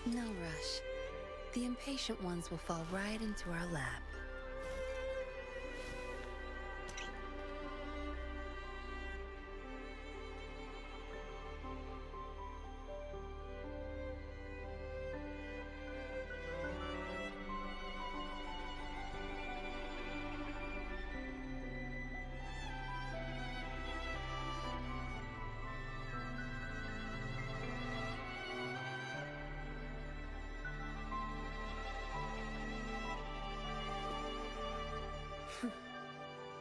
No rush. The impatient ones will fall right into our lap.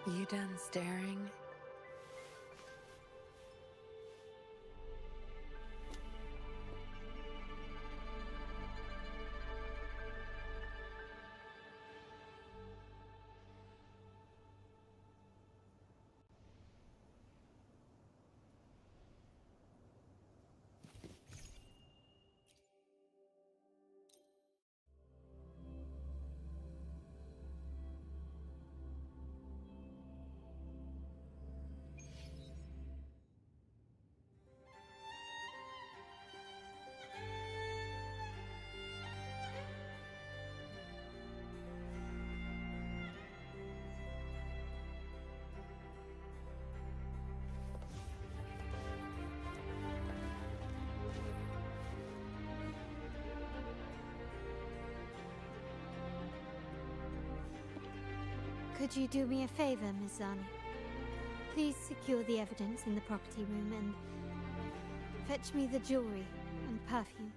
You done staring? Could you do me a favor, Miss Zani? Please secure the evidence in the property room and fetch me the jewelry and perfume.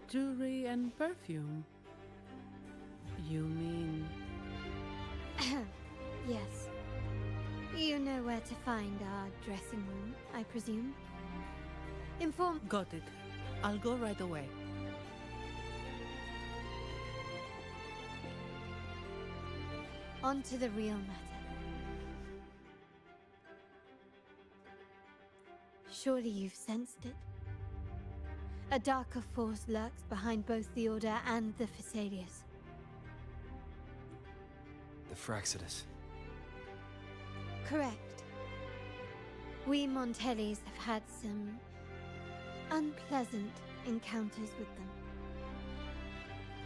Jewelry and perfume? You mean... Yes. You know where to find our dressing room, I presume? Inform... Got it. I'll go right away. On to the real matter. Surely you've sensed it. A darker force lurks behind both the Order and the Phasaelius. The Fraxidus. Correct. We Montellis have had some unpleasant encounters with them.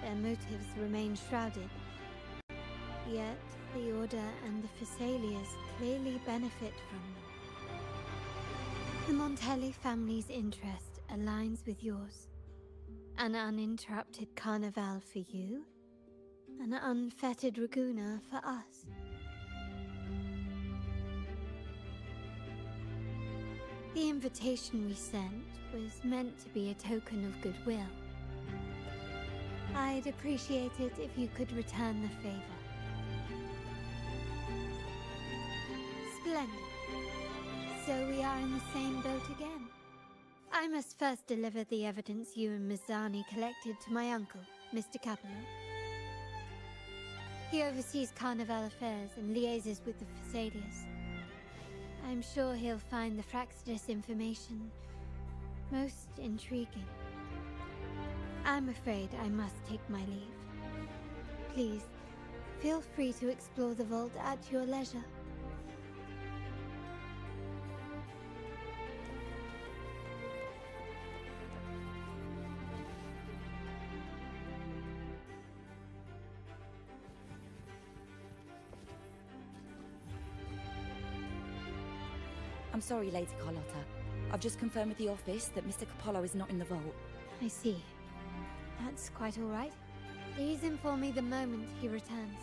Their motives remain shrouded. Yet, the Order and the Phasaelius clearly benefit from them. The Montelli family's interest aligns with yours. An uninterrupted carnival for you, an unfettered Raguna for us. The invitation we sent was meant to be a token of goodwill. I'd appreciate it if you could return the favor. Splendid. So we are in the same boat again. I must first deliver the evidence you and Miss Zani collected to my uncle, Mr. Capello. He oversees Carnival affairs and liaises with the Phasaelius. I'm sure he'll find the Fraxidus information most intriguing. I'm afraid I must take my leave. Please, feel free to explore the vault at your leisure. I'm sorry, Lady Carlotta. I've just confirmed with the office that Mr. Capello is not in the vault. I see. That's quite all right. Please inform me the moment he returns.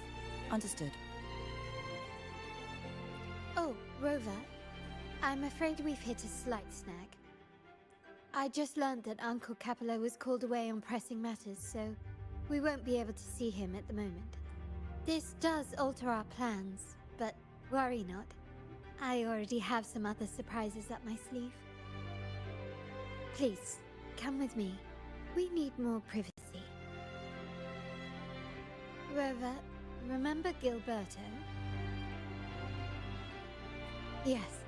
Understood. Oh, Rover. I'm afraid we've hit a slight snag. I just learned that Uncle Capello was called away on pressing matters, so we won't be able to see him at the moment. This does alter our plans, but worry not. I already have some other surprises up my sleeve. Please, come with me. We need more privacy. Rover, remember Gilberto? Yes.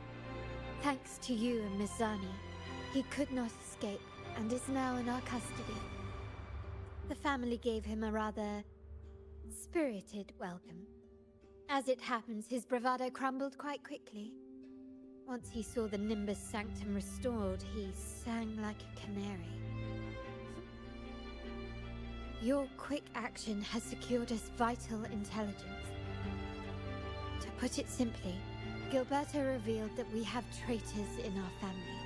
Thanks to you and Miss Zani, he could not escape and is now in our custody. The family gave him a rather spirited welcome. As it happens, his bravado crumbled quite quickly. Once he saw the Nimbus Sanctum restored, he sang like a canary. Your quick action has secured us vital intelligence. To put it simply, Gilberto revealed that we have traitors in our family.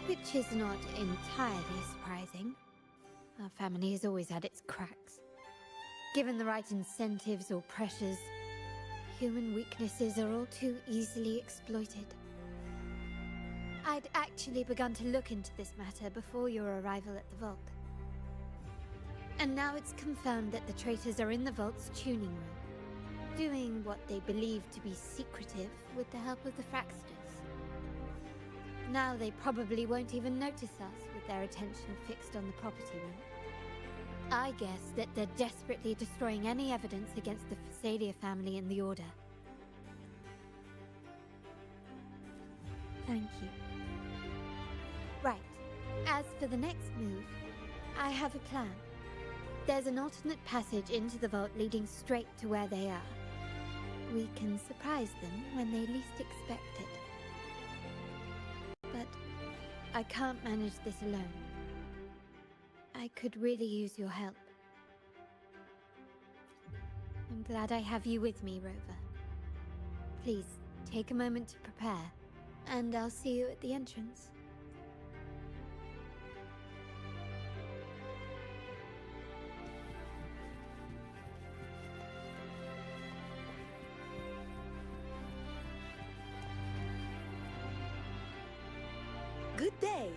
Which is not entirely surprising. Our family has always had its cracks. Given the right incentives or pressures, human weaknesses are all too easily exploited. I'd actually begun to look into this matter before your arrival at the vault. And now it's confirmed that the traitors are in the vault's tuning room, doing what they believe to be secretive with the help of the Fraxters. Now they probably won't even notice us with their attention fixed on the property room. I guess that they're desperately destroying any evidence against the Phasalia family and the Order. Thank you. Right. As for the next move, I have a plan. There's an alternate passage into the vault leading straight to where they are. We can surprise them when they least expect it. But I can't manage this alone. I could really use your help. I'm glad I have you with me, Rover. Please, take a moment to prepare, and I'll see you at the entrance. Good day.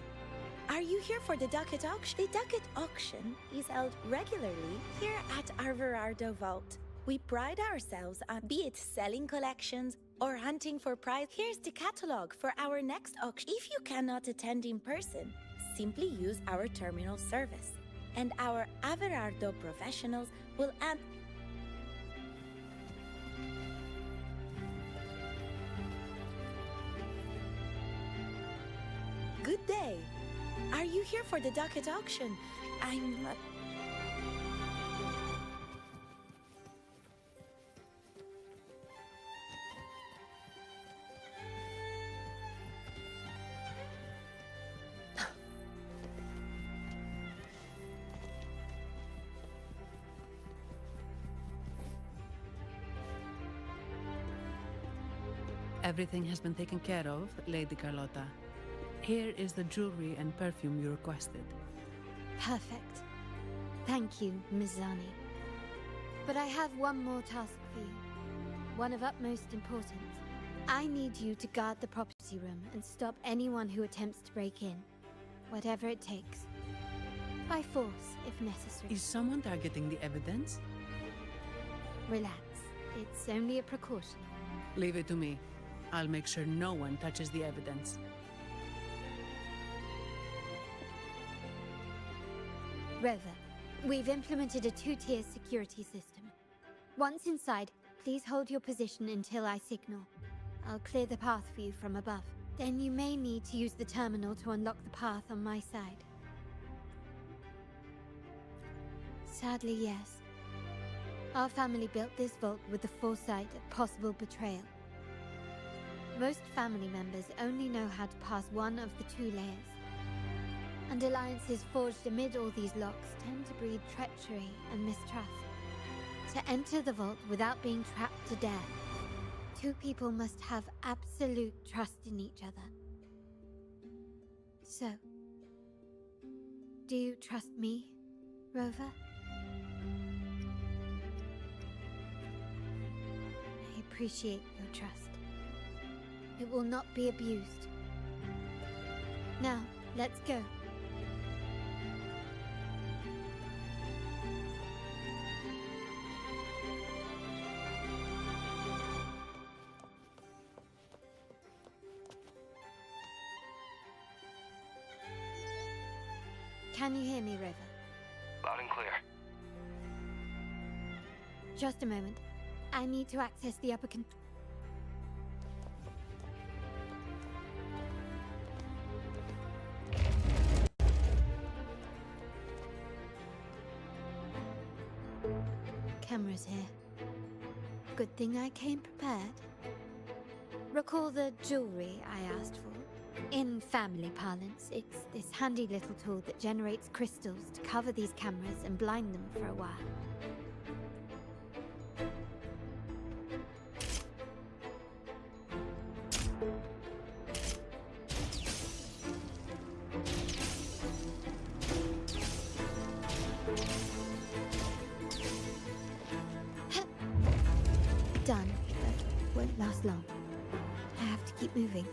Are you here for the Ducat auction? The Ducat auction is held regularly here at our Verardo Vault. We pride ourselves on be it selling collections or hunting for prize. Here's the catalog for our next auction. If you cannot attend in person, simply use our terminal service, and our Averardo professionals will Good day. Are you here for the Ducat auction? I'm... Everything has been taken care of, Lady Carlotta. Here is the jewelry and perfume you requested. Perfect. Thank you, Ms. Zani. But I have one more task for you. One of utmost importance. I need you to guard the property room and stop anyone who attempts to break in. Whatever it takes. By force, if necessary. Is someone targeting the evidence? Relax. It's only a precaution. Leave it to me. I'll make sure no one touches the evidence. Rover, we've implemented a two-tier security system. Once inside, please hold your position until I signal. I'll clear the path for you from above. Then you may need to use the terminal to unlock the path on my side. Sadly, yes. Our family built this vault with the foresight of possible betrayal. Most family members only know how to pass one of the two layers. And alliances forged amid all these locks tend to breed treachery and mistrust. To enter the vault without being trapped to death, two people must have absolute trust in each other. So, do you trust me, Rover? I appreciate your trust. It will not be abused. Now, let's go. Can you hear me, Rover? Loud and clear. Just a moment. I need to access the upper Cameras here. Good thing I came prepared. Recall the jewelry I asked for? In family parlance, it's this handy little tool that generates crystals to cover these cameras and blind them for a while. Done, but won't last long. I have to keep moving.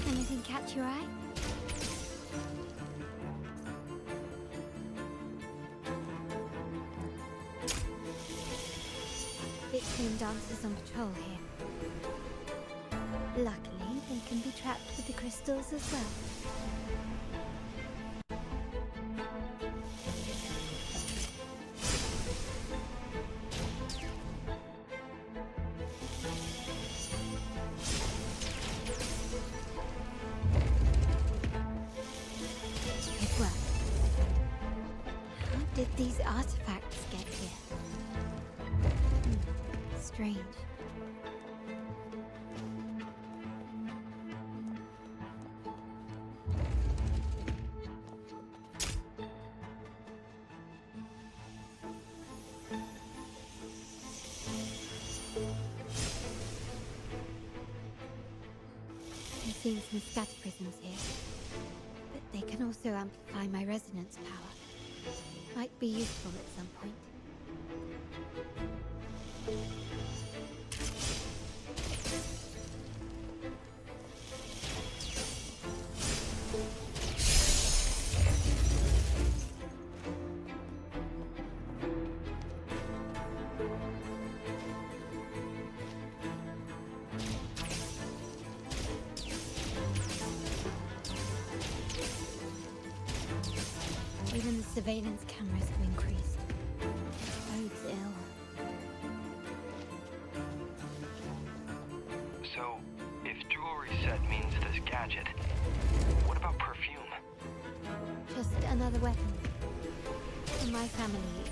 Anything catch your eye? Victim dancers on patrol here. Luckily, they can be trapped with the crystals as well. Good work. How did these artifacts get here? Strange. I've seen some scatter prisms here, but they can also amplify my resonance power. Might be useful at some point. Even the surveillance cameras have increased. Bodes ill. So, if jewelry set means this gadget, what about perfume? Just another weapon. In my family,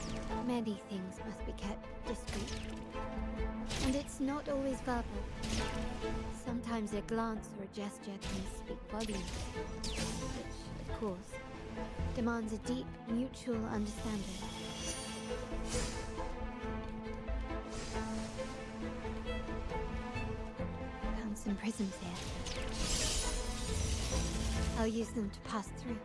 many things must be kept discreet. And it's not always verbal. Sometimes a glance or a gesture can speak volumes. Which, of course, demands a deep mutual understanding. Found some prisms here. I'll use them to pass through.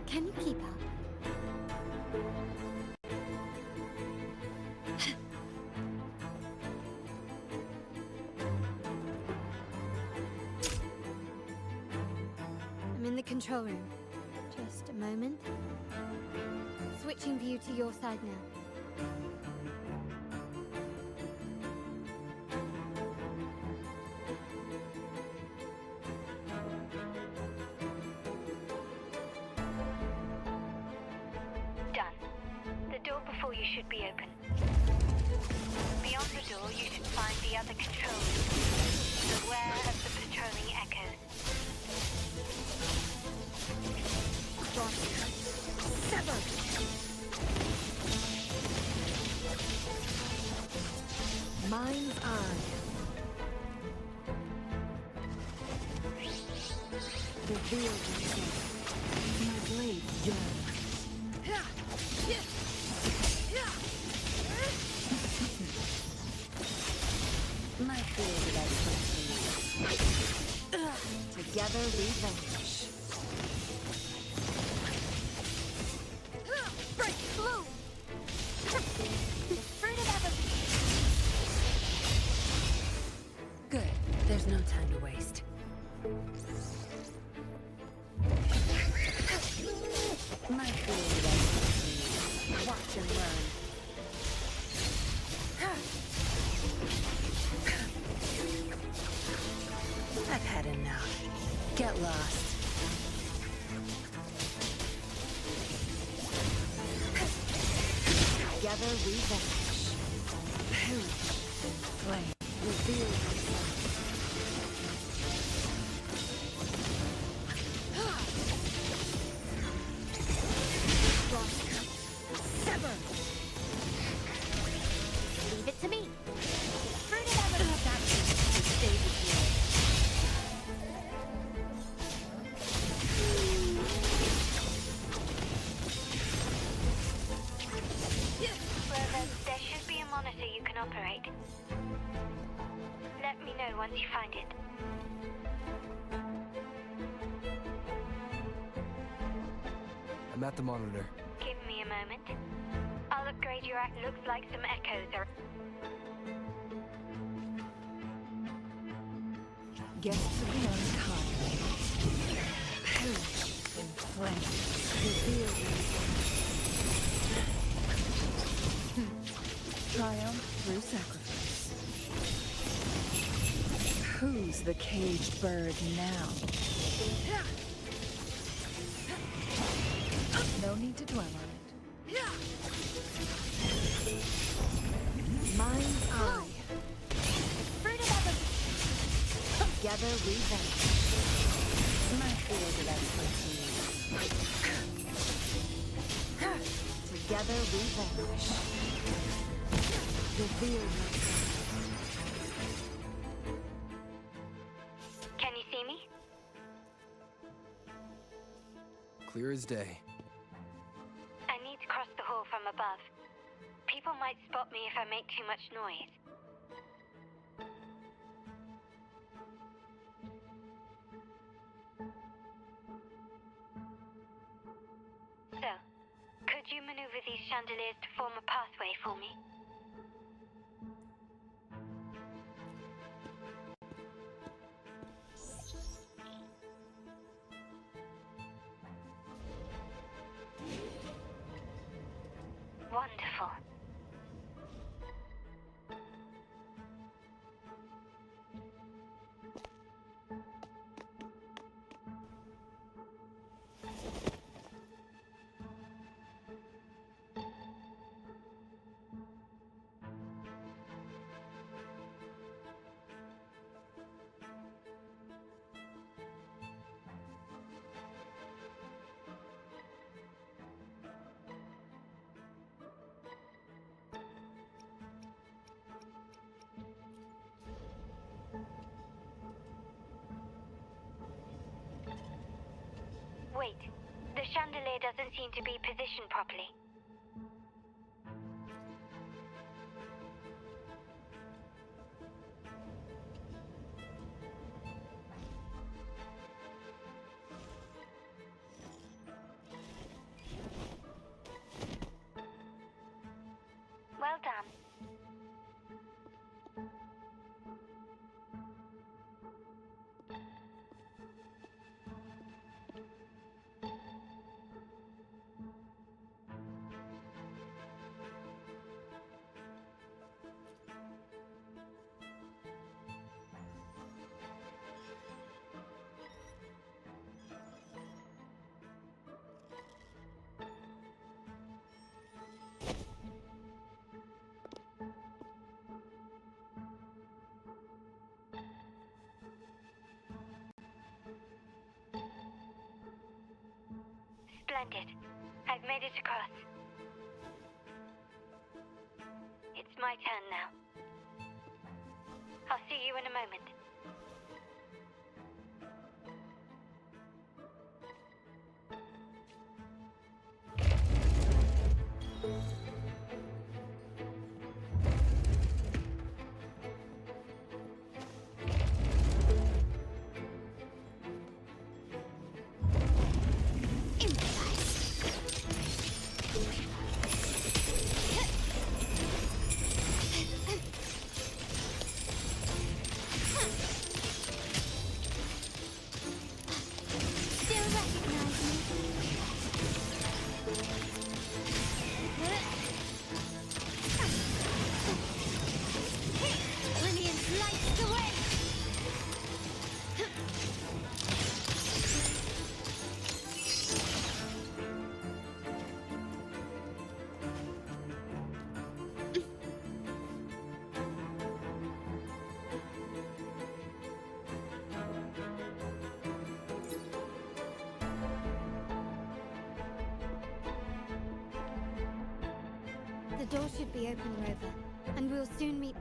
Can you keep up? I'm in the control room. Just a moment. Switching view to your side now. Done. The door before you should be open. Beyond the door, you should find the other controls. Beware of the patrolling echoes. Mind's eye. Reveal yourself. My blade yearns. My blade likes together we vanish. Break blue! The fruit of evolution! Good. There's no time to waste. My favorite. Watch and learn. I've had enough. Get lost. Together we vanish. Flame. Reveal Sever. Leave it to me. Fruit of ever stay with you. Rover, there should be a monitor you can operate. Let me know once you find it. I'm at the monitor. Give me a moment. I'll upgrade your act. Looks like some echoes are... Guests of the unkind. Perish in flames. Reveal triumph through sacrifice. Who's the caged bird now? No need to dwell on it. Mind's eye. Fruit of ever. Together we vanish. My field of expertise. Together we vanish. Reveal myself. Can you see me? Clear as day. I need to cross the hall from above. People might spot me if I make too much noise. So, could you maneuver these chandeliers to form a pathway for me? Wonderful. Wait, the chandelier doesn't seem to be positioned properly. Well done. Splendid. I've made it across. It's my turn now. I'll see you in a moment. The door should be open, Rover, and we'll soon meet...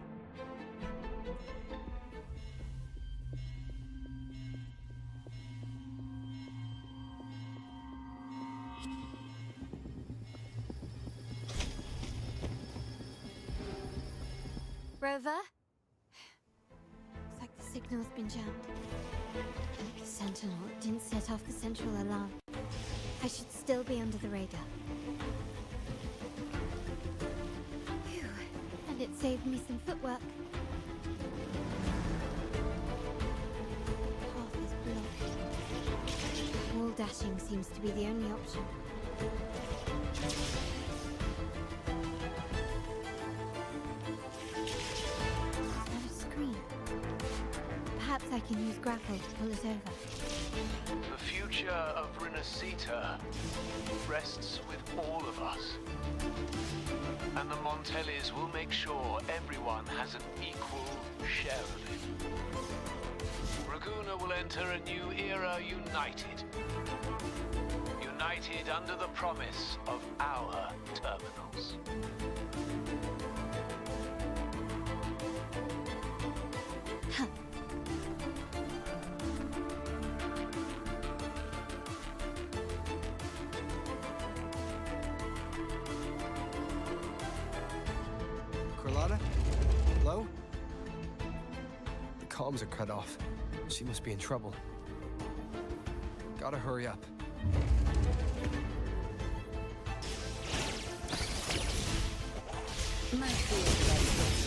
Rover? Looks like the signal's been jammed. The Sentinel didn't set off the central alarm. I should still be under the radar. Phew. And it saved me some footwork. Path is blocked. Wall dashing seems to be the only option. Perhaps I can use grapple to pull it over. The future of Rinascita rests with all of us. And the Montellis will make sure everyone has an equal share of it. Raguna will enter a new era united. United under the promise of our terminals. Carlotta? Hello? The comms are cut off. She must be in trouble. Gotta hurry up. My field lights.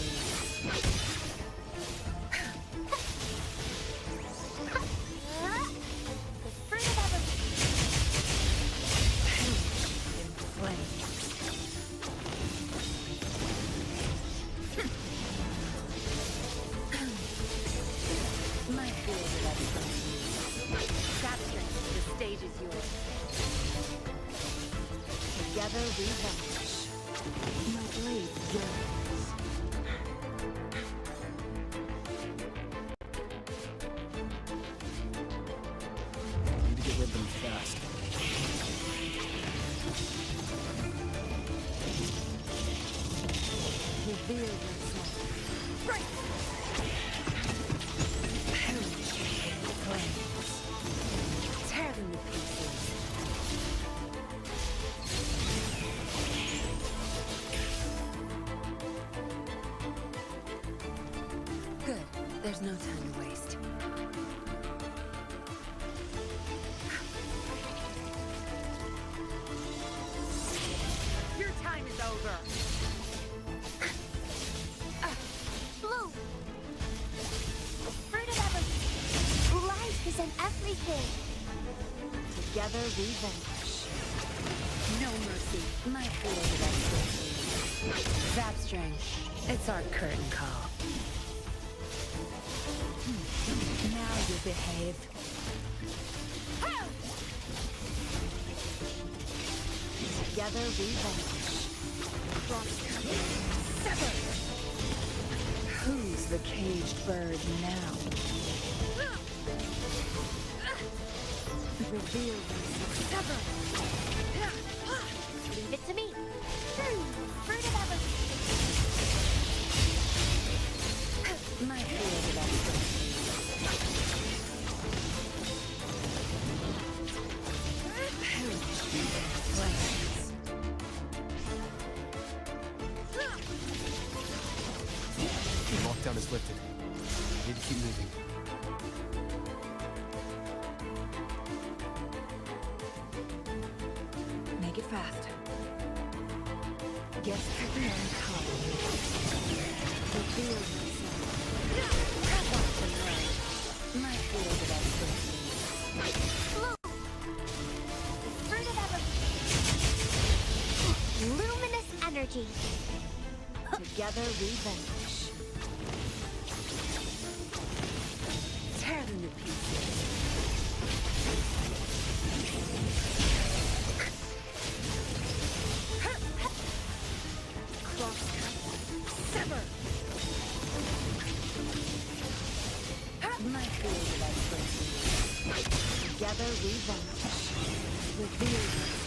Together we vanish. My blade yearns. Need to get rid of them fast. Reveal yourself. Right. Flames. Tear them to pieces. Good. There's no time to waste. Your time is over. Blue! Fruit of ever... Life is in everything. Together we vanish. No mercy. My field of expertise. Zapstring. It's our curtain call. Now you behave. Together we vanish. Sever! Who's the caged bird now? Reveal yourself. Sever! Leave it to me. Fruit of ever... My field of expertise. Flames. The lockdown is lifted. Need to keep moving. Make it fast. Get to the end column. Reveal yourself. Cut off the nerve. My field of expertise. Blue! Fruit of ever... Luminous energy. Together we vanish. Tear them to pieces. Sever! My field of expertise. Together we vanish. Reveal yourself.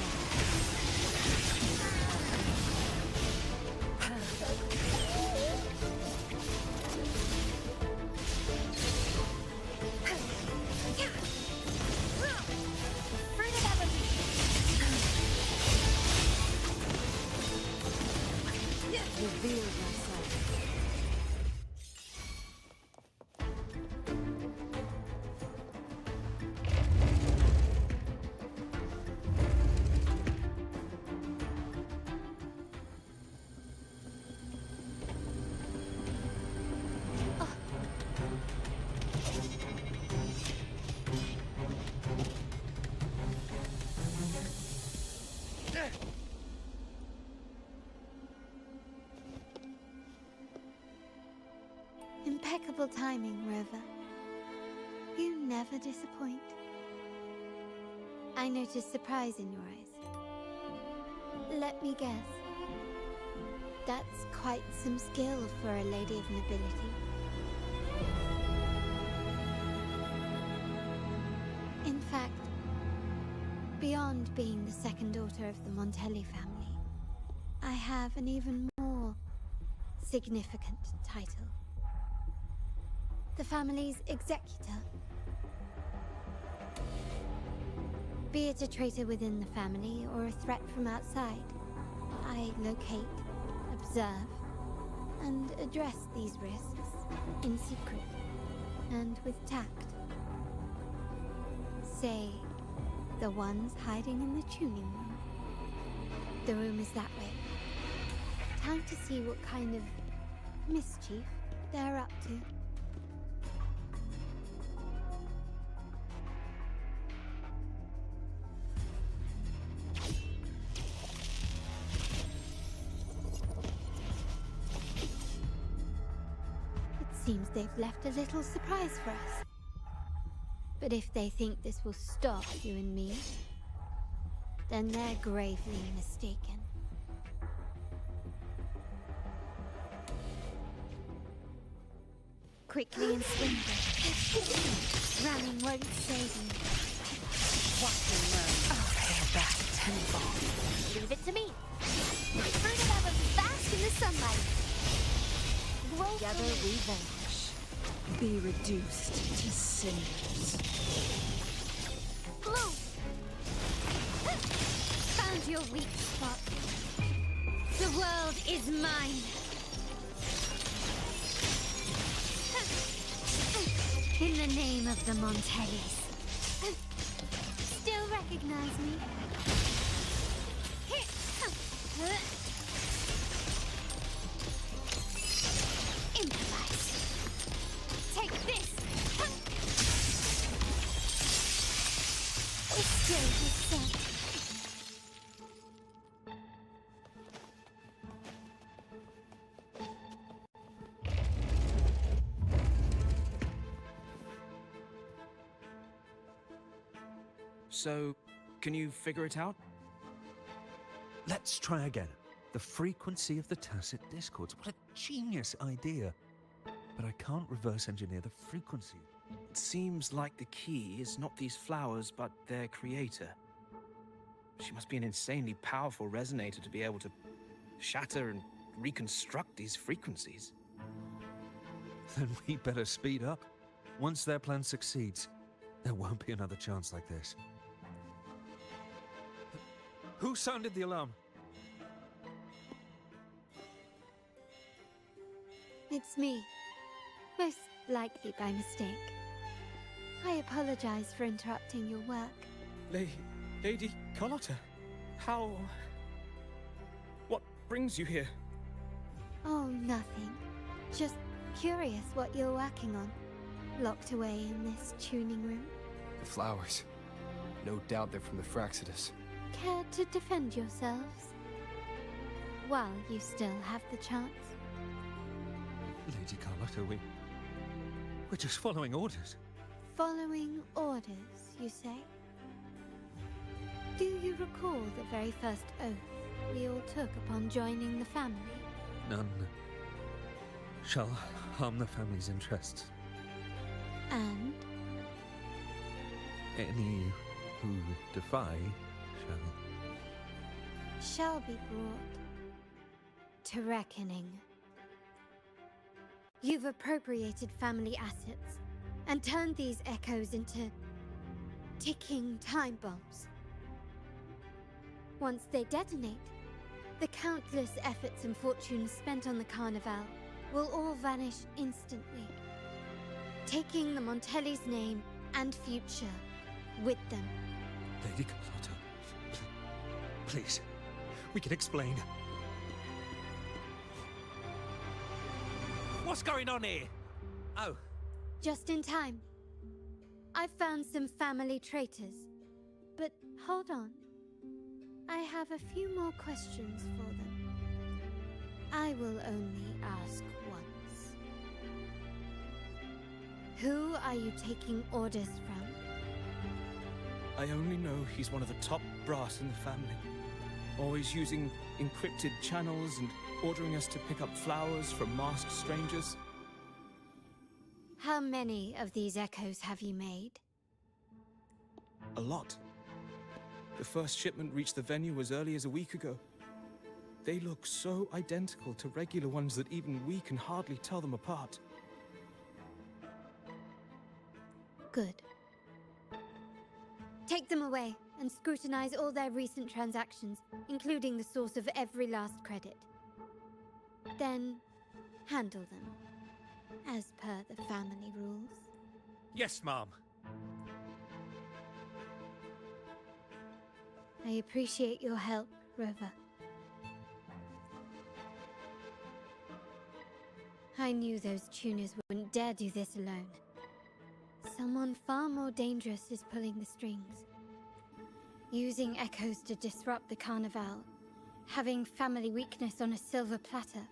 never disappoint. I notice surprise in your eyes. Let me guess. That's quite some skill for a lady of nobility. In fact, beyond being the second daughter of the Montelli family, I have an even more significant title. The family's executor. Be it a traitor within the family or a threat from outside, I locate, observe, and address these risks in secret and with tact. Say, the ones hiding in the tuning room. The room is that way. Time to see what kind of mischief they're up to. Seems they've left a little surprise for us. But if they think this will stop you and me, then they're gravely mistaken. Quickly and swiftly. Running won't save me. Watch and learn. I'll pay back tenfold. Leave it to me. Fruit of ever bask in the sunlight. Together we vanish. Be reduced to cinders. Bloom! Found your weak spot. The world is mine. In the name of the Montellis. Still recognize me? Improvise. Take this. It's still his set. So, can you figure it out? Let's try again. The frequency of the tacit discords. What a genius idea. But I can't reverse engineer the frequency. It seems like the key is not these flowers, but their creator. She must be an insanely powerful resonator to be able to shatter and reconstruct these frequencies. Then we better speed up. Once their plan succeeds, there won't be another chance like this. Who sounded the alarm? It's me. Most likely by mistake. I apologize for interrupting your work. Lady Carlotta, how... What brings you here? Oh, nothing. Just curious what you're working on. Locked away in this tuning room. The flowers. No doubt they're from the Fraxidus. Care to defend yourselves? While you still have the chance. Lady Carlotta, we're just following orders. Following orders, you say? Do you recall the very first oath we all took upon joining the family? None shall harm the family's interests. And? Any who defy shall be brought to reckoning. You've appropriated family assets and turned these echoes into ticking time bombs. Once they detonate, the countless efforts and fortunes spent on the Carnival will all vanish instantly, taking the Montelli's name and future with them. Lady Carlotta, please, we can explain. What's going on here? Oh. Just in time. I've found some family traitors. But hold on. I have a few more questions for them. I will only ask once. Who are you taking orders from? I only know he's one of the top brass in the family. Always using encrypted channels and ordering us to pick up flowers from masked strangers. How many of these echoes have you made? A lot. The first shipment reached the venue as early as a week ago. They look so identical to regular ones that even we can hardly tell them apart. Good. Take them away and scrutinize all their recent transactions, including the source of every last credit. Then, handle them, as per the family rules. Yes, Mom. I appreciate your help, Rover. I knew those tuners wouldn't dare do this alone. Someone far more dangerous is pulling the strings. Using echoes to disrupt the Carnival. Having family weakness on a silver platter.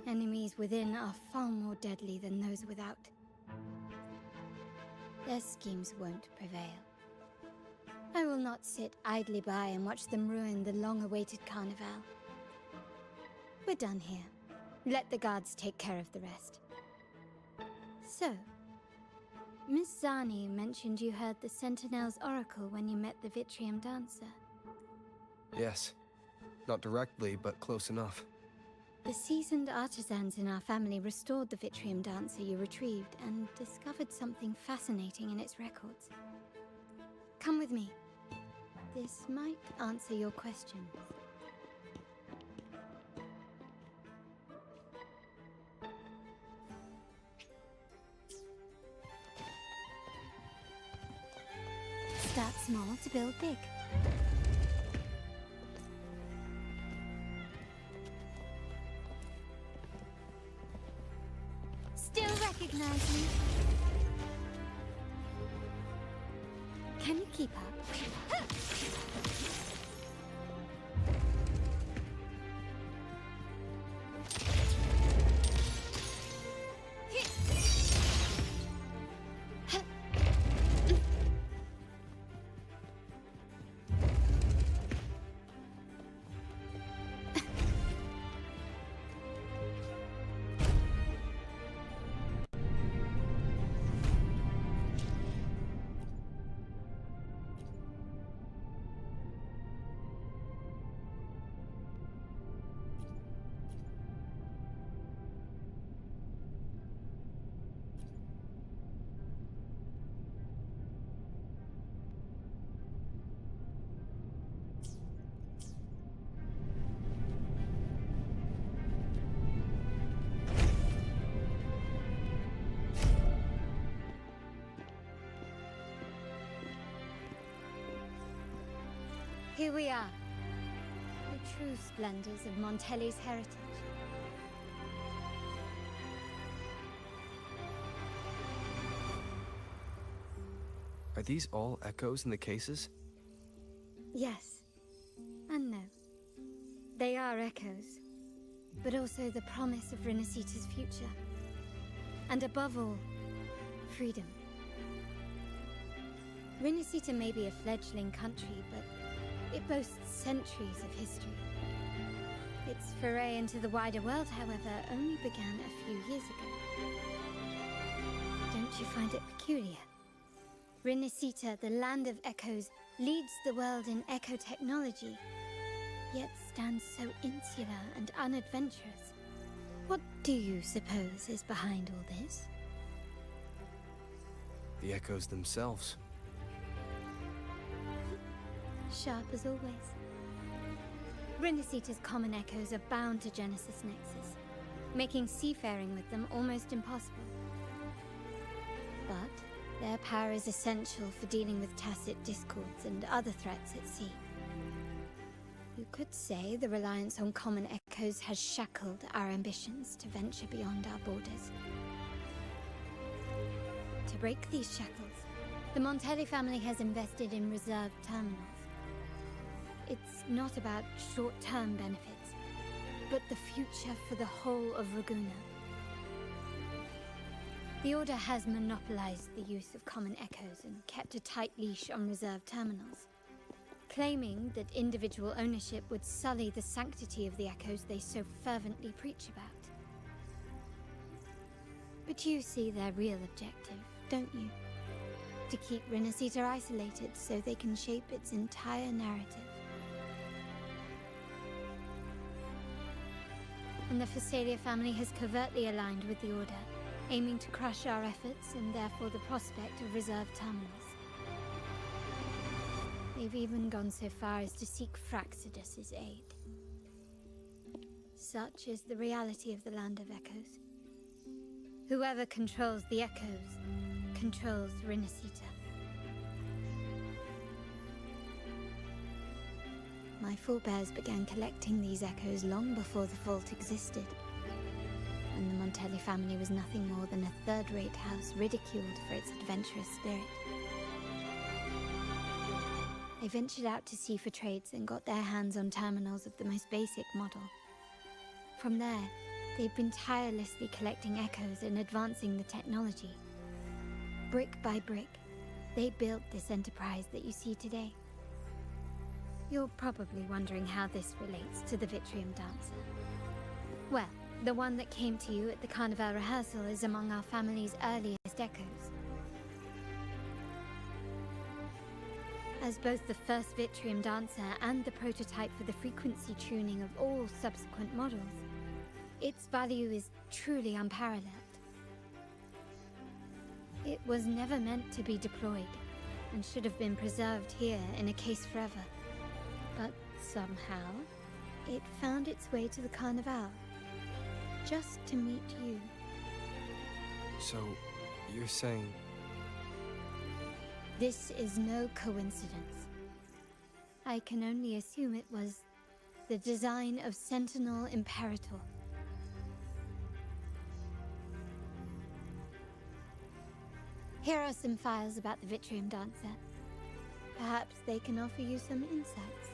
Enemies within are far more deadly than those without. Their schemes won't prevail. I will not sit idly by and watch them ruin the long-awaited Carnival. We're done here. Let the guards take care of the rest. So, Miss Zani mentioned you heard the Sentinel's oracle when you met the Vitrium Dancer. Yes. Not directly, but close enough. The seasoned artisans in our family restored the Vitrium Dancer you retrieved and discovered something fascinating in its records. Come with me. This might answer your questions. Start small to build big. Still recognize me? Can you keep up? Here we are, the true splendors of Montelli's heritage. Are these all echoes in the cases? Yes, and no. They are echoes, but also the promise of Renacita's future. And above all, freedom. Renacita may be a fledgling country, but it boasts centuries of history. Its foray into the wider world, however, only began a few years ago. Don't you find it peculiar? Renacita, the land of echoes, leads the world in echo technology, yet stands so insular and unadventurous. What do you suppose is behind all this? The echoes themselves. Sharp as always. Renacita's common echoes are bound to Genesis Nexus, making seafaring with them almost impossible. But their power is essential for dealing with tacit discords and other threats at sea. You could say the reliance on common echoes has shackled our ambitions to venture beyond our borders. To break these shackles, the Montelli family has invested in reserved terminals. It's not about short-term benefits, but the future for the whole of Raguna. The Order has monopolized the use of common echoes and kept a tight leash on reserved terminals, claiming that individual ownership would sully the sanctity of the echoes they so fervently preach about. But you see their real objective, don't you? To keep Renacita isolated so they can shape its entire narrative. And the Phasalia family has covertly aligned with the Order, aiming to crush our efforts and therefore the prospect of reserved terminals. They've even gone so far as to seek Fraxidus's aid. Such is the reality of the Land of Echoes. Whoever controls the Echoes controls Renacita. My forebears began collecting these echoes long before the Vault existed, and the Montelli family was nothing more than a third-rate house ridiculed for its adventurous spirit. They ventured out to sea for trades and got their hands on terminals of the most basic model. From there, they've been tirelessly collecting echoes and advancing the technology. Brick by brick, they built this enterprise that you see today. You're probably wondering how this relates to the Vitrium Dancer. Well, the one that came to you at the Carnival rehearsal is among our family's earliest echoes. As both the first Vitrium Dancer and the prototype for the frequency tuning of all subsequent models, its value is truly unparalleled. It was never meant to be deployed, and should have been preserved here in a case forever. But somehow, it found its way to the Carnival, just to meet you. So, you're saying... This is no coincidence. I can only assume it was the design of Sentinel Imperator. Here are some files about the Vitrium Dancer. Perhaps they can offer you some insights.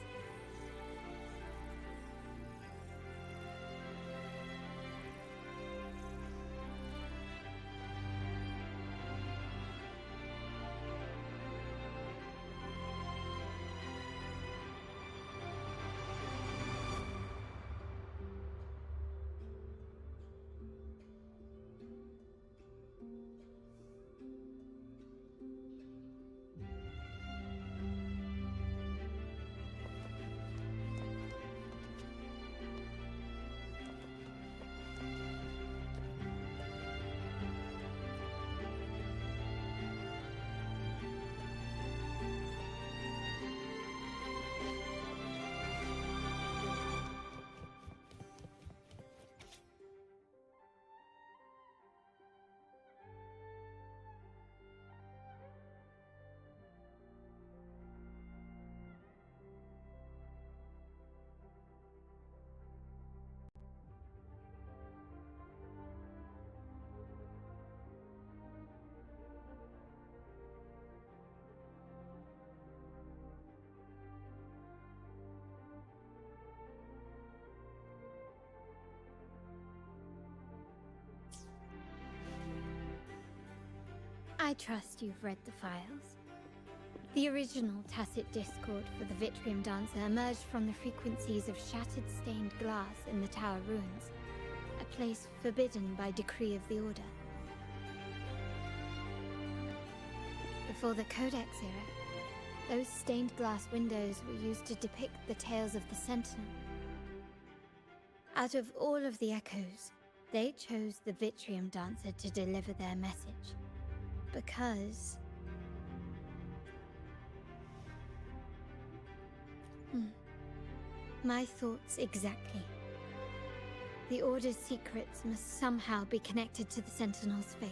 I trust you've read the files. The original tacit discord for the Vitrium Dancer emerged from the frequencies of shattered stained glass in the tower ruins, a place forbidden by decree of the Order. Before the Codex era, those stained glass windows were used to depict the tales of the Sentinel. Out of all of the echoes, they chose the Vitrium Dancer to deliver their message. Because... My thoughts exactly. The Order's secrets must somehow be connected to the Sentinel's fate.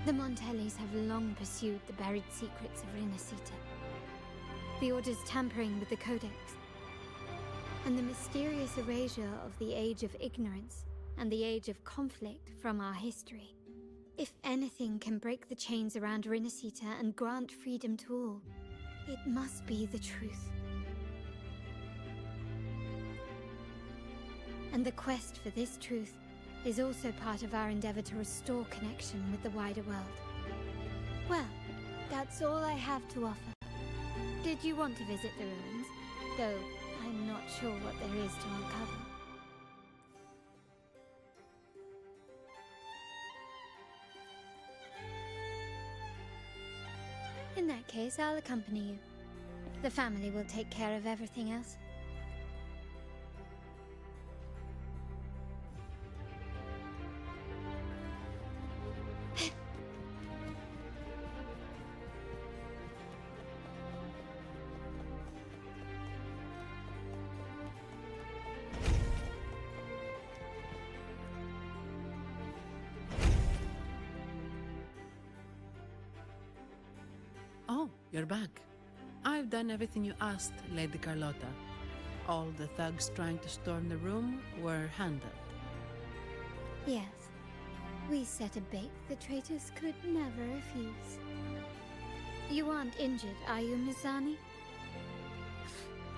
The Montellis have long pursued the buried secrets of Renacita, the Order's tampering with the Codex, and the mysterious erasure of the Age of Ignorance and the Age of Conflict from our history. If anything can break the chains around Renacita and grant freedom to all, it must be the truth. And the quest for this truth is also part of our endeavor to restore connection with the wider world. Well, that's all I have to offer. Did you want to visit the ruins? Though I'm not sure what there is to uncover. In that case, I'll accompany you. The family will take care of everything else. Oh, you're back. I've done everything you asked, Lady Carlotta. All the thugs trying to storm the room were handled. Yes. We set a bait the traitors could never refuse. You aren't injured, are you, Mizani?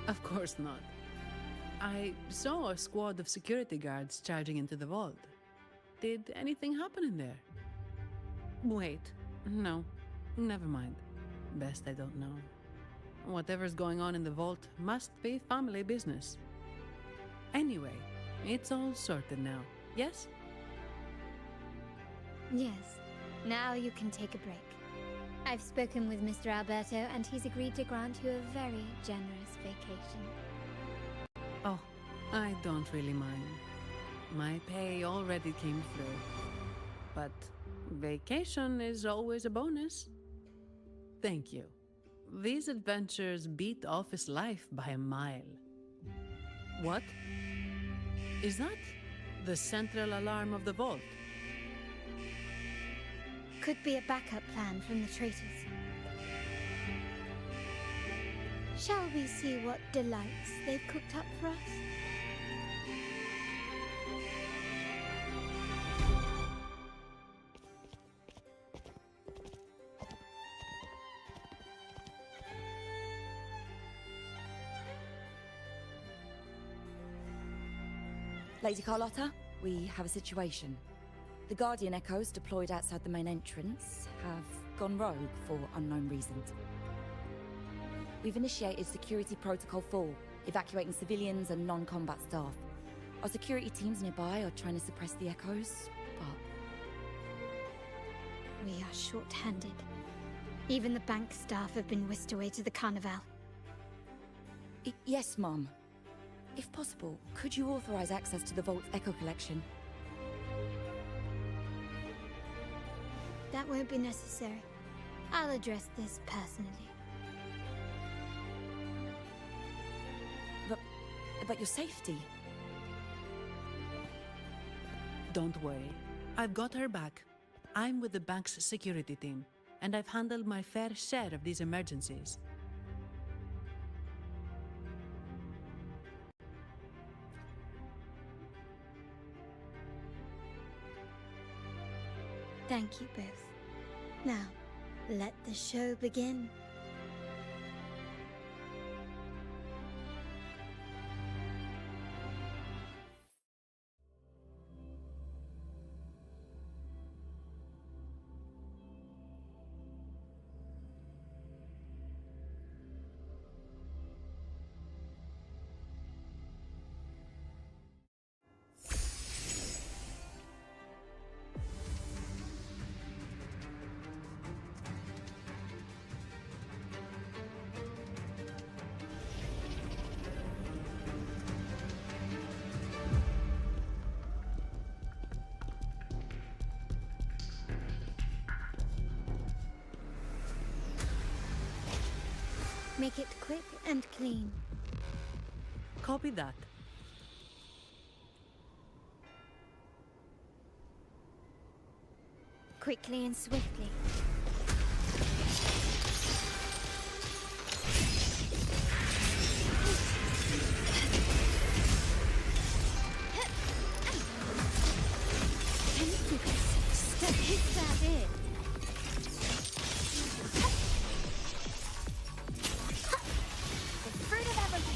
Of course not. I saw a squad of security guards charging into the vault. Did anything happen in there? Wait, no, never mind. Best I don't know. Whatever's going on in the vault must be family business. Anyway, it's all sorted now, yes? Yes. Now you can take a break. I've spoken with Mr. Alberto and he's agreed to grant you a very generous vacation. Oh, I don't really mind. My pay already came through. But vacation is always a bonus. Thank you. These adventures beat office life by a mile. What? Is that the central alarm of the vault? Could be a backup plan from the traitors. Shall we see what delights they've cooked up for us? Lady Carlotta, we have a situation. The Guardian Echoes deployed outside the main entrance have gone rogue for unknown reasons. We've initiated Security Protocol 4, evacuating civilians and non-combat staff. Our security teams nearby are trying to suppress the Echoes, but... We are short-handed. Even the bank staff have been whisked away to the Carnival. Yes, Mum. If possible, could you authorize access to the Vault's Echo Collection? That won't be necessary. I'll address this personally. But your safety? Don't worry. I've got her back. I'm with the bank's security team, and I've handled my fair share of these emergencies. Thank you both. Now, let the show begin. Make it quick and clean. Copy that. Quickly and swiftly. Hit that in.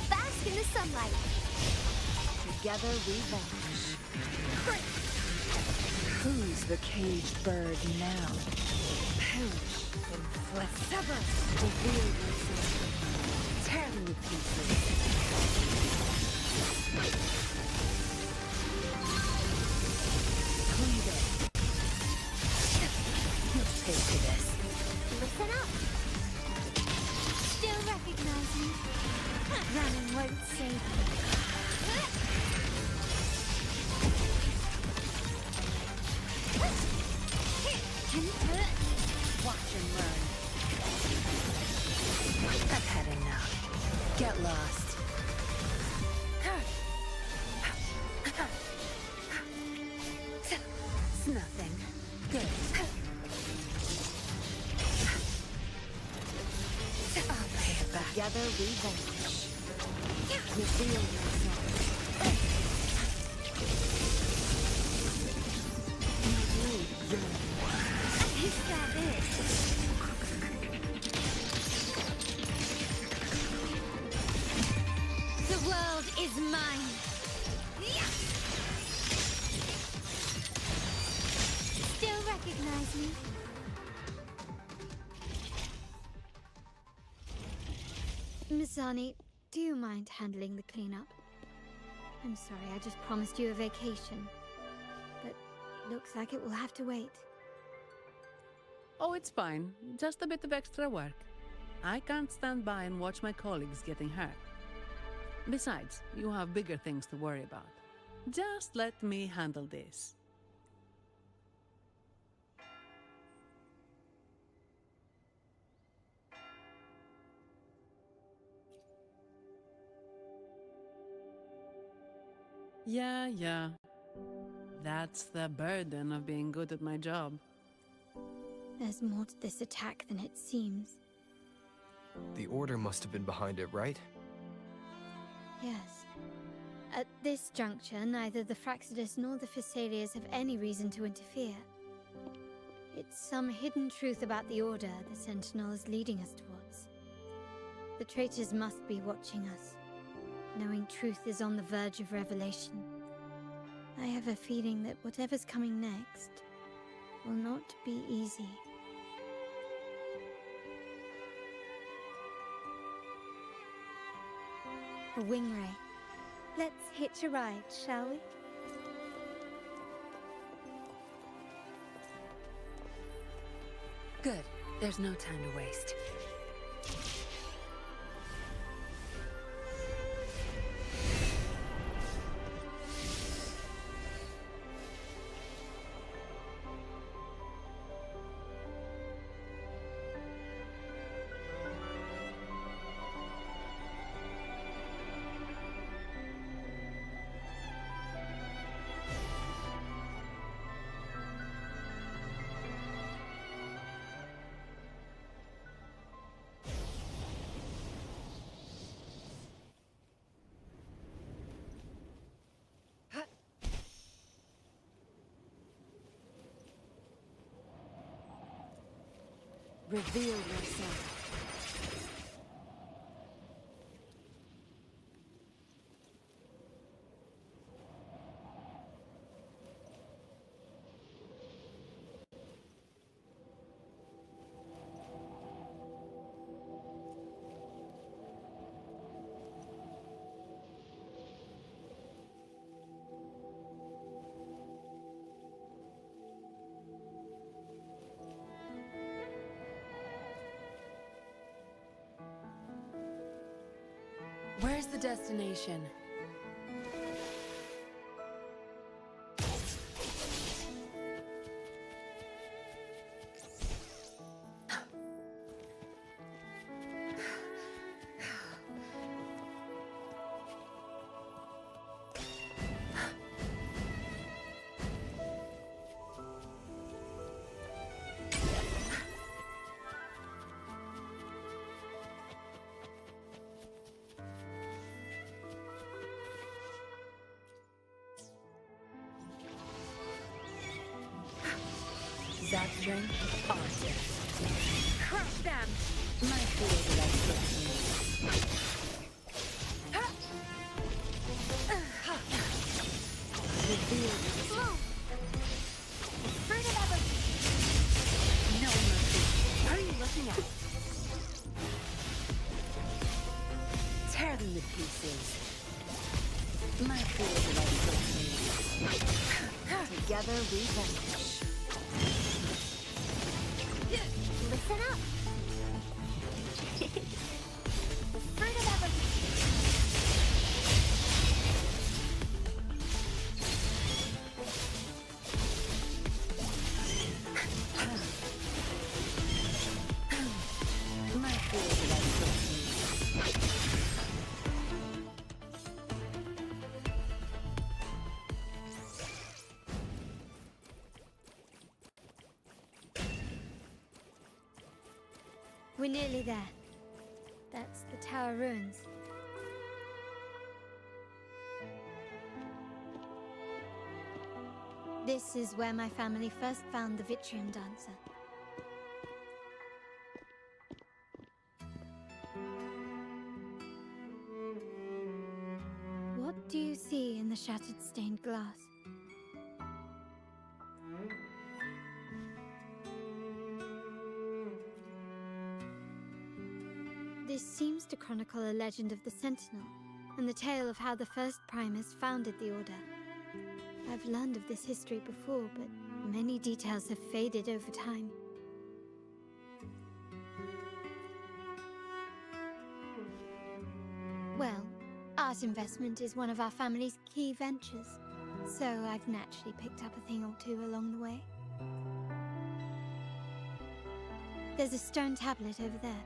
Bask in the sunlight. Together we vanish. Great. the caged bird now. Perish in flesh. Sever! Reveal yourself. Tear them to pieces. Cleave it. You'll pay for this. Listen up. Still recognize me? Running won't save me. Watch and learn. I've had enough. Get lost. It's nothing. Good. I'll pay it back. Together we vanquish. Reveal yourself. Is that it? The world is mine. Still recognize me? Mizani, do you mind handling the cleanup? I'm sorry, I just promised you a vacation. But looks like it will have to wait. Oh, it's fine. Just a bit of extra work. I can't stand by and watch my colleagues getting hurt. Besides, you have bigger things to worry about. Just let me handle this. Yeah. That's the burden of being good at my job. There's more to this attack than it seems. The Order must have been behind it, right? Yes. At this juncture, neither the Fraxidus nor the Physaelias have any reason to interfere. It's some hidden truth about the Order the Sentinel is leading us towards. The traitors must be watching us, knowing truth is on the verge of revelation. I have a feeling that whatever's coming next will not be easy. A wing ray. Let's hitch a ride, shall we? Good. There's no time to waste. Reveal yourself. Where's the destination? Wuthering artist. Crush them! My field of expertise. Reveal yourself. Together we vanish. Listen up! The fruit of everything! My fears about proceed. We're nearly there. That's the tower ruins. This is where my family first found the Vitrium dancer. What do you see in the shattered stained glass? This seems to chronicle a legend of the Sentinel, and the tale of how the first Primus founded the Order. I've learned of this history before, but many details have faded over time. Well, art investment is one of our family's key ventures, so I've naturally picked up a thing or two along the way. There's a stone tablet over there.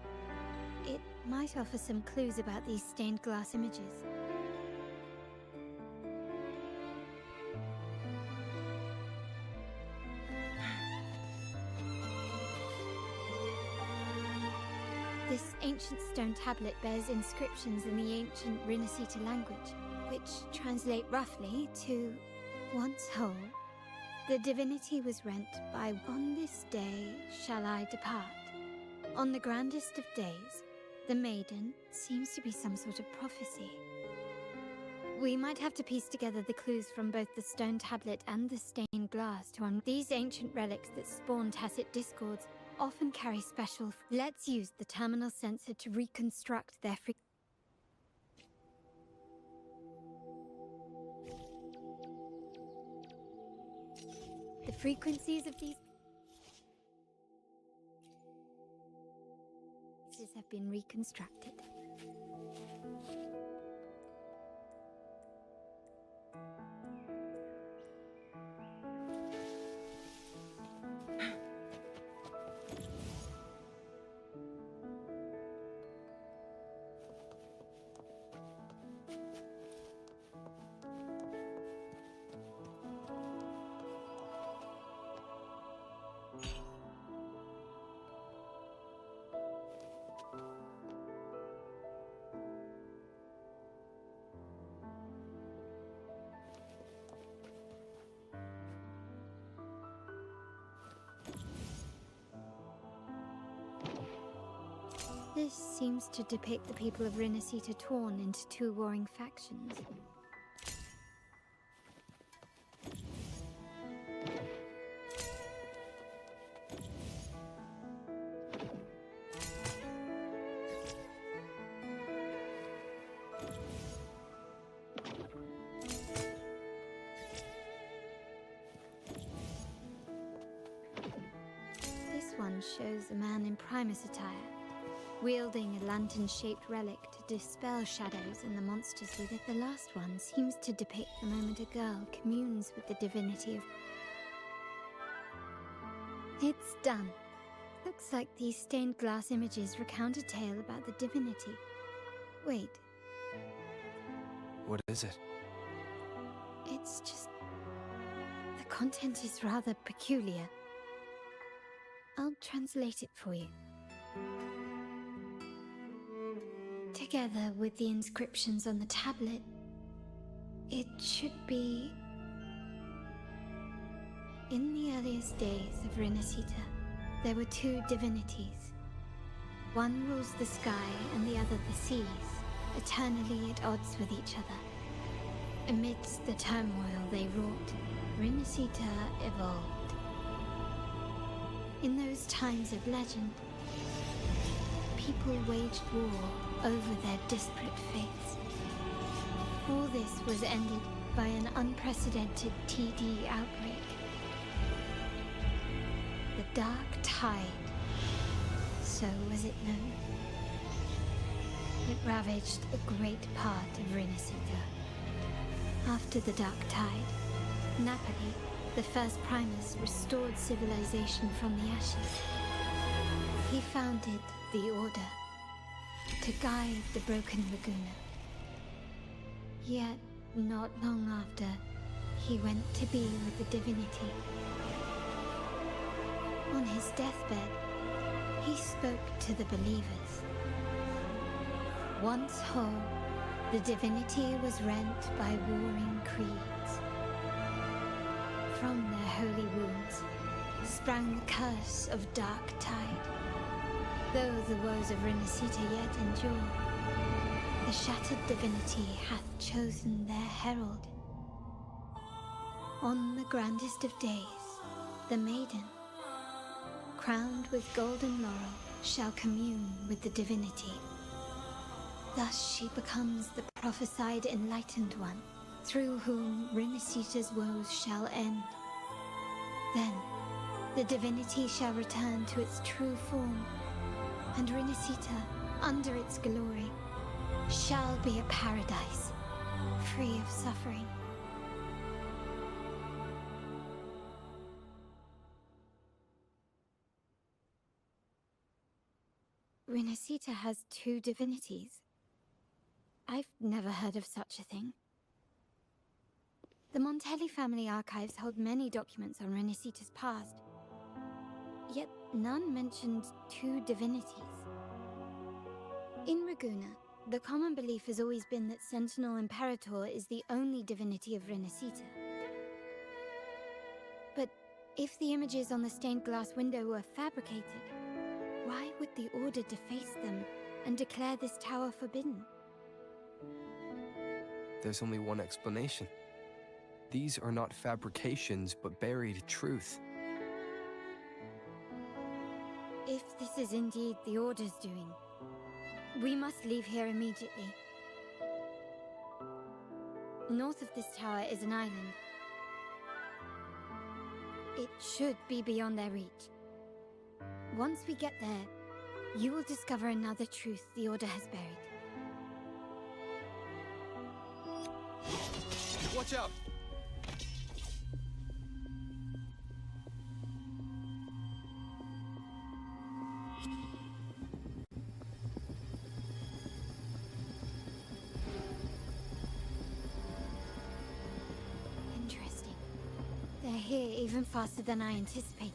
It might offer some clues about these stained glass images. This ancient stone tablet bears inscriptions in the ancient Rinasita language, which translate roughly to, once whole, the divinity was rent by on this day shall I depart. On the grandest of days, the maiden seems to be some sort of prophecy. We might have to piece together the clues from both the stone tablet and the stained glass to these ancient relics that spawn tacit discords often carry special. Let's use the terminal sensor to reconstruct their the frequencies of these have been reconstructed. This seems to depict the people of Rinasita torn into two warring factions. This one shows a man in Primus attire, wielding a lantern-shaped relic to dispel shadows and the monsters with it. The last one seems to depict the moment a girl communes with the divinity of... It's done. Looks like these stained glass images recount a tale about the divinity. Wait. What is it? It's just... the content is rather peculiar. I'll translate it for you. Together with the inscriptions on the tablet, it should be... In the earliest days of Rinasita, there were two divinities. One rules the sky and the other the seas, eternally at odds with each other. Amidst the turmoil they wrought, Rinasita evolved. In those times of legend, people waged war over their disparate faiths. All this was ended by an unprecedented TD outbreak. The Dark Tide. So was it known. It ravaged a great part of Rinasita. After the Dark Tide, Napoli, the first Primus, restored civilization from the ashes. He founded the Order to guide the broken Laguna. Yet, not long after, he went to be with the divinity. On his deathbed, he spoke to the believers. Once whole, the divinity was rent by warring creeds. From their holy wounds sprang the curse of Dark Tide. Though the woes of Rinasita yet endure, the shattered divinity hath chosen their herald. On the grandest of days, the maiden, crowned with golden laurel, shall commune with the divinity. Thus she becomes the prophesied enlightened one, through whom Rinasita's woes shall end. Then, the divinity shall return to its true form, and Rinasita, under its glory, shall be a paradise, free of suffering. Rinasita has two divinities. I've never heard of such a thing. The Montelli family archives hold many documents on Rinasita's past, yet none mentioned two divinities. In Ragusa, the common belief has always been that Sentinel Imperator is the only divinity of Rinasita. But if the images on the stained glass window were fabricated, why would the Order deface them and declare this tower forbidden? There's only one explanation. These are not fabrications, but buried truth. If this is indeed the Order's doing, we must leave here immediately. North of this tower is an island. It should be beyond their reach. Once we get there, you will discover another truth the Order has buried. Watch out! Interesting. They're here even faster than I anticipated.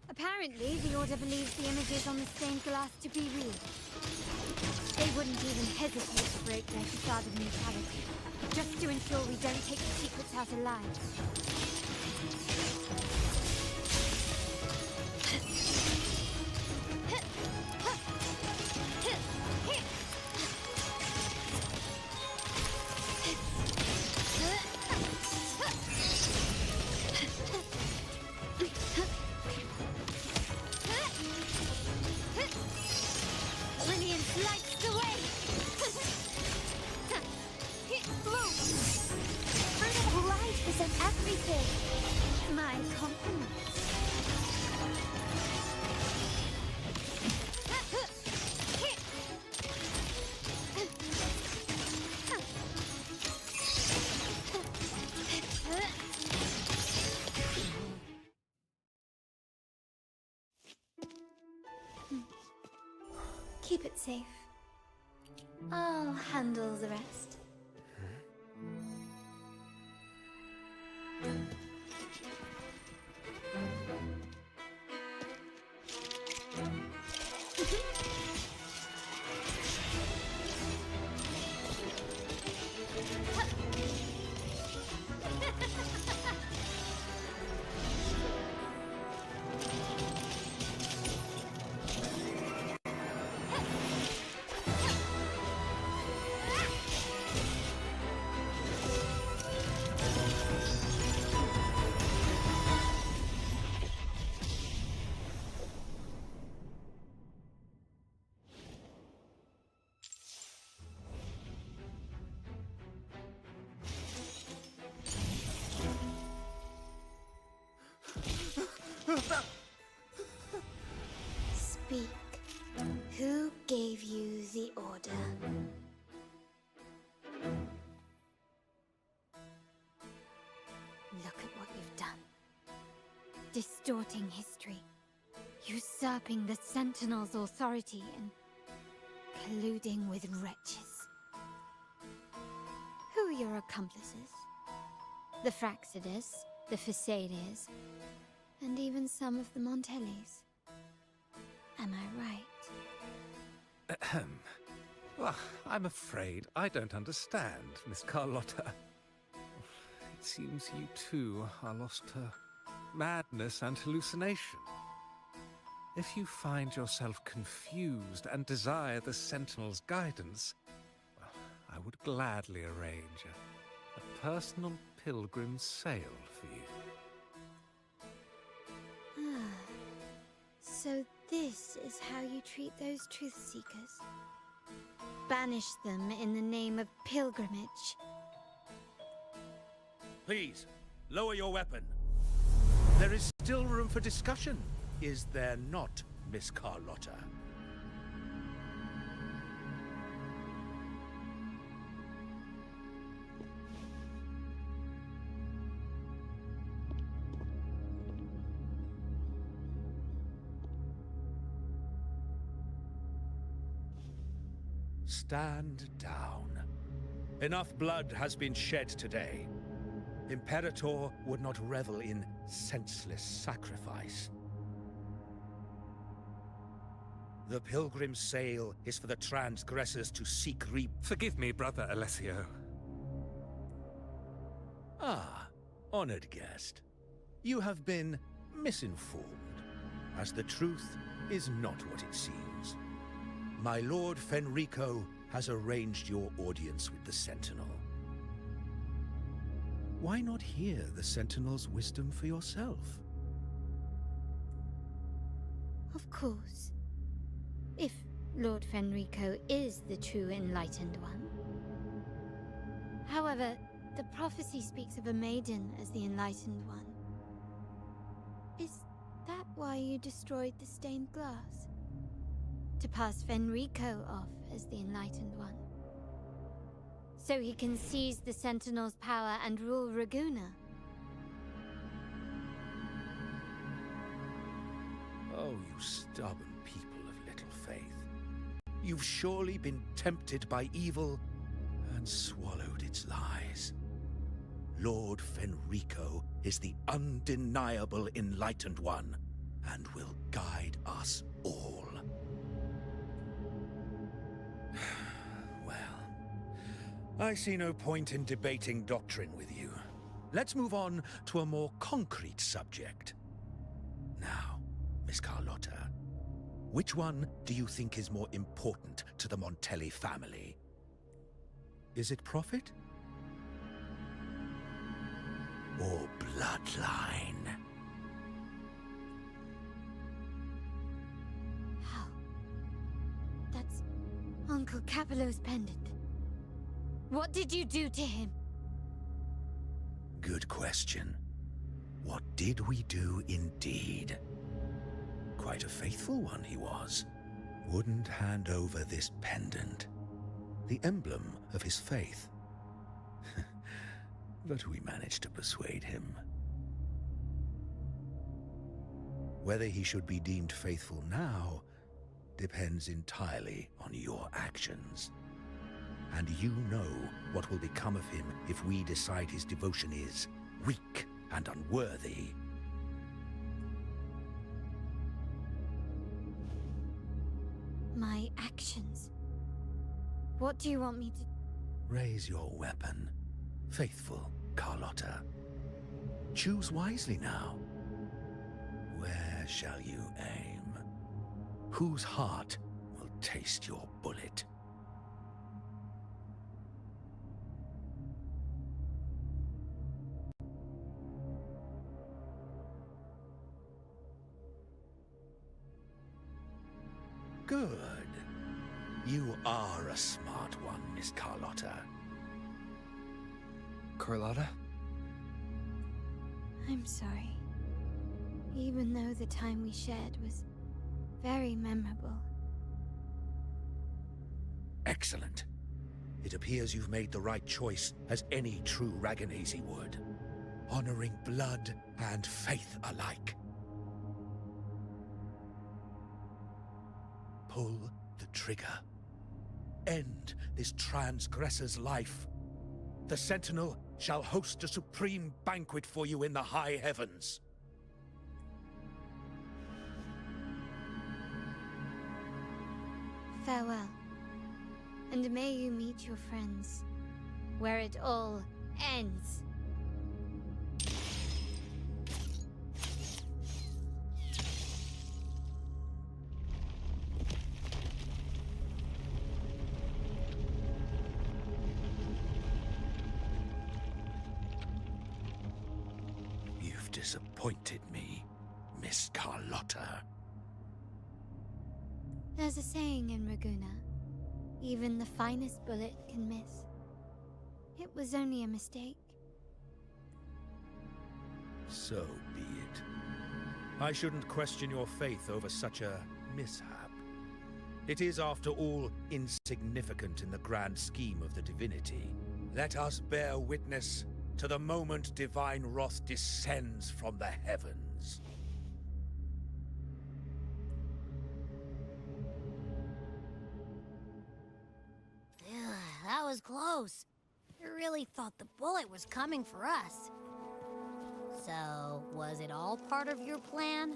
Apparently, the Order believes the images on the stained glass to be real. They wouldn't even hesitate to break their facade of neutrality, just to ensure we don't take the secrets out alive. My compliments. Keep it safe. I'll handle the rest. distorting history, usurping the Sentinel's authority, and colluding with wretches. Who are your accomplices? The Fraxidus, the Facades, and even some of the Montellis. Am I right? Ahem. Well, I'm afraid I don't understand, Miss Carlotta. It seems you too are lost to madness and hallucination. If you find yourself confused and desire the Sentinel's guidance, well, I would gladly arrange a personal pilgrim sail for you. So this is how you treat those truth seekers. Banish them in the name of pilgrimage. Please, lower your weapon. There is still room for discussion, is there not, Miss Carlotta? Stand down. Enough blood has been shed today. Imperator would not revel in senseless sacrifice. The pilgrim's sail is for the transgressors to seek Forgive me, Brother Alessio. Ah, honored guest. You have been misinformed, as the truth is not what it seems. My Lord Fenrico has arranged your audience with the Sentinel. Why not hear the Sentinel's wisdom for yourself? Of course. If Lord Fenrico is the true Enlightened One. However, the prophecy speaks of a maiden as the Enlightened One. Is that why you destroyed the stained glass? To pass Fenrico off as the Enlightened One? So he can seize the Sentinel's power and rule Raguna? Oh, you stubborn people of little faith. You've surely been tempted by evil and swallowed its lies. Lord Fenrico is the undeniable Enlightened One and will guide us all. I see no point in debating doctrine with you. Let's move on to a more concrete subject. Now, Miss Carlotta, which one do you think is more important to the Montelli family? Is it profit? Or bloodline? How? That's Uncle Capello's pendant. What did you do to him? Good question. What did we do indeed? Quite a faithful one he was. Wouldn't hand over this pendant, the emblem of his faith. But we managed to persuade him. Whether he should be deemed faithful now depends entirely on your actions. And you know what will become of him if we decide his devotion is weak and unworthy. My actions? What do you want me to... Raise your weapon, faithful Carlotta. Choose wisely now. Where shall you aim? Whose heart will taste your bullet? Good. You are a smart one, Miss Carlotta. Carlotta? I'm sorry. Even though the time we shared was very memorable. Excellent. It appears you've made the right choice, as any true Raganese would. Honoring blood and faith alike. Pull the trigger. End this transgressor's life. The Sentinel shall host a supreme banquet for you in the high heavens. Farewell. And may you meet your friends, where it all ends. You've disappointed me, Miss Carlotta. There's a saying in Raguna, even the finest bullet can miss. It was only a mistake. So be it. I shouldn't question your faith over such a mishap. It is, after all, insignificant in the grand scheme of the divinity. Let us bear witness to the moment divine wrath descends from the heavens. That was close. I really thought the bullet was coming for us. So, was it all part of your plan?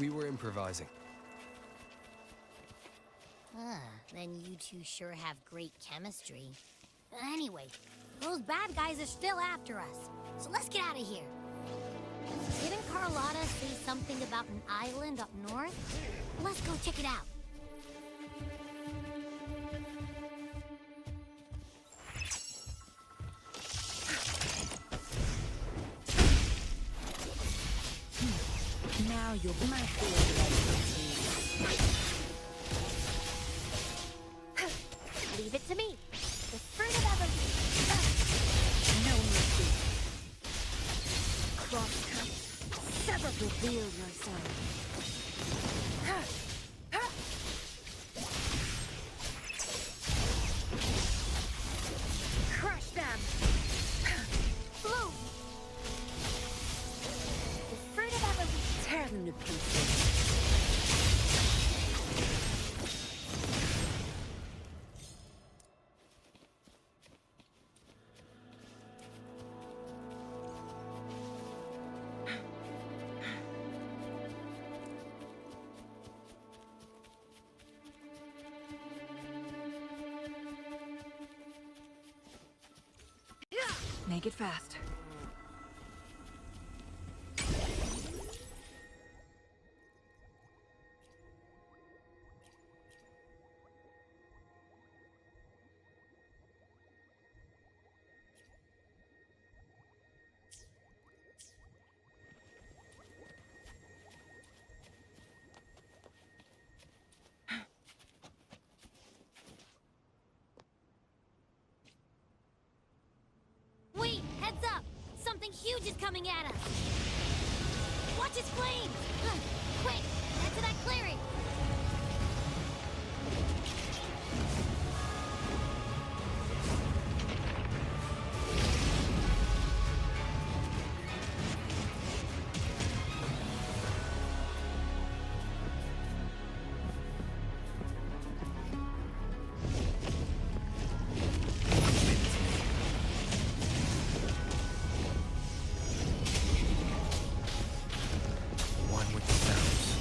We were improvising. Then you two sure have great chemistry. Anyway, those bad guys are still after us. So let's get out of here. Didn't Carlotta say something about an island up north? Let's go check it out. Now you'll be my field. Leave it to me. The fruit of evolution. No mercy. Cross-cut. Sever. Reveal yourself. Crush them. Bloom. The fruit of evolution. Tear them to pieces. Make it fast. Wait, heads up! Something huge is coming at us! Watch its flames! Quick, head to that clearing! One with the sounds.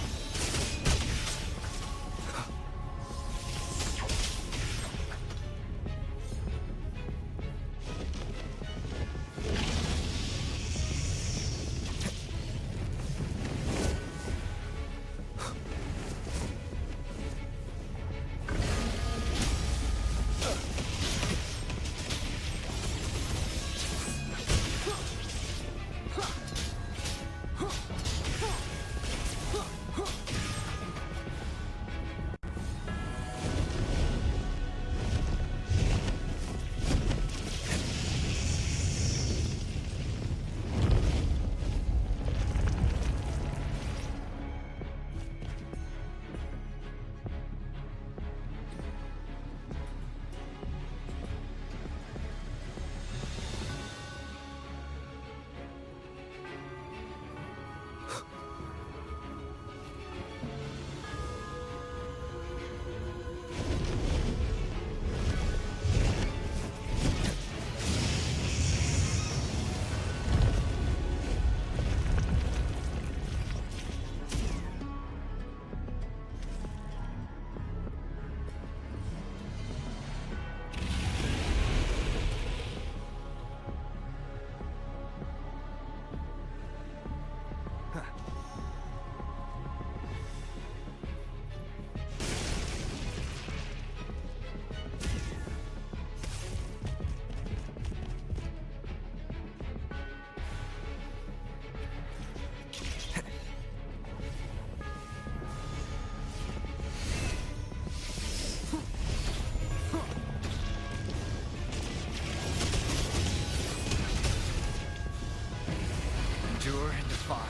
Spy.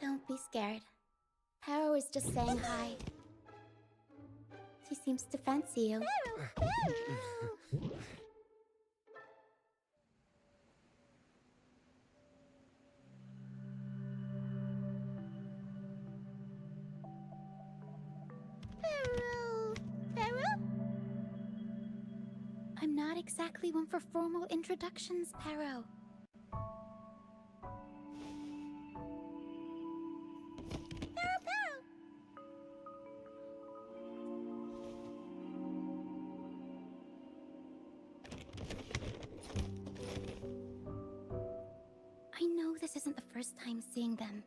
Don't be scared. Paro is just saying hi. She seems to fancy you. Paro? I'm not exactly one for formal introductions, Paro. I know this isn't the first time seeing them.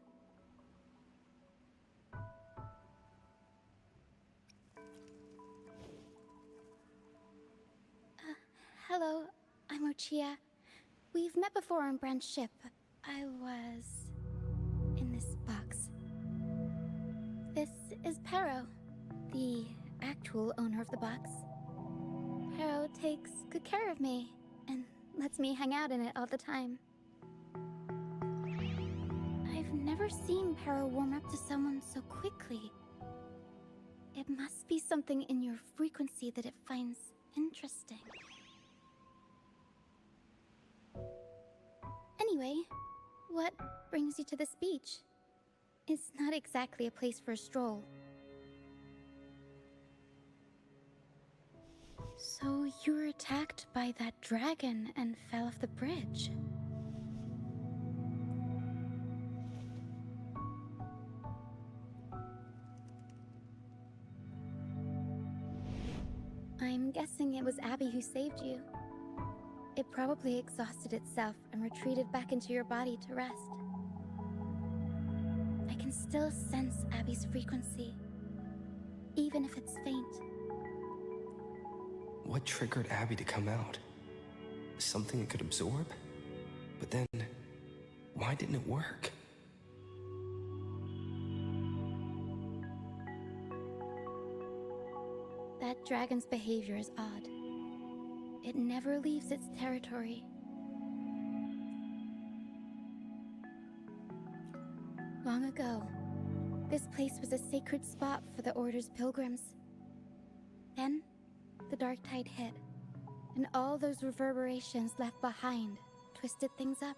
Hello, I'm Ochia. We've met before on Brand's ship. I was in this box. This is Paro, the actual owner of the box. Paro takes good care of me and lets me hang out in it all the time. I've never seen Paro warm up to someone so quickly. It must be something in your frequency that it finds interesting. Anyway, what brings you to this beach? It's not exactly a place for a stroll. So you were attacked by that dragon and fell off the bridge. I'm guessing it was Abby who saved you. It probably exhausted itself and retreated back into your body to rest. I can still sense Abby's frequency, even if it's faint. What triggered Abby to come out? Something it could absorb? But then, why didn't it work? That dragon's behavior is odd. It never leaves its territory. Long ago, this place was a sacred spot for the Order's pilgrims. Then, the dark tide hit, and all those reverberations left behind twisted things up.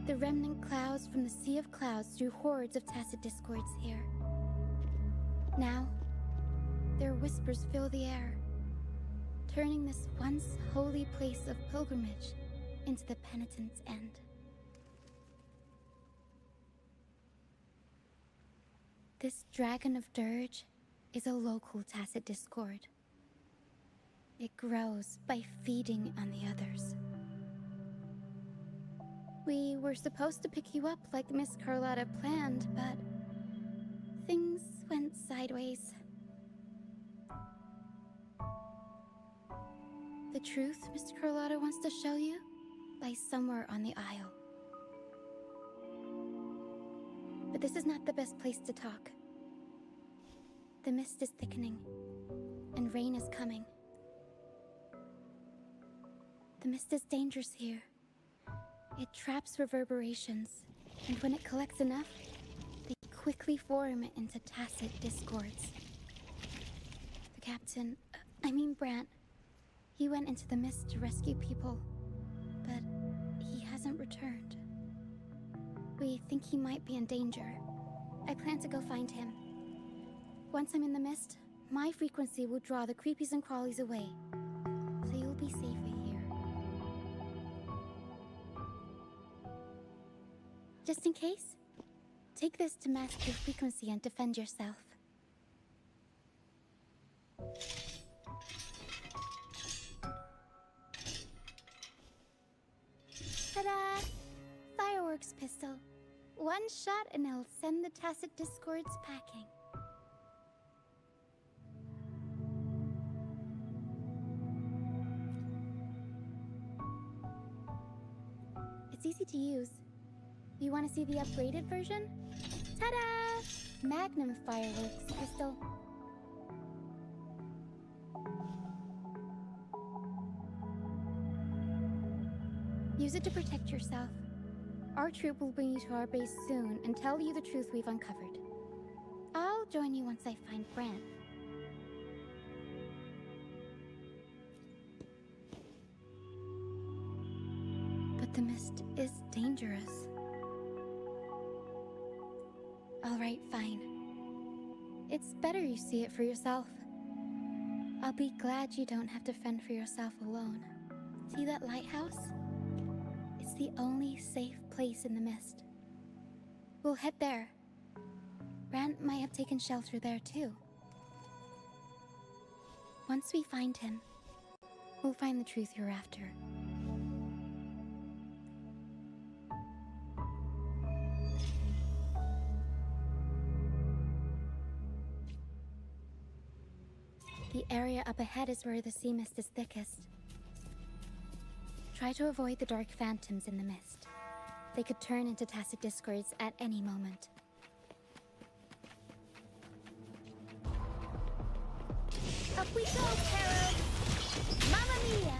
The remnant clouds from the Sea of Clouds drew hordes of tacit discords here. Now, their whispers fill the air, turning this once holy place of pilgrimage into the penitent's end. This Dragon of Dirge is a local tacit discord. It grows by feeding on the others. We were supposed to pick you up like Miss Carlotta planned, but things went sideways. The The truth Mr. Carlotta wants to show you lies somewhere on the Isle. But this is not the best place to talk. The mist is thickening, and rain is coming. The mist is dangerous here. It traps reverberations, and when it collects enough, they quickly form into tacit discords. The captain, Brant, he went into the mist to rescue people, but he hasn't returned. We think he might be in danger. I plan to go find him. Once I'm in the mist, my frequency will draw the creepies and crawlies away, so you'll be safer here. Just in case, take this to mask your frequency and defend yourself. Ta-da! Fireworks pistol. One shot and it'll send the tacit discords packing. It's easy to use. You want to see the upgraded version? Ta-da! Magnum fireworks pistol. Use it to protect yourself. Our troop will bring you to our base soon and tell you the truth we've uncovered. I'll join you once I find Brant. But the mist is dangerous. Alright, fine. It's better you see it for yourself. I'll be glad you don't have to fend for yourself alone. See that lighthouse? It's the only safe place in the mist. We'll head there. Brant might have taken shelter there too. Once we find him, we'll find the truth you're after. The area up ahead is where the sea mist is thickest. Try to avoid the dark phantoms in the mist. They could turn into tacit discords at any moment. Up we go, Carol! Mamma mia!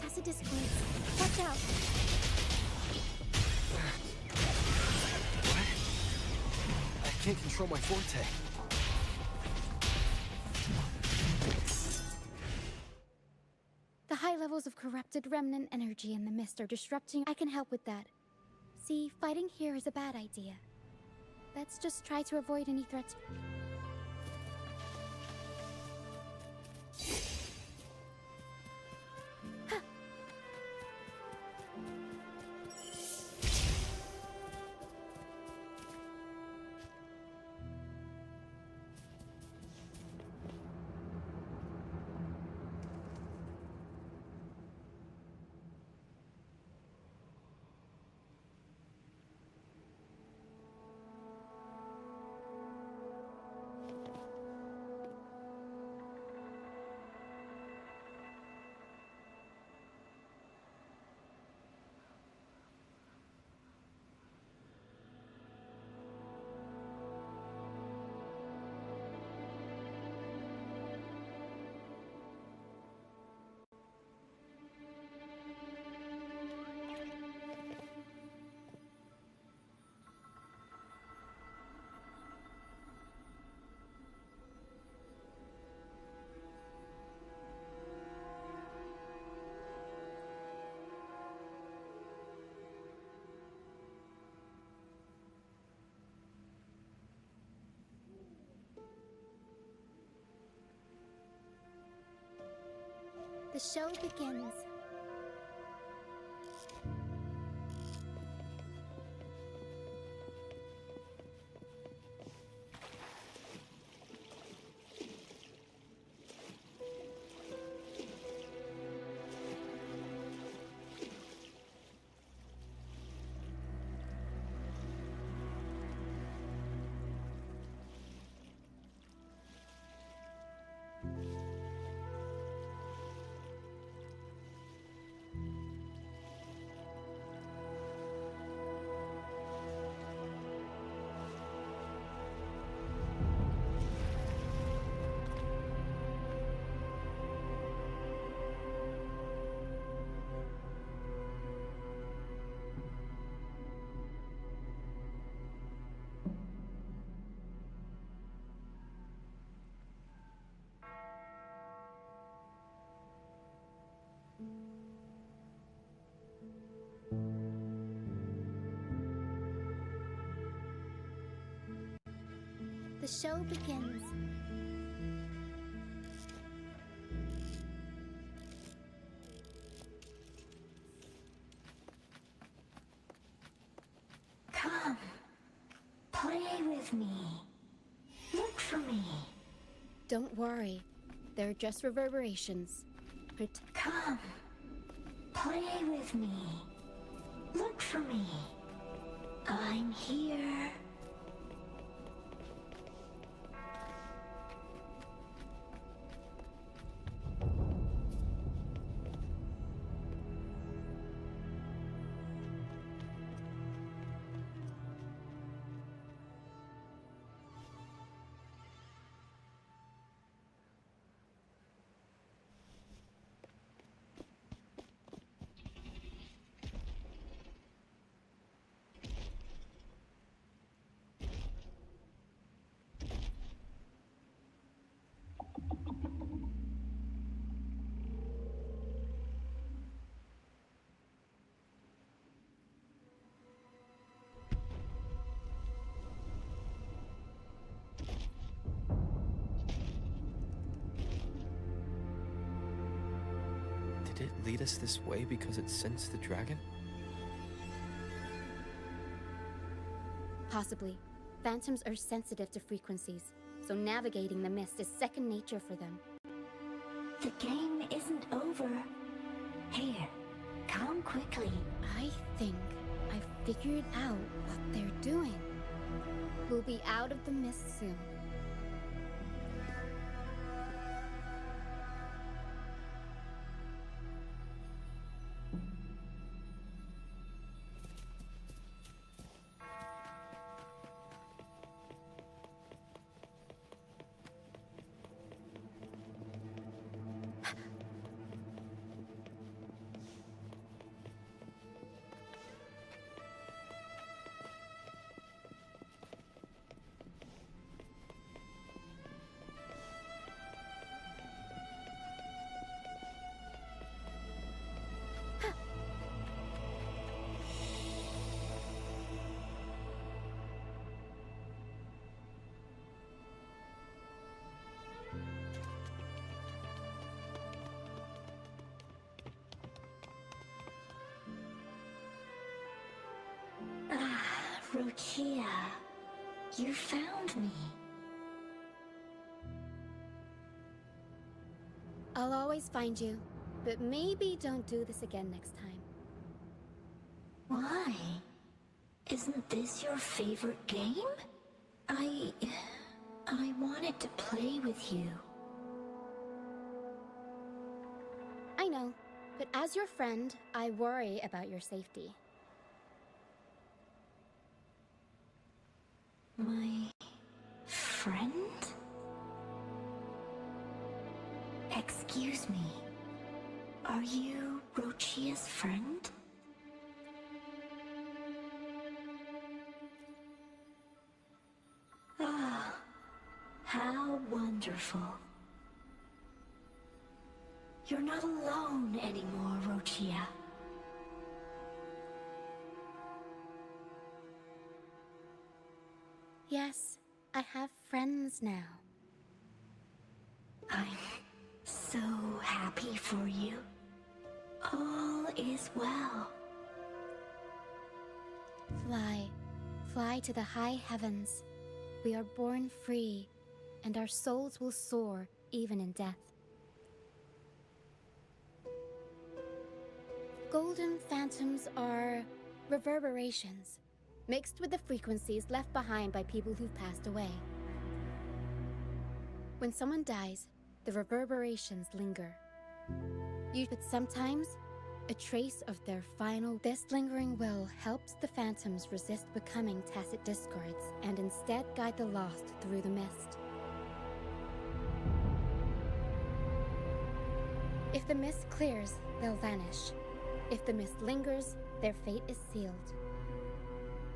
Tacit discords. Watch out! What? I can't control my forte. The high levels of corrupted remnant energy in the mist are disrupting. I can help with that. See, fighting here is a bad idea. Let's just try to avoid any threats. The show begins. The show begins. Come, play with me. Look for me. Don't worry, they're just reverberations. Come, play with me. Look for me. I'm here. Did it lead us this way because it sensed the dragon? Possibly. Phantoms are sensitive to frequencies, so navigating the mist is second nature for them. The game isn't over. Here, come quickly. I think I figured out what they're doing. We'll be out of the mist soon. Rochia, you found me. I'll always find you, but maybe don't do this again next time. Why? Isn't this your favorite game? I wanted to play with you. I know, but as your friend, I worry about your safety. My friend? Excuse me. Are you Rochia's friend? Ah, how wonderful. You're not alone anymore, Rochia. Yes, I have friends now. I'm so happy for you. well. Fly. Fly to the high heavens. We are born free, and our souls will soar even in death. Golden phantoms are reverberations, mixed with the frequencies left behind by people who've passed away. When someone dies, the reverberations linger. But sometimes, a trace of their final. This lingering will helps the phantoms resist becoming tacit discords and instead guide the lost through the mist. If the mist clears, they'll vanish. If the mist lingers, their fate is sealed.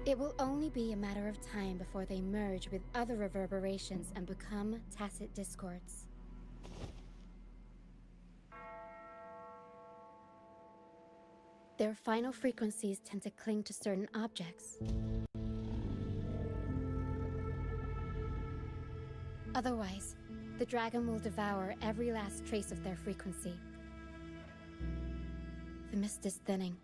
It will only be a matter of time before they merge with other reverberations and become tacit discords. Their final frequencies tend to cling to certain objects. Otherwise, the dragon will devour every last trace of their frequency. The mist is thinning.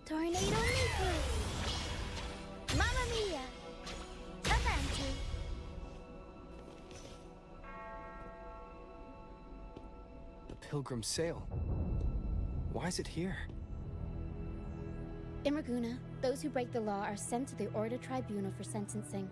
Tornado Maker! Mamma Mia! Avanti! The Pilgrim Sail. Why is it here? In Raguna, those who break the law are sent to the Order Tribunal for sentencing.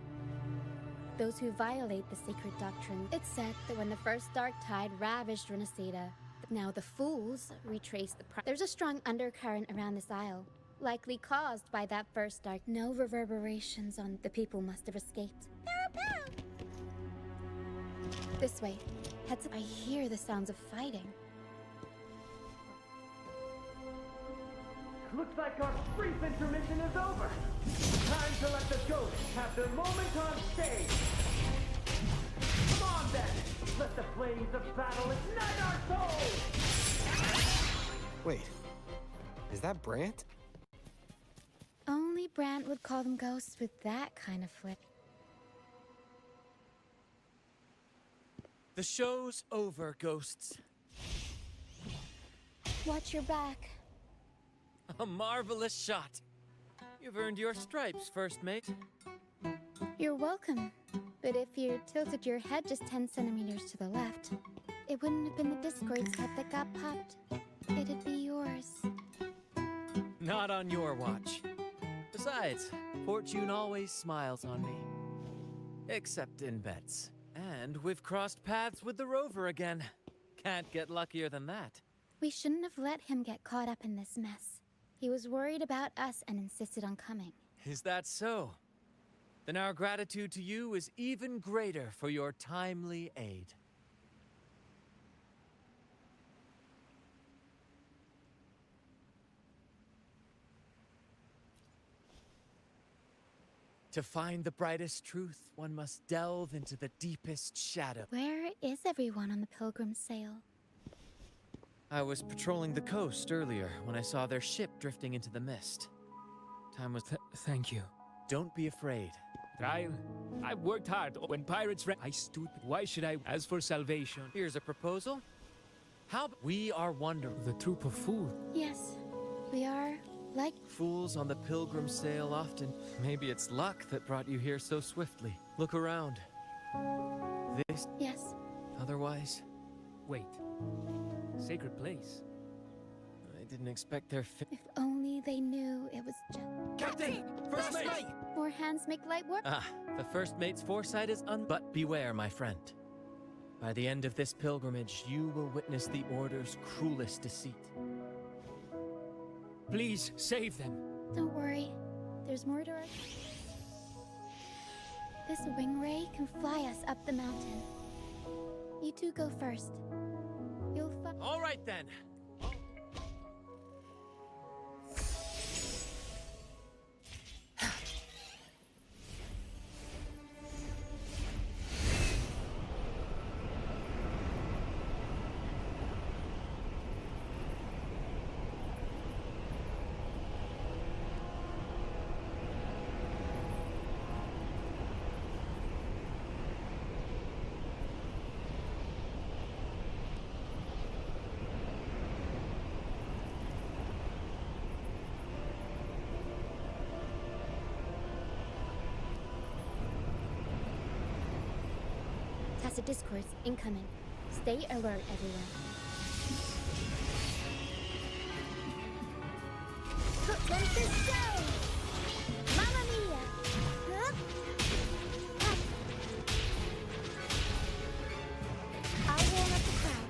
Those who violate the sacred doctrine. It's said that when the first dark tide ravaged Renacida, now the fools retrace the There's a strong undercurrent around this isle, likely caused by that first dark. No reverberations on the people must have escaped. This way. Heads up. I hear the sounds of fighting. Looks like our brief intermission is over. Time to let the ghosts have their moment on stage. Come on then, let the flames of battle ignite our souls! Wait, is that Brant? Only Brant would call them ghosts with that kind of flip. The show's over, ghosts. Watch your back. A marvelous shot. You've earned your stripes, first mate. You're welcome. But if you tilted your head just 10 centimeters to the left, it wouldn't have been the Discord set that got popped. It'd be yours. Not on your watch. Besides, fortune always smiles on me. Except in bets. And we've crossed paths with the rover again. Can't get luckier than that. We shouldn't have let him get caught up in this mess. He was worried about us and insisted on coming. Is that so? Then our gratitude to you is even greater for your timely aid. To find the brightest truth, one must delve into the deepest shadow. Where is everyone on the Pilgrim Sail? I was patrolling the coast earlier when I saw their ship drifting into the mist. Time was... Thank you. Don't be afraid. I worked hard. When pirates I stood... Why should I... As for salvation... Here's a proposal. How... We are wonderful. The troop of fools. Yes, we are like... Fools on the Pilgrim Sail often. Maybe it's luck that brought you here so swiftly. Look around. This... Yes. Otherwise... Wait. Sacred place. I didn't expect their If only they knew it was just... Captain! First mate! More hands make light work. Ah, the first mate's foresight is But beware, my friend. By the end of this pilgrimage, you will witness the Order's cruelest deceit. Please, save them. Don't worry. There's more to our... This wing ray can fly us up the mountain. You two go first. You'll All right, then. tacit discords incoming. Stay alert, everyone. Let this go! Mamma mia! Huh? I'll warm up the crowd.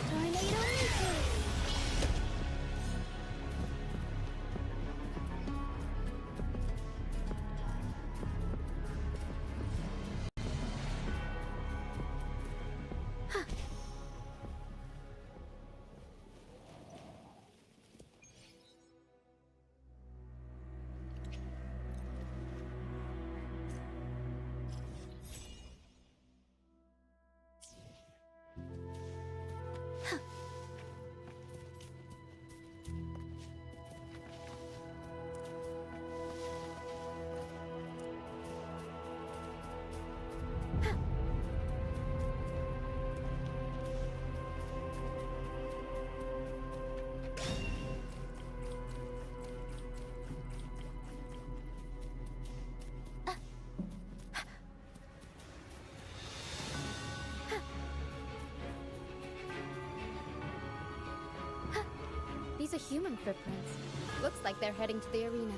Tornado nuclear! These are human footprints. Looks like they're heading to the arena.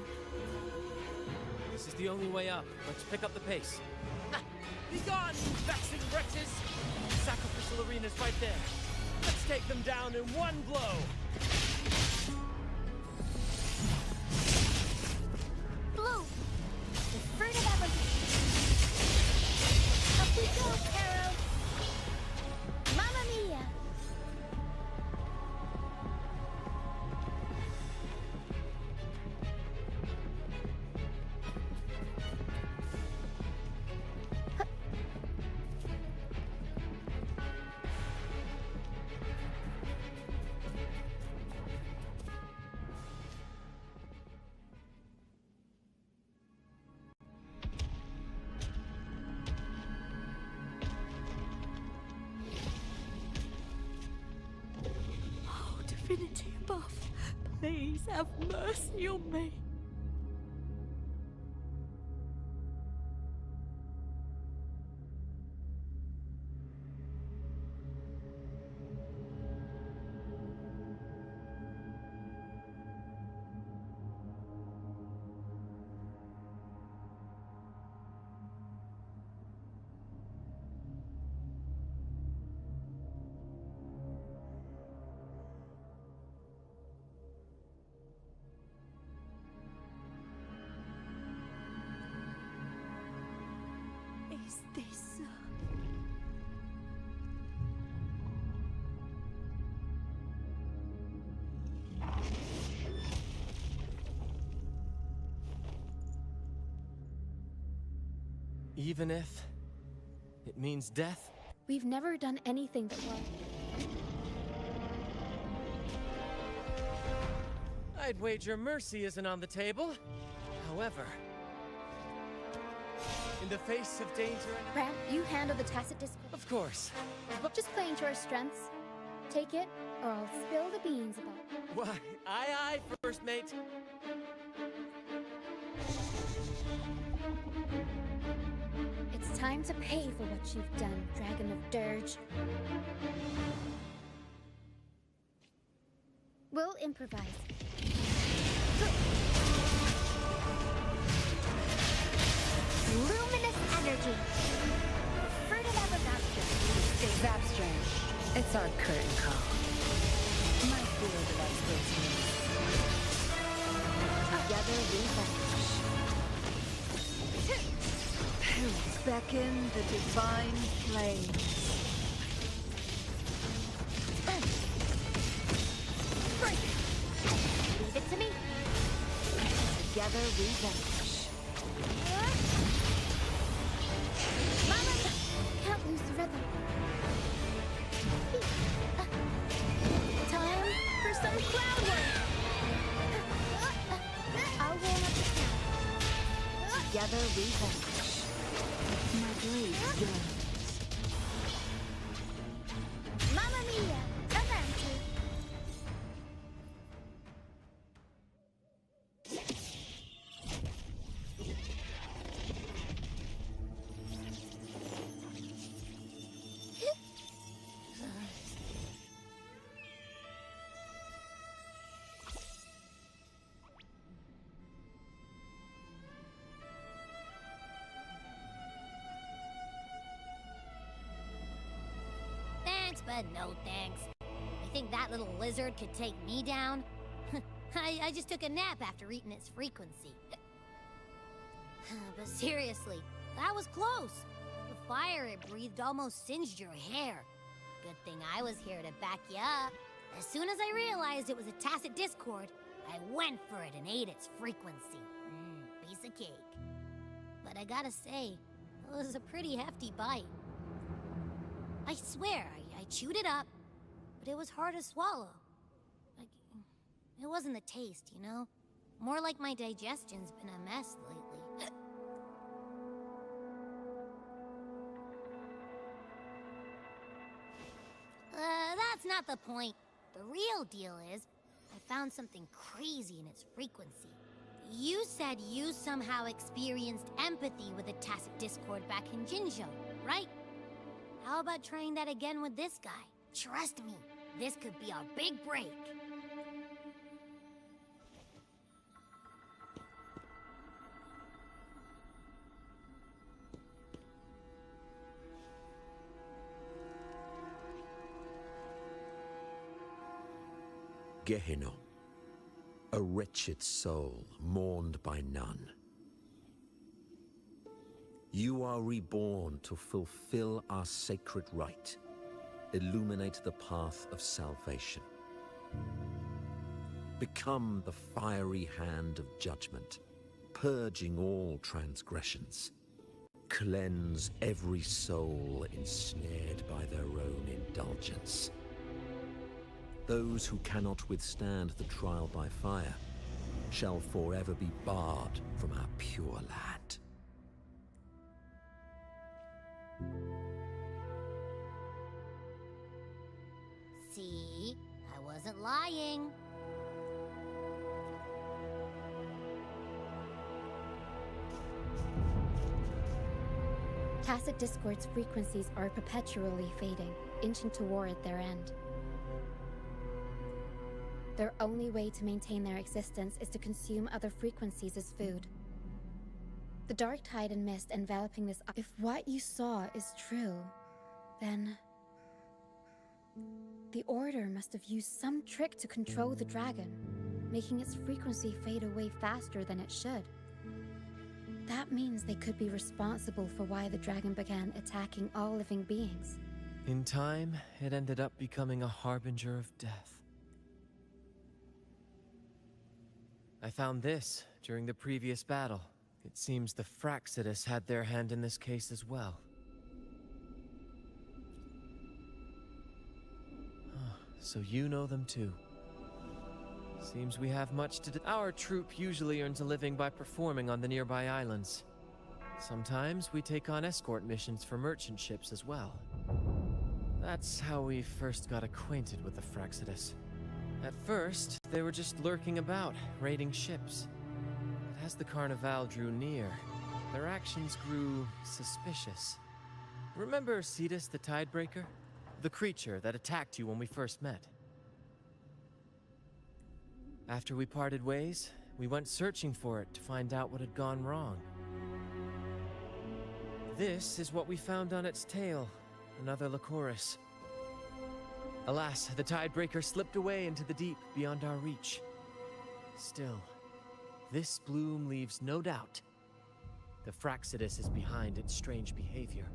This is the only way up. Let's pick up the pace. Be gone, you vexing wretches! Sacrificial arena's right there. Let's take them down in one blow! Blue! The fruit of evolution! Up we go, Carol! Mamma mia! Divinity above, please have mercy on me. Is this... Even if it means death? We've never done anything that will. I'd wager mercy isn't on the table. However, in the face of danger and... Ram, you handle the tacit discord. Of course. But just playing to our strengths. Take it, or I'll spill the beans about it. Why, aye, first mate. It's time to pay for what you've done, Dragon of Dirge. We'll improvise. Luminous energy! Fruit of evolution! Sjsifat, it's our curtain call. My field of expertise. Together we vanish. Beckon the divine flames. Leave it to me! Together we vanish. Mama! Can't lose the rhythm. Time for some cloud work! I'll warm up the crowd. Together we vanish. My blade yearns. Mamma mia! Avanti! but no thanks. You think that little lizard could take me down? I just took a nap after eating its frequency. But seriously, that was close. The fire it breathed almost singed your hair. Good thing I was here to back you up. As soon as I realized it was a tacit discord, I went for it and ate its frequency. Piece of cake. But I gotta say, it was a pretty hefty bite. I swear, I chewed it up, but it was hard to swallow. Like, it wasn't the taste, you know? More like my digestion's been a mess lately. That's not the point. The real deal is, I found something crazy in its frequency. You said you somehow experienced empathy with the tacit discord back in Jinzhou, right? How about trying that again with this guy? Trust me, this could be our big break. Gehenna, a wretched soul mourned by none. You are reborn to fulfill our sacred rite, illuminate the path of salvation. Become the fiery hand of judgment, purging all transgressions. Cleanse every soul ensnared by their own indulgence. Those who cannot withstand the trial by fire shall forever be barred from our pure land. See? I wasn't lying. Tacit Discord's frequencies are perpetually fading, inching toward their end. Their only way to maintain their existence is to consume other frequencies as food. The dark tide and mist enveloping this... If what you saw is true, then... the Order must have used some trick to control the dragon, making its frequency fade away faster than it should. That means they could be responsible for why the dragon began attacking all living beings. In time, it ended up becoming a harbinger of death. I found this during the previous battle. It seems the Fraxidus had their hand in this case as well. So you know them too. Seems we have much to do. Our troop usually earns a living by performing on the nearby islands. Sometimes we take on escort missions for merchant ships as well. That's how we first got acquainted with the Fraxidus. At first, they were just lurking about, raiding ships. But as the Carnival drew near, their actions grew suspicious. Remember Cetus the Tidebreaker? The creature that attacked you when we first met. After we parted ways, we went searching for it to find out what had gone wrong. This is what we found on its tail, another Lycoris. Alas, the Tidebreaker slipped away into the deep beyond our reach. Still, this bloom leaves no doubt. The Fraxidus is behind its strange behavior.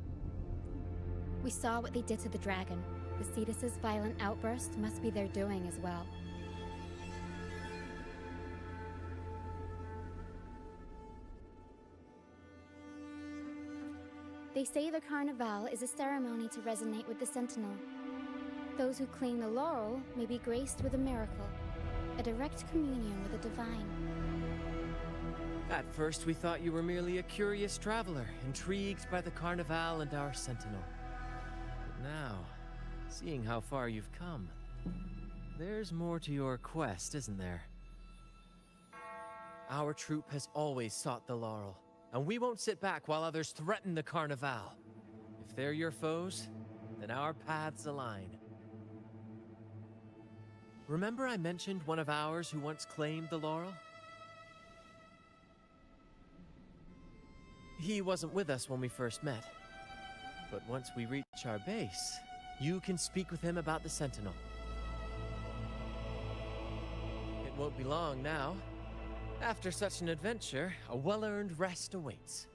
We saw what they did to the dragon. The Cetus's violent outburst must be their doing as well. They say the Carnival is a ceremony to resonate with the Sentinel. Those who claim the laurel may be graced with a miracle, a direct communion with the divine. At first we thought you were merely a curious traveler, intrigued by the Carnival and our Sentinel. But now, seeing how far you've come, there's more to your quest, isn't there? Our troop has always sought the laurel, and we won't sit back while others threaten the Carnival. If they're your foes, then our paths align. Remember I mentioned one of ours who once claimed the laurel? He wasn't with us when we first met. But once we reach our base, You can speak with him about the Sentinel. It won't be long now. After such an adventure, a well-earned rest awaits.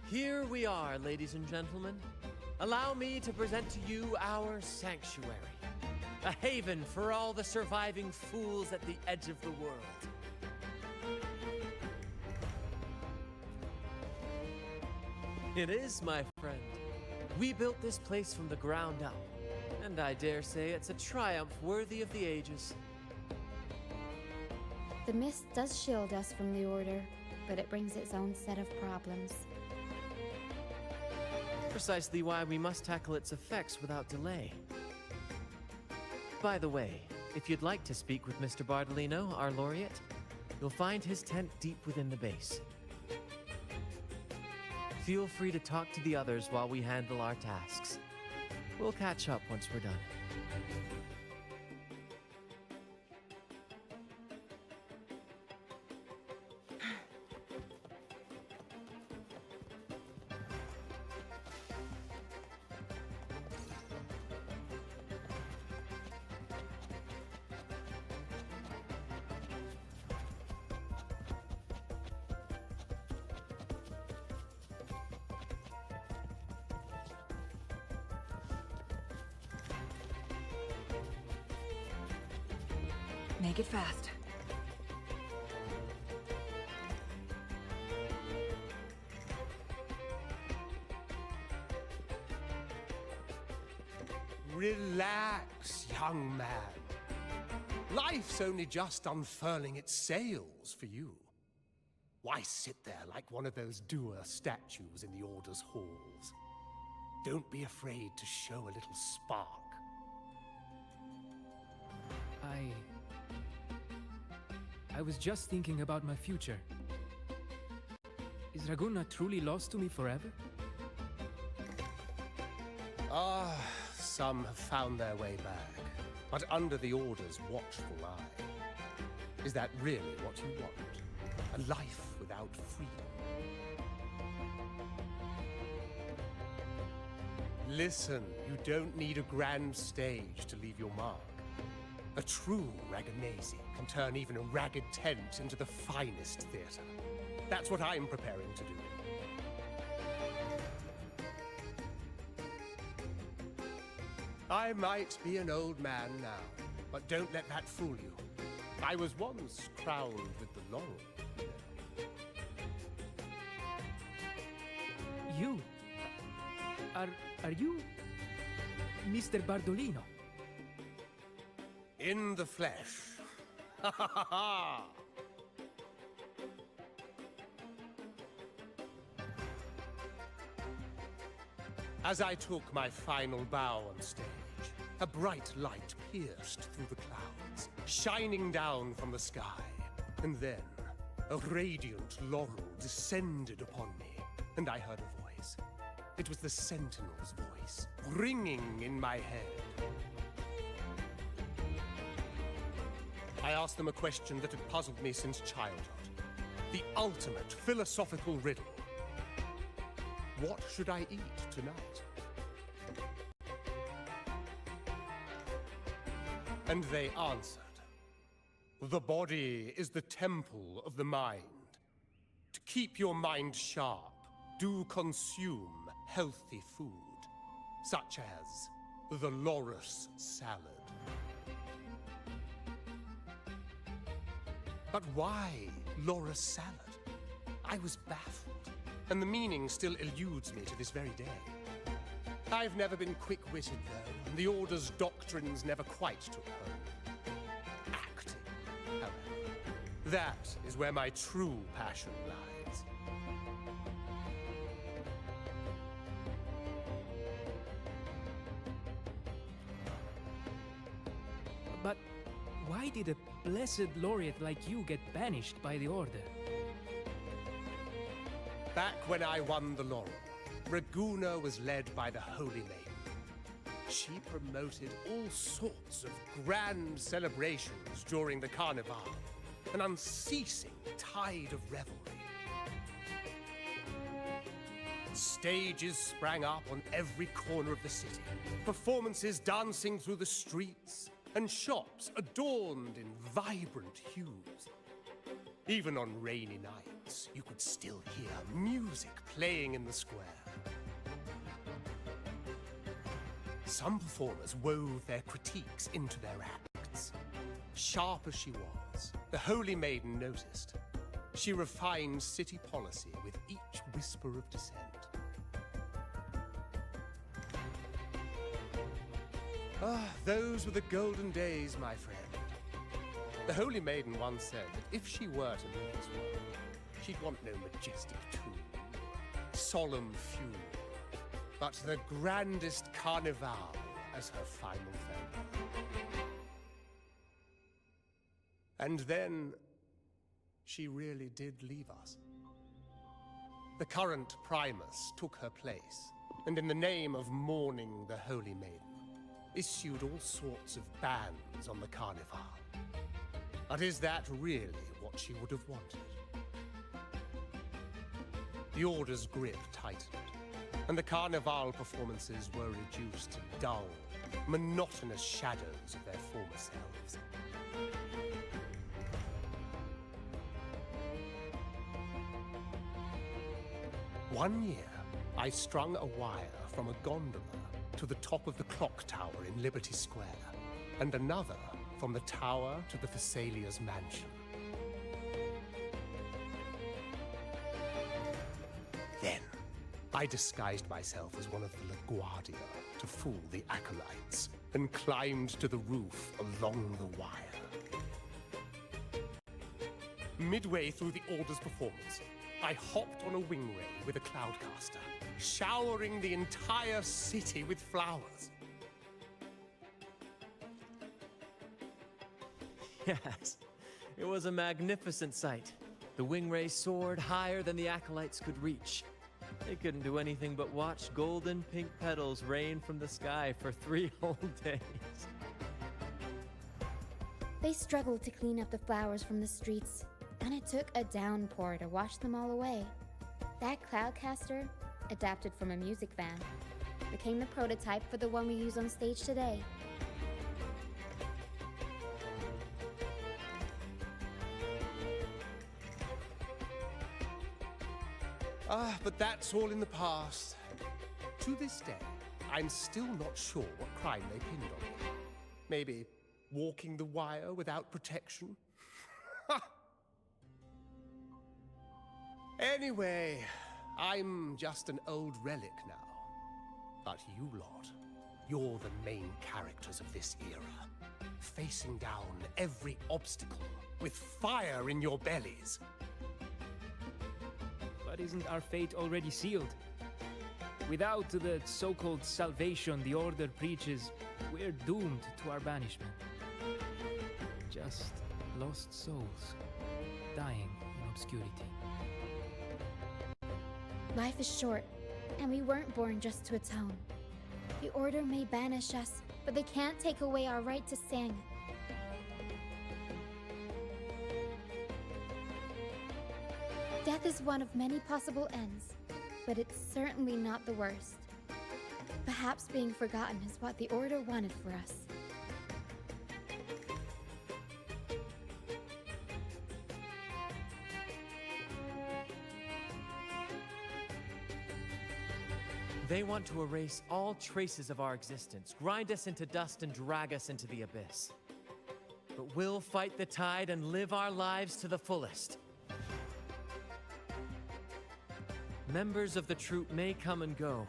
Here we are, ladies and gentlemen. Allow me to present to you our sanctuary. A haven for all the surviving fools at the edge of the world. It is, my friend. We built this place from the ground up, and I dare say it's a triumph worthy of the ages. The mist does shield us from the Order, but it brings its own set of problems. Precisely why we must tackle its effects without delay. By the way, if you'd like to speak with Mr. Bardolino, our laureate, you'll find his tent deep within the base. Feel free to talk to the others while we handle our tasks. We'll catch up once we're done. Make it fast. Relax, young man. Life's only just unfurling its sails for you. Why sit there like one of those dour statues in the Order's halls? Don't be afraid to show a little spark. I was just thinking about my future. Is Raguna truly lost to me forever? Ah, some have found their way back, but under the Order's watchful eye. Is that really what you want? A life without freedom? Listen, you don't need a grand stage to leave your mark. A true Raganese can turn even a ragged tent into the finest theater. That's what I'm preparing to do. I might be an old man now, but don't let that fool you. I was once crowned with the laurel. You? Are you Mr. Bardolino? In the flesh. Ha ha ha ha! As I took my final bow on stage, a bright light pierced through the clouds, shining down from the sky. And then, a radiant laurel descended upon me, and I heard a voice. It was the Sentinel's voice, ringing in my head. I asked them a question that had puzzled me since childhood. The ultimate philosophical riddle. What should I eat tonight? And they answered, the body is the temple of the mind. To keep your mind sharp, do consume healthy food, such as the loris salad. But why loris salad? I was baffled, and the meaning still eludes me to this very day. I've never been quick-witted, though, and the Order's doctrines never quite took hold. Acting, however, that is where my true passion lies. But why did a blessed laureate like you get banished by the Order? Back when I won the laurel, Raguna was led by the Holy Maiden. She promoted all sorts of grand celebrations during the Carnival, an unceasing tide of revelry. Stages sprang up on every corner of the city, performances dancing through the streets, and shops adorned in vibrant hues. Even on rainy nights, you could still hear music playing in the square. Some performers wove their critiques into their acts. Sharp as she was, the Holy Maiden noticed. She refined city policy with each whisper of dissent. Ah, those were the golden days, my friend. The Holy Maiden once said that if she were to leave this world, she'd want no majestic tomb, solemn funeral, but the grandest carnival as her final farewell. And then, she really did leave us. The current Primus took her place, and in the name of mourning the Holy Maiden, issued all sorts of bans on the carnival. But is that really what she would have wanted? The Order's grip tightened, and the Carnival performances were reduced to dull, monotonous shadows of their former selves. One year, I strung a wire from a gondola to the top of the clock tower in Liberty Square, and another from the tower to the Thessalia's mansion. Then, I disguised myself as one of the LaGuardia to fool the acolytes, and climbed to the roof along the wire. Midway through the Order's performance, I hopped on a wing ray with a cloudcaster, showering the entire city with flowers. Yes, it was a magnificent sight. The wingray soared higher than the acolytes could reach. They couldn't do anything but watch golden pink petals rain from the sky for 3 whole days. They struggled to clean up the flowers from the streets, and it took a downpour to wash them all away. That cloudcaster, adapted from a music van, became the prototype for the one we use on stage today. Ah, but that's all in the past. To this day, I'm still not sure what crime they pinned on me. Maybe walking the wire without protection? Anyway, I'm just an old relic now. But you lot, you're the main characters of this era. Facing down every obstacle with fire in your bellies. But isn't our fate already sealed? Without the so-called salvation the Order preaches, we're doomed to our banishment. Just lost souls, dying in obscurity. Life is short, and we weren't born just to atone. The Order may banish us, but they can't take away our right to sing. Death is one of many possible ends, but it's certainly not the worst. Perhaps being forgotten is what the Order wanted for us. They want to erase all traces of our existence, grind us into dust and drag us into the abyss. But we'll fight the tide and live our lives to the fullest. Members of the troupe may come and go,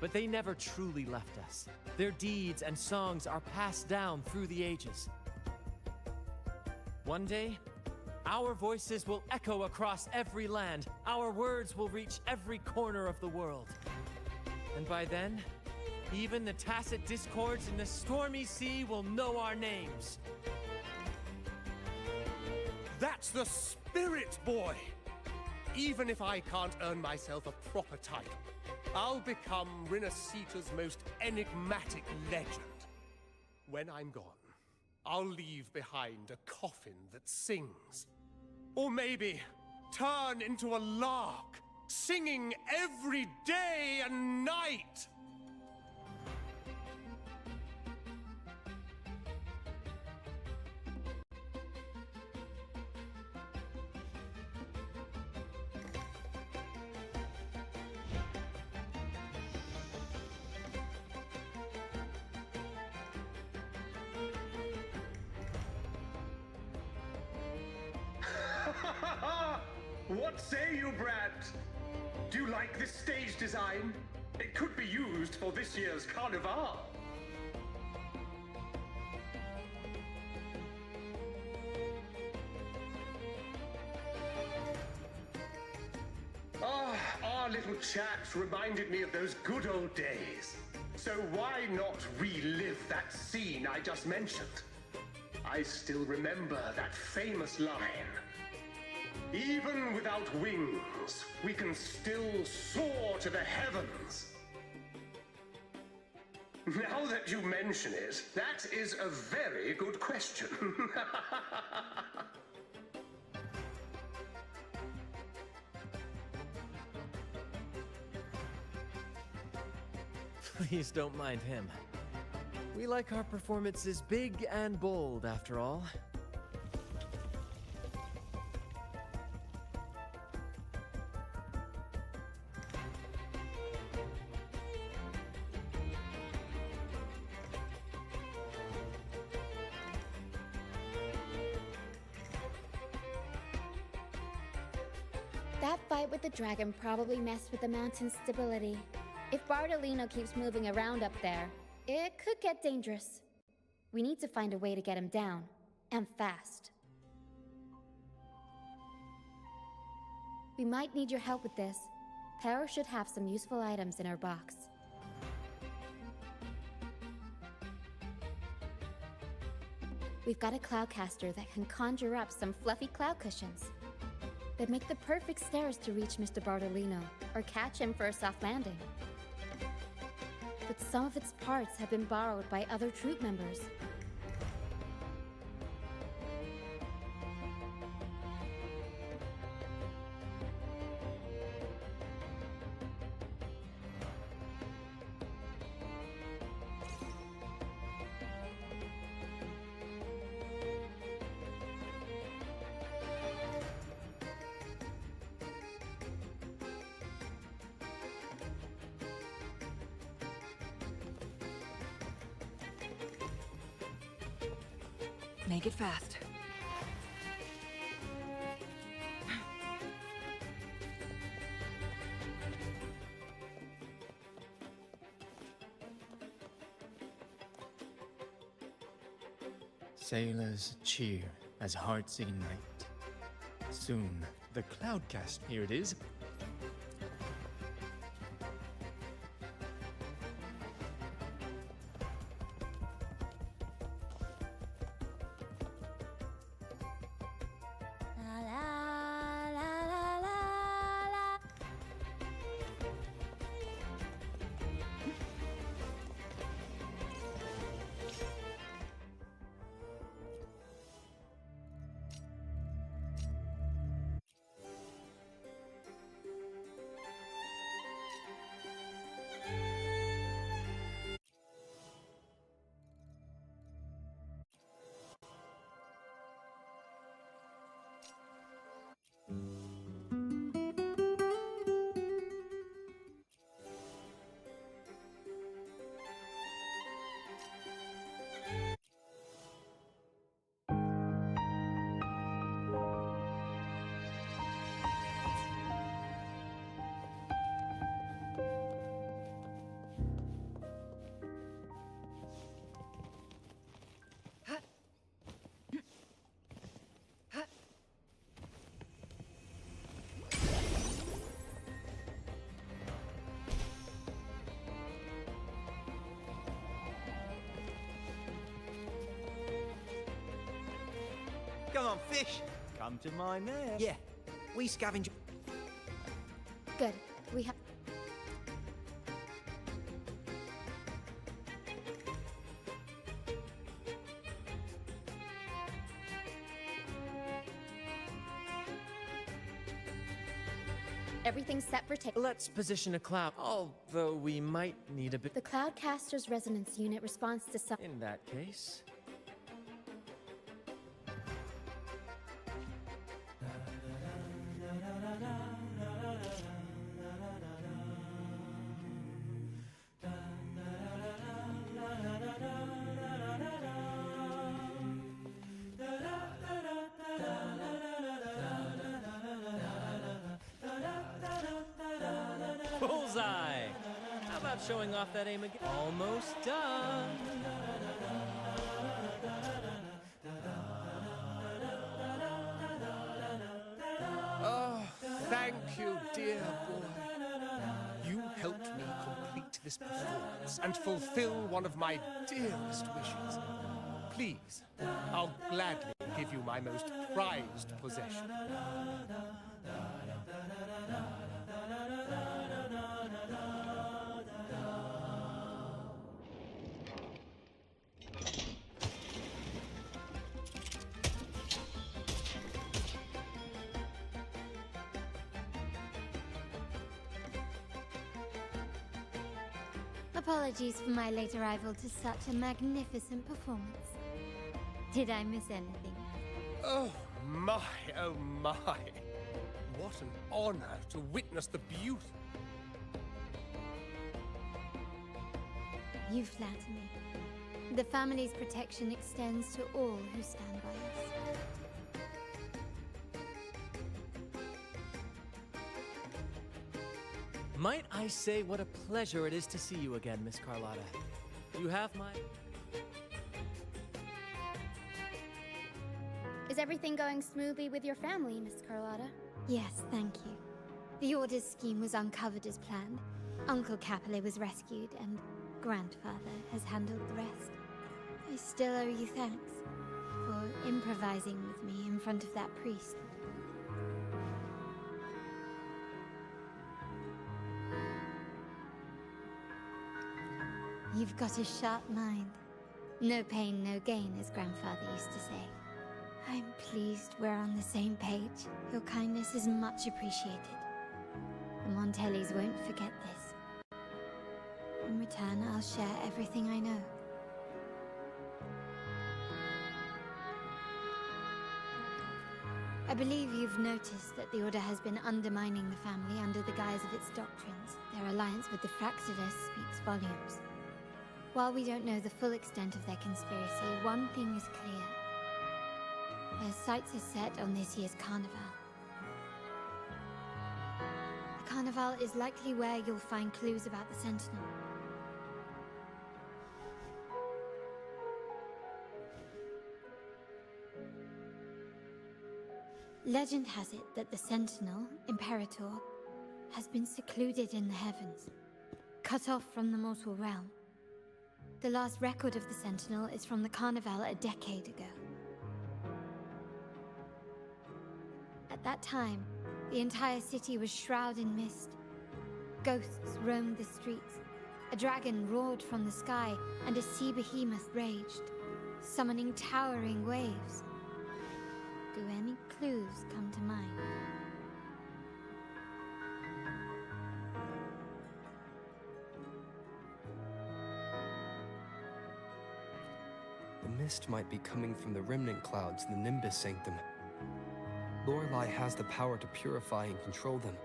but they never truly left us. Their deeds and songs are passed down through the ages. One day, our voices will echo across every land. Our words will reach every corner of the world. And by then, even the tacit discords in the stormy sea will know our names. That's the spirit, boy! Even if I can't earn myself a proper title, I'll become Rinasita's most enigmatic legend. When I'm gone, I'll leave behind a coffin that sings. Or maybe turn into a lark, singing every day and night! What say you, Brad? Do you like this stage design? It could be used for this year's carnival. Our little chat reminded me of those good old days. So why not relive that scene I just mentioned? I still remember that famous line. Even without wings, we can still soar to the heavens. Now that you mention it, that is a very good question. Please don't mind him. We like our performances big and bold, after all. That fight with the dragon probably messed with the mountain's stability. If Bardolino keeps moving around up there, it could get dangerous. We need to find a way to get him down, and fast. We might need your help with this. Pero should have some useful items in her box. We've got a cloudcaster that can conjure up some fluffy cloud cushions. They'd make the perfect stairs to reach Mr. Bardolino, or catch him for a soft landing. But some of its parts have been borrowed by other troop members. Make it fast. Sailors cheer as hearts ignite. Soon, the Cloudcast, here it is. Come on, fish. Come to my net. Yeah, we scavenge. Good. We have. Everything's set for take. Let's position a cloud, although we might need a bit. The Cloudcaster's resonance unit responds to some. In that case. Bullseye! How about showing off that aim again? Almost done. Oh, thank you, dear boy. You helped me complete this performance and fulfill one of my dearest wishes. Please, I'll gladly give you my most prized possession. Apologies for my late arrival to such a magnificent performance. Did I miss anything? Oh my, oh my. What an honor to witness the beauty. You flatter me. The family's protection extends to all who stand by us. Might I say what a pleasure it is to see you again, Miss Carlotta. You have my... Is everything going smoothly with your family, Miss Carlotta? Yes, thank you. The Order's scheme was uncovered as planned. Uncle Capulet was rescued, and Grandfather has handled the rest. I still owe you thanks for improvising with me in front of that priest. You've got a sharp mind. No pain, no gain, as Grandfather used to say. I'm pleased we're on the same page. Your kindness is much appreciated. The Montellis won't forget this. In return, I'll share everything I know. I believe you've noticed that the Order has been undermining the family under the guise of its doctrines. Their alliance with the Fraxidus speaks volumes. While we don't know the full extent of their conspiracy, one thing is clear. Their sights are set on this year's carnival. The carnival is likely where you'll find clues about the Sentinel. Legend has it that the Sentinel, Imperator, has been secluded in the heavens, cut off from the mortal realm. The last record of the Sentinel is from the Carnival a decade ago. At that time, the entire city was shrouded in mist. Ghosts roamed the streets. A dragon roared from the sky, and a sea behemoth raged, summoning towering waves. Do any clues come to mind? The mist might be coming from the remnant clouds in the Nimbus Sanctum. Lorelei has the power to purify and control them,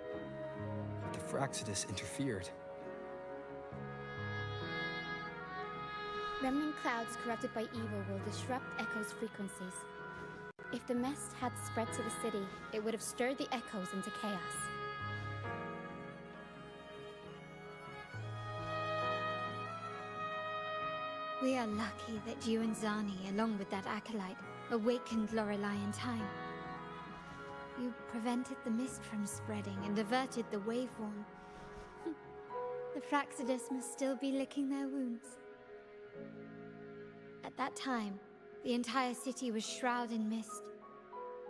but the Fraxidus interfered. Remnant clouds corrupted by evil will disrupt Echo's frequencies. If the mist had spread to the city, it would have stirred the Echoes into chaos. We are lucky that you and Zani, along with that acolyte, awakened Lorelei in time. You prevented the mist from spreading and averted the waveworn. The Fraxidus must still be licking their wounds. At that time, the entire city was shrouded in mist.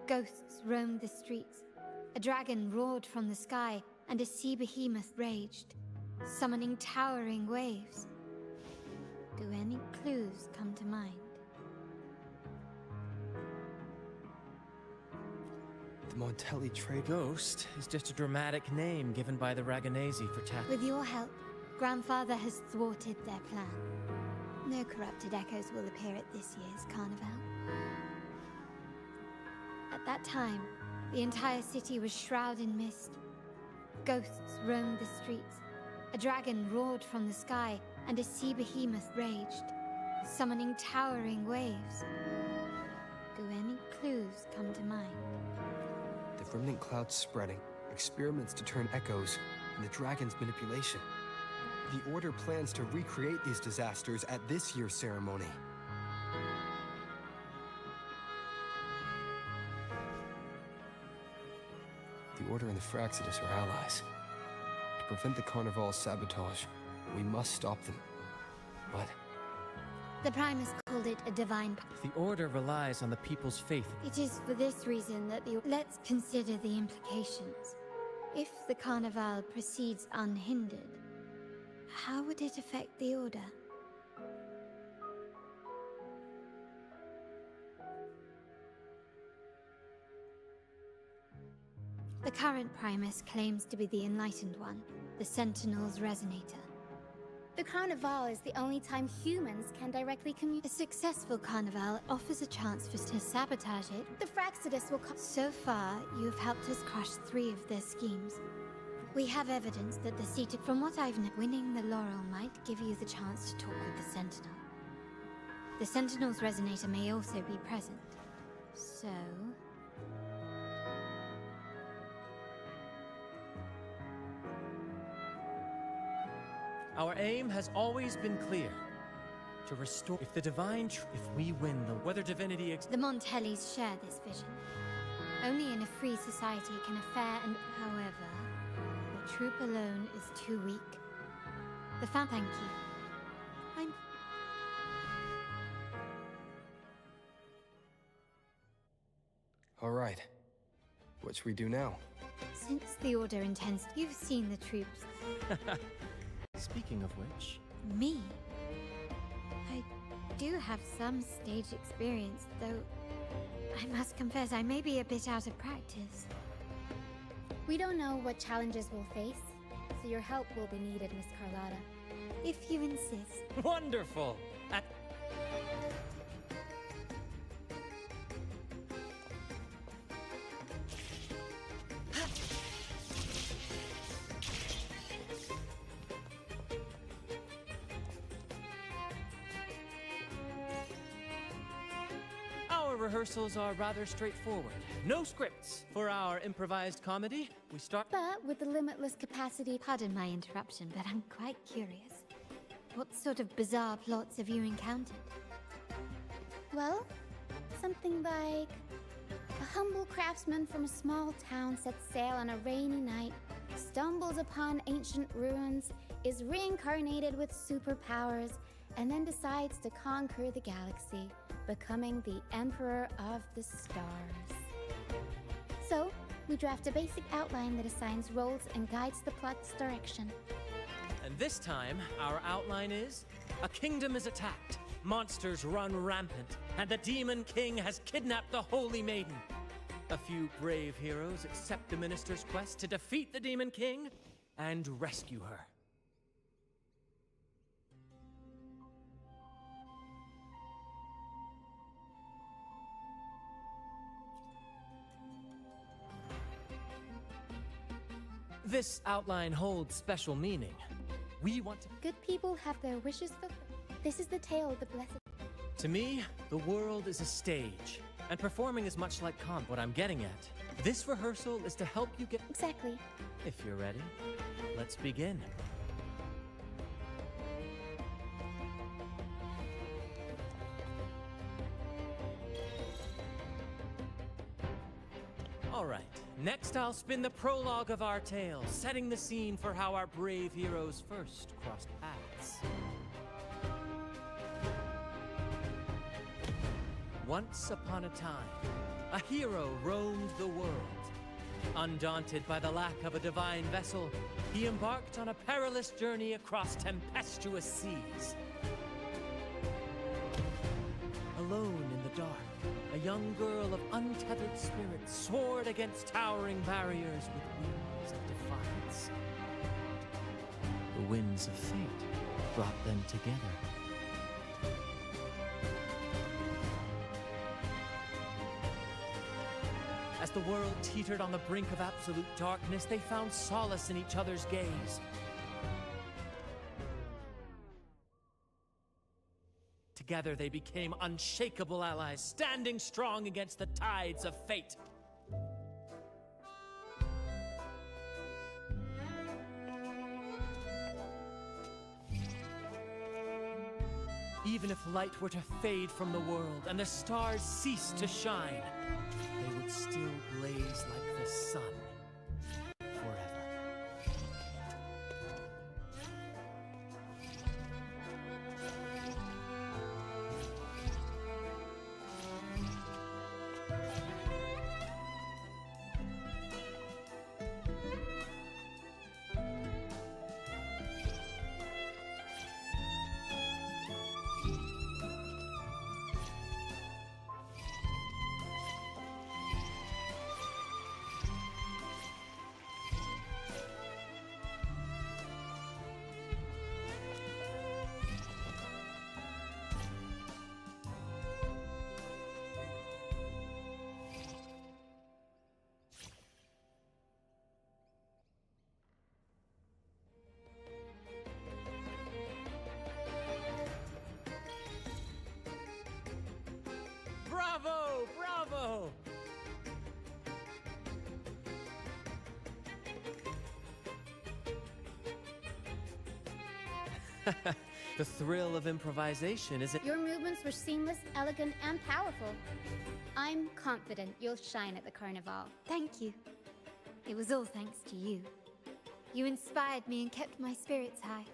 Ghosts roamed the streets. A dragon roared from the sky, and a sea behemoth raged, summoning towering waves. Do any clues come to mind? The Montelli trade... Ghost is just a dramatic name given by the Raganesi for With your help, Grandfather has thwarted their plan. No corrupted echoes will appear at this year's carnival. At that time, the entire city was shrouded in mist. Ghosts roamed the streets. A dragon roared from the sky, and a sea behemoth raged, summoning towering waves. Do any clues come to mind? The remnant cloud spreading, experiments to turn echoes, and the dragon's manipulation. The Order plans to recreate these disasters at this year's ceremony. The Order and the Fraxidus are allies. To prevent the Carnival's sabotage, we must stop them. But The Primus called it a divine... The Order relies on the people's faith. It is for this reason that the... Let's consider the implications. If the Carnival proceeds unhindered, how would it affect the Order? The current Primus claims to be the Enlightened One, the Sentinel's Resonator. The Carnival is the only time humans can directly communicate. A successful Carnival offers a chance for us to sabotage it. The Fraxidus will come. So far, you've helped us crush 3 of their schemes. We have evidence that the seat... From what I've known, winning the Laurel might give you the chance to talk with the Sentinel. The Sentinel's Resonator may also be present. So... Our aim has always been clear. To restore... If the divine... If we win the... Whether divinity... The Montellis share this vision. Only in a free society can a fair and... However, the troop alone is too weak. Thank you. I'm... all right. What should we do now? Since the Order intends... You've seen the troops. Speaking of which... Me? I do have some stage experience, though I must confess I may be a bit out of practice. We don't know what challenges we'll face, so your help will be needed, Miss Carlotta. If you insist. Wonderful! Rehearsals are rather straightforward. No scripts. For our improvised comedy, we start... But with the limitless capacity... Pardon my interruption, but I'm quite curious. What sort of bizarre plots have you encountered? Well, something like... A humble craftsman from a small town sets sail on a rainy night, stumbles upon ancient ruins, is reincarnated with superpowers, and then decides to conquer the galaxy, becoming the Emperor of the Stars. So, we draft a basic outline that assigns roles and guides the plot's direction. And this time, our outline is... A kingdom is attacked, monsters run rampant, and the Demon King has kidnapped the Holy Maiden. A few brave heroes accept the Minister's quest to defeat the Demon King and rescue her. This outline holds special meaning. We want to... Good people have their wishes fulfilled. This is the tale of the blessed... To me, the world is a stage, and performing is much like comp. What I'm getting at, this rehearsal is to help you get... Exactly. If you're ready, let's begin. All right. Next, I'll spin the prologue of our tale, setting the scene for how our brave heroes first crossed paths. Once upon a time, a hero roamed the world. Undaunted by the lack of a divine vessel, he embarked on a perilous journey across tempestuous seas. Alone in the dark, a young girl of untethered spirit soared against towering barriers with wings of defiance. The winds of fate brought them together. As the world teetered on the brink of absolute darkness, they found solace in each other's gaze. Together they became unshakable allies, standing strong against the tides of fate. Even if light were to fade from the world and the stars cease to shine, they would still blaze like the sun forever. Bravo! Bravo! The thrill of improvisation isn't... Your movements were seamless, elegant, and powerful. I'm confident you'll shine at the carnival. Thank you. It was all thanks to you. You inspired me and kept my spirits high.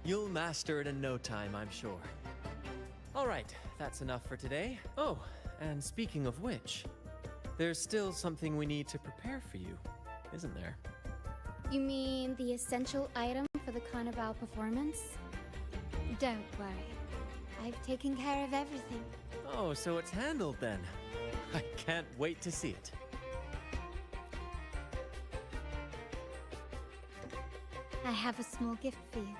You'll master it in no time, I'm sure. All right, that's enough for today. Oh, and speaking of which, there's still something we need to prepare for you, isn't there? You mean the essential item for the carnival performance? Don't worry. I've taken care of everything. Oh, so it's handled then. I can't wait to see it. I have a small gift for you.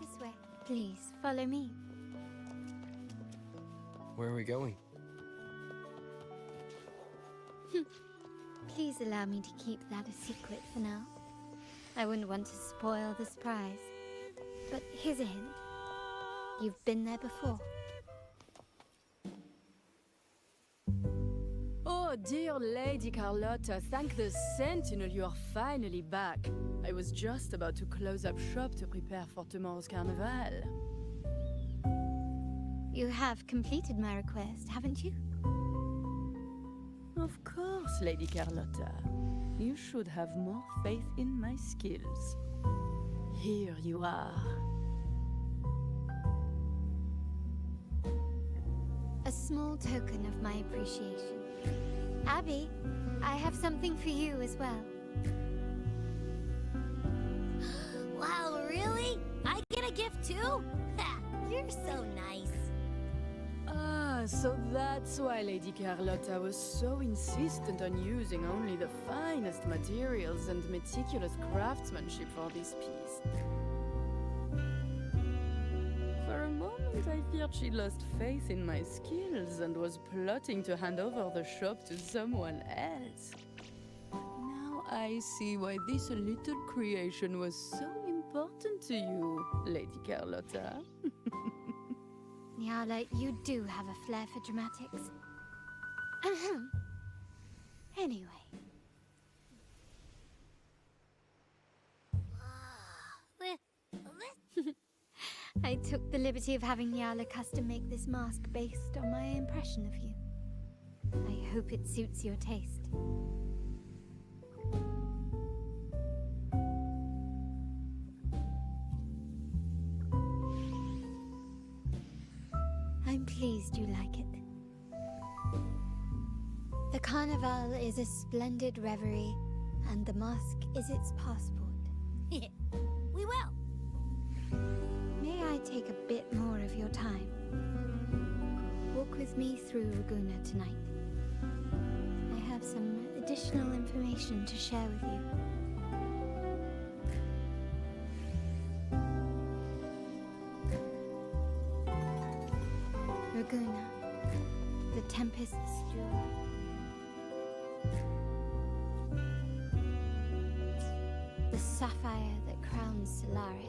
This way. Please, follow me. Where are we going? Please allow me to keep that a secret for now. I wouldn't want to spoil the surprise. But here's a hint. You've been there before. Oh, dear Lady Carlotta, thank the Sentinel you are finally back. I was just about to close up shop to prepare for tomorrow's carnival. You have completed my request, haven't you? Of course, Lady Carlotta. You should have more faith in my skills. Here you are. A small token of my appreciation. Abby, I have something for you as well. Wow, really? I get a gift too? Ha, you're so nice. Ah, so that's why Lady Carlotta was so insistent on using only the finest materials and meticulous craftsmanship for this piece. I feared she lost faith in my skills and was plotting to hand over the shop to someone else. Now I see why this little creation was so important to you, Lady Carlotta. Nyala, you do have a flair for dramatics. Anyway. I took the liberty of having Nyala custom make this mask based on my impression of you. I hope it suits your taste. I'm pleased you like it. The carnival is a splendid reverie, and the mask is its passport. We will. May I take a bit more of your time? Walk with me through Raguna tonight. I have some additional information to share with you. Raguna, the Tempest's jewel. The sapphire that crowns Solaris.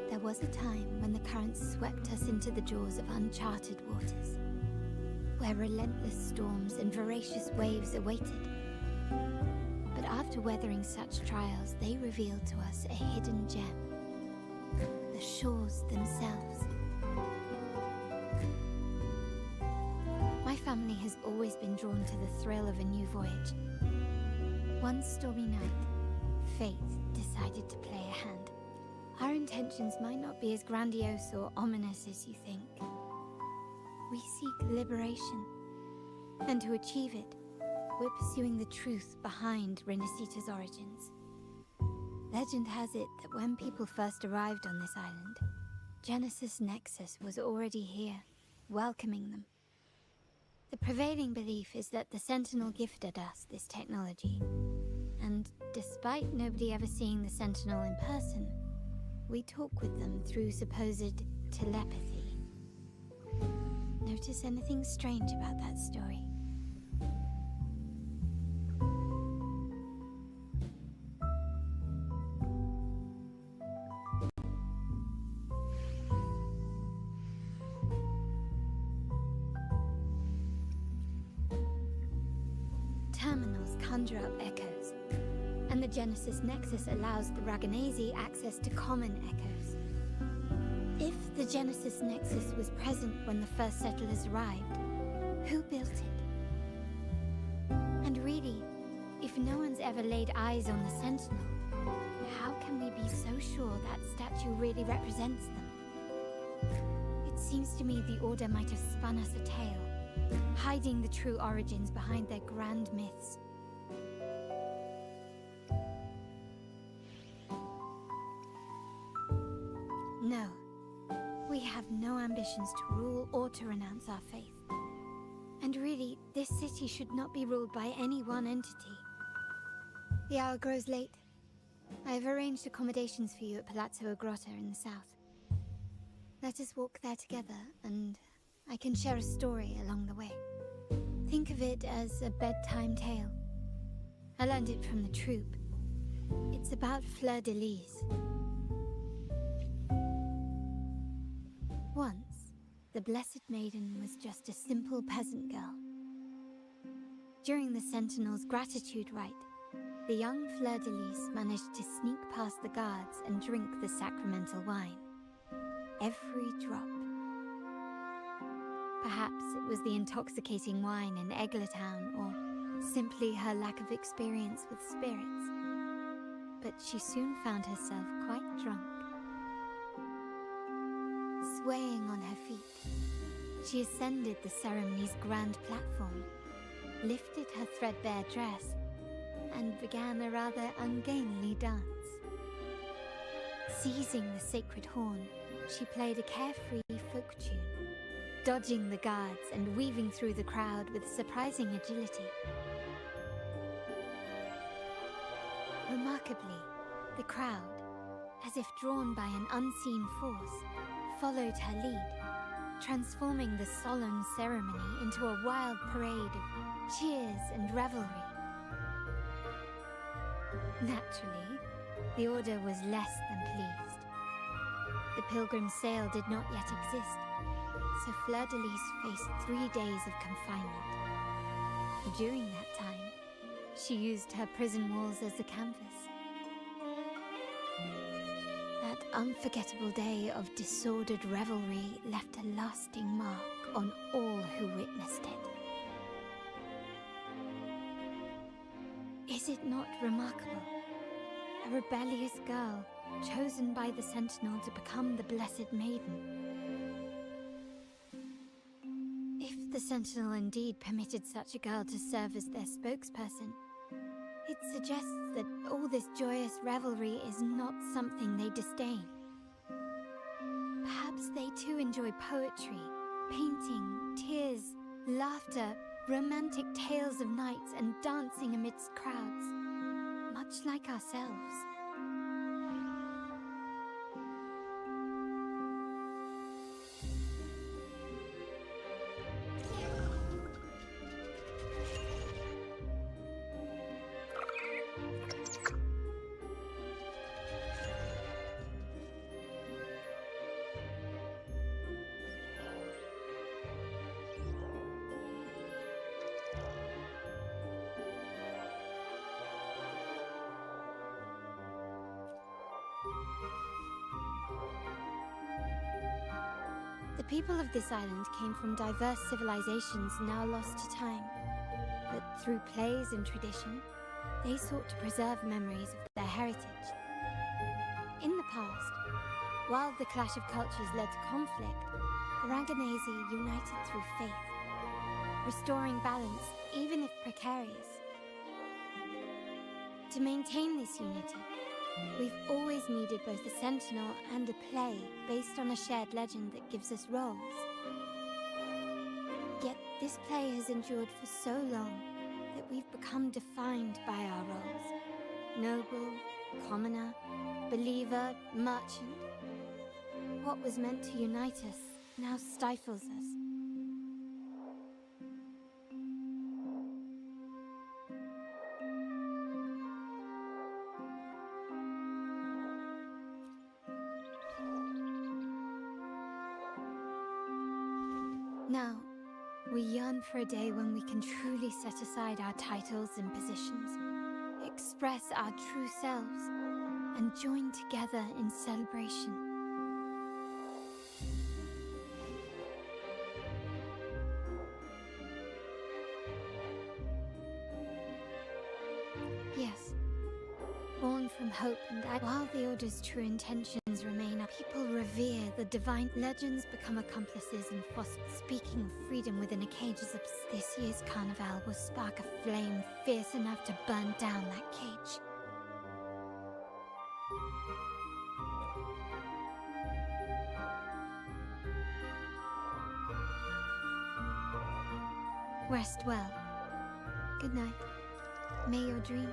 There was a time when the currents swept us into the jaws of uncharted waters, where relentless storms and voracious waves awaited. But after weathering such trials, they revealed to us a hidden gem, the shores themselves. My family has always been drawn to the thrill of a new voyage. One stormy night, fate decided to play a hand. Our intentions might not be as grandiose or ominous as you think. We seek liberation, and to achieve it, we're pursuing the truth behind Renacita's origins. Legend has it that when people first arrived on this island, Genesis Nexus was already here, welcoming them. The prevailing belief is that the Sentinel gifted us this technology, and despite nobody ever seeing the Sentinel in person, we talk with them through supposed telepathy. Notice anything strange about that story? Terminals conjure up echoes, and the Genesis Nexus allows the Raganazi access to common echoes. If the Genesis Nexus was present when the first settlers arrived, who built it? And really, if no one's ever laid eyes on the Sentinel, how can we be so sure that statue really represents them? It seems to me the Order might have spun us a tale, hiding the true origins behind their grand myths. No, we have no ambitions to rule or to renounce our faith. And really, this city should not be ruled by any one entity. The hour grows late. I have arranged accommodations for you at Palazzo Grotta in the south. Let us walk there together, and I can share a story along the way. Think of it as a bedtime tale. I learned it from the troupe. It's about fleur-de-lis. Once, the Blessed Maiden was just a simple peasant girl. During the Sentinel's gratitude rite, the young fleur-de-lis managed to sneak past the guards and drink the sacramental wine. Every drop. Perhaps it was the intoxicating wine in Eggletown, or simply her lack of experience with spirits. But she soon found herself quite drunk. Swaying on her feet, she ascended the ceremony's grand platform, lifted her threadbare dress, and began a rather ungainly dance. Seizing the sacred horn, she played a carefree folk tune, dodging the guards and weaving through the crowd with surprising agility. Remarkably, the crowd, as if drawn by an unseen force, followed her lead, transforming the solemn ceremony into a wild parade of cheers and revelry. Naturally, the Order was less than pleased. The Pilgrim Sale did not yet exist, so Fleur-de-Lis faced 3 days of confinement. During that time, she used her prison walls as a canvas. That unforgettable day of disordered revelry left a lasting mark on all who witnessed it. Is it not remarkable? A rebellious girl, chosen by the Sentinel to become the Blessed Maiden. If the Sentinel indeed permitted such a girl to serve as their spokesperson, it suggests that all this joyous revelry is not something they disdain. Perhaps they too enjoy poetry, painting, tears, laughter, romantic tales of knights, and dancing amidst crowds, much like ourselves. The people of this island came from diverse civilizations now lost to time, but through plays and tradition, they sought to preserve memories of their heritage. In the past, while the clash of cultures led to conflict, the Ranganese united through faith, restoring balance even if precarious. To maintain this unity, we've always needed both a sentinel and a play based on a shared legend that gives us roles. Yet this play has endured for so long that we've become defined by our roles. Noble, commoner, believer, merchant. What was meant to unite us now stifles us. Now, we yearn for a day when we can truly set aside our titles and positions, express our true selves, and join together in celebration. Yes, born from hope and while the Order's true intentions remain, people revere the divine. Legends become accomplices and foster. Speaking of freedom within a cage, this year's carnival will spark a flame fierce enough to burn down that cage. Rest well. Good night. May your dreams...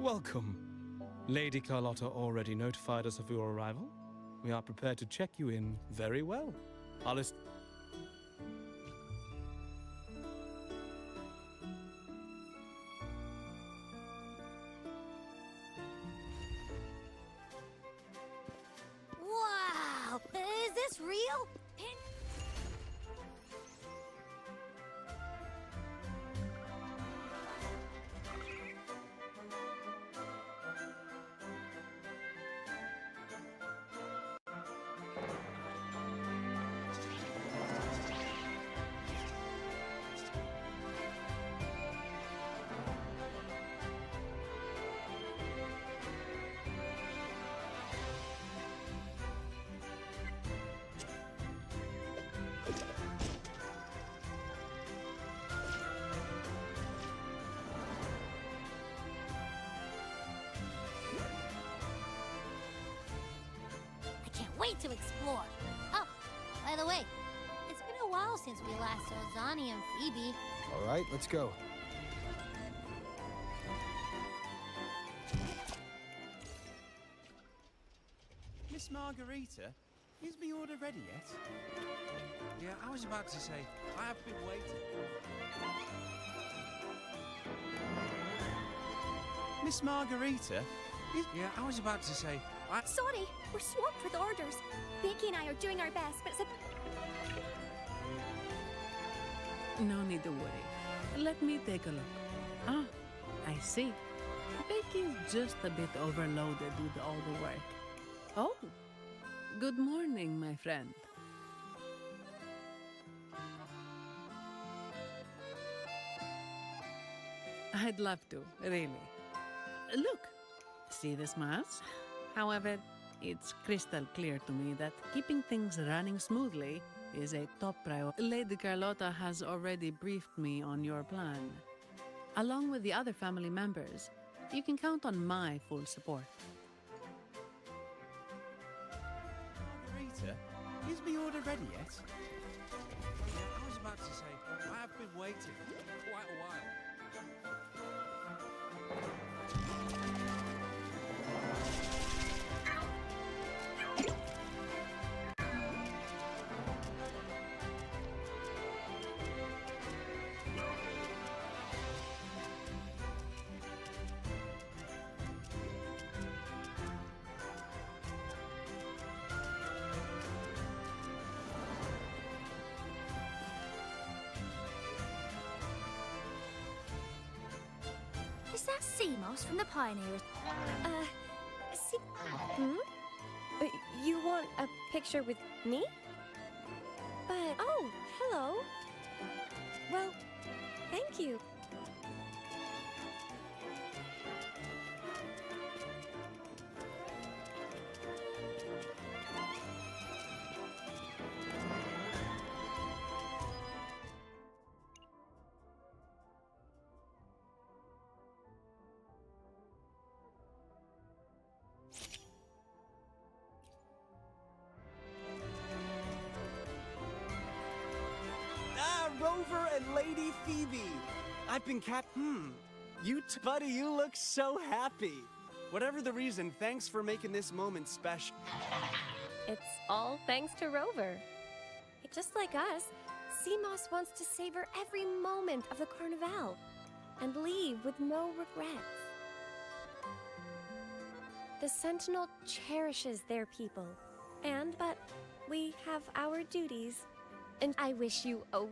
Welcome. Lady Carlotta already notified us of your arrival. We are prepared to check you in very well. Alice. Wow! Is this real? Wait to explore. Oh, by the way, it's been a while since we last saw Zani and Phoebe. All right, let's go. Miss Margarita, is my order ready yet? Yeah, I was about to say, I have been waiting. Miss Margarita, is... Yeah, I was about to say, Sorry, we're swamped with orders. Becky and I are doing our best, but it's a... No need to worry. Let me take a look. Ah, I see. Becky's just a bit overloaded with all the work. Oh, good morning, my friend. I'd love to, really. Look, see the smiles? However, it's crystal clear to me that keeping things running smoothly is a top priority. Lady Carlotta has already briefed me on your plan. Along with the other family members, you can count on my full support. Margarita, is my order ready yet? Yeah, I was about to say, I have been waiting quite a while. Is that Seamoss from the Pioneers? You want a picture with me? But... Oh, hello. Well, thank you. Rover and Lady Phoebe. I've been Buddy, you look so happy. Whatever the reason, thanks for making this moment special. It's all thanks to Rover. Just like us, Seamoss wants to savor every moment of the Carnival and leave with no regrets. The Sentinel cherishes their people, but we have our duties. And I wish you a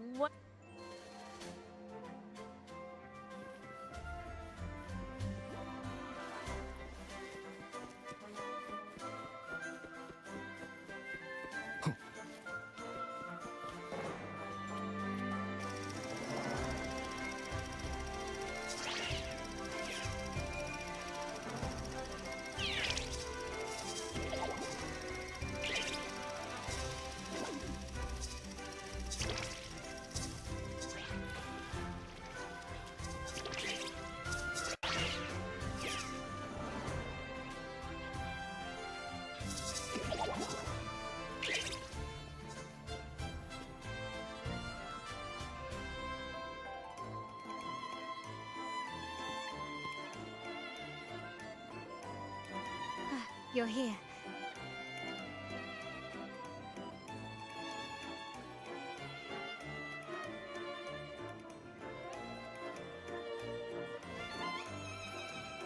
you're here.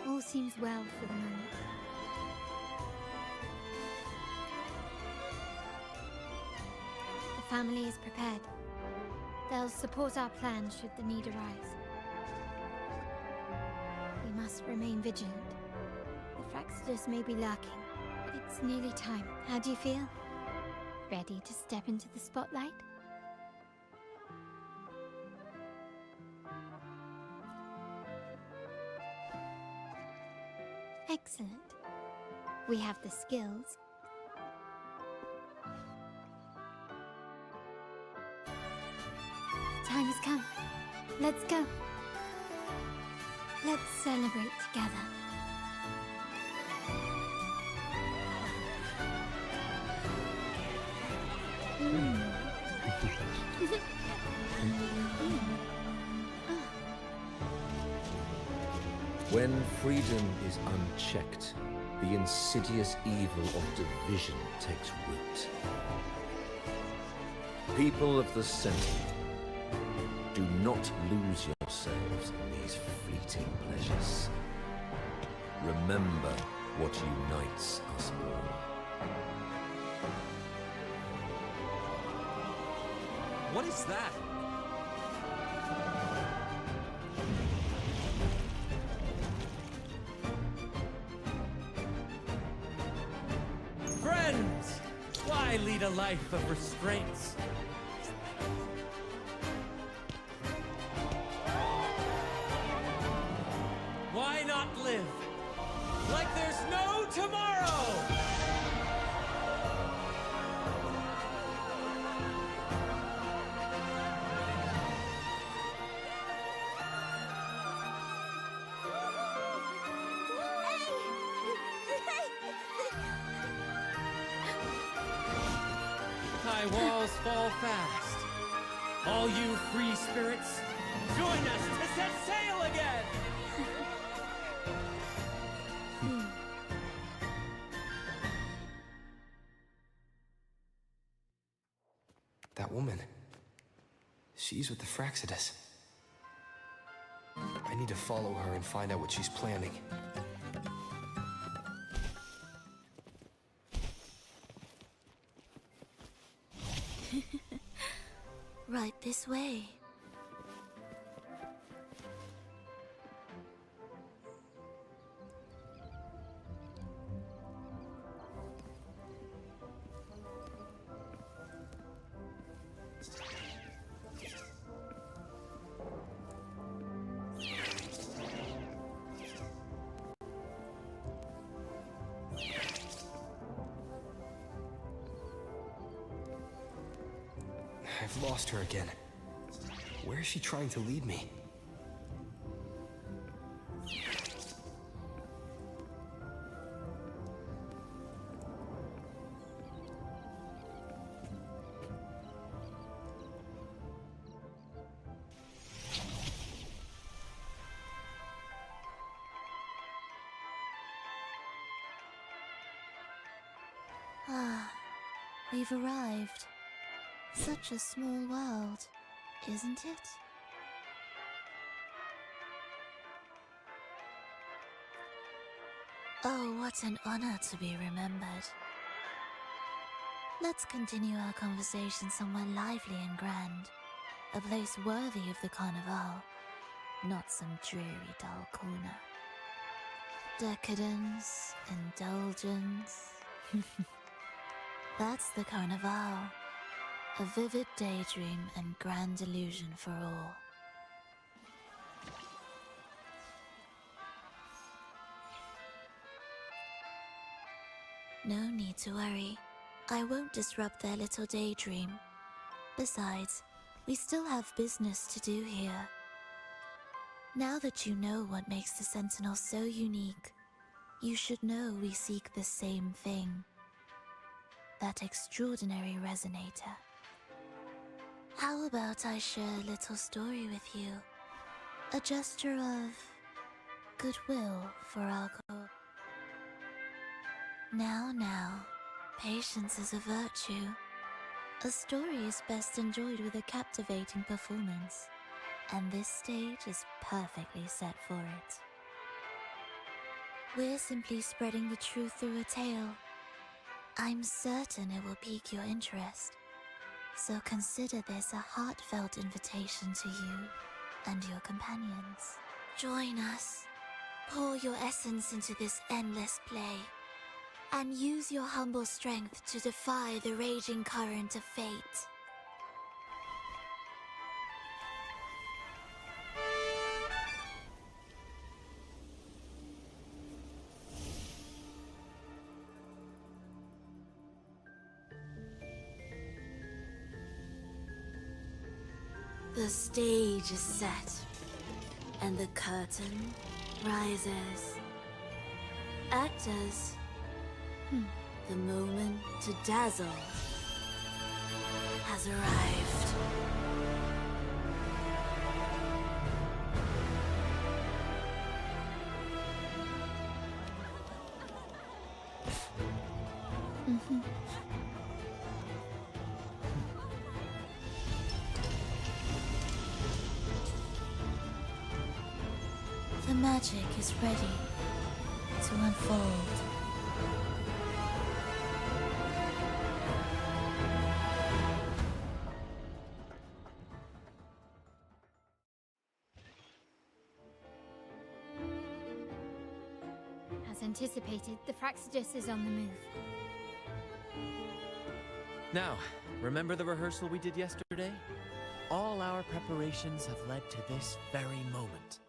All seems well for the moment. The family is prepared. They'll support our plan should the need arise. We must remain vigilant. The Fraxidus may be lurking, but it's nearly time. How do you feel? Ready to step into the spotlight? Excellent. We have the skills. The time has come. Let's go. Let's celebrate together. When freedom is unchecked, the insidious evil of division takes root. People of the Sentinel, do not lose yourselves in these fleeting pleasures. Remember what unites us all. What is that? Friends! Why lead a life of restraints? Why not live like there's no tomorrow? High walls fall fast. All you free spirits, join us to set sail again! That woman. She's with the Fraxidus. I need to follow her and find out what she's planning. Right this way. I've lost her again. Where is she trying to lead me? Ah, we've arrived. Such a small world, isn't it? Oh, what an honor to be remembered. Let's continue our conversation somewhere lively and grand. A place worthy of the Carnival, not some dreary dull corner. Decadence, indulgence. That's the Carnival. A vivid daydream and grand illusion for all. No need to worry. I won't disrupt their little daydream. Besides, we still have business to do here. Now that you know what makes the Sentinel so unique, you should know we seek the same thing. That extraordinary resonator. How about I share a little story with you? A gesture of goodwill for our cause. Now, patience is a virtue. A story is best enjoyed with a captivating performance, and this stage is perfectly set for it. We're simply spreading the truth through a tale. I'm certain it will pique your interest, so consider this a heartfelt invitation to you and your companions. Join us, pour your essence into this endless play, and use your humble strength to defy the raging current of fate. The stage is set, and the curtain rises. Actors, the moment to dazzle has arrived. The magic is ready to unfold. As anticipated, the Fraxigus is on the move. Now, remember the rehearsal we did yesterday? All our preparations have led to this very moment.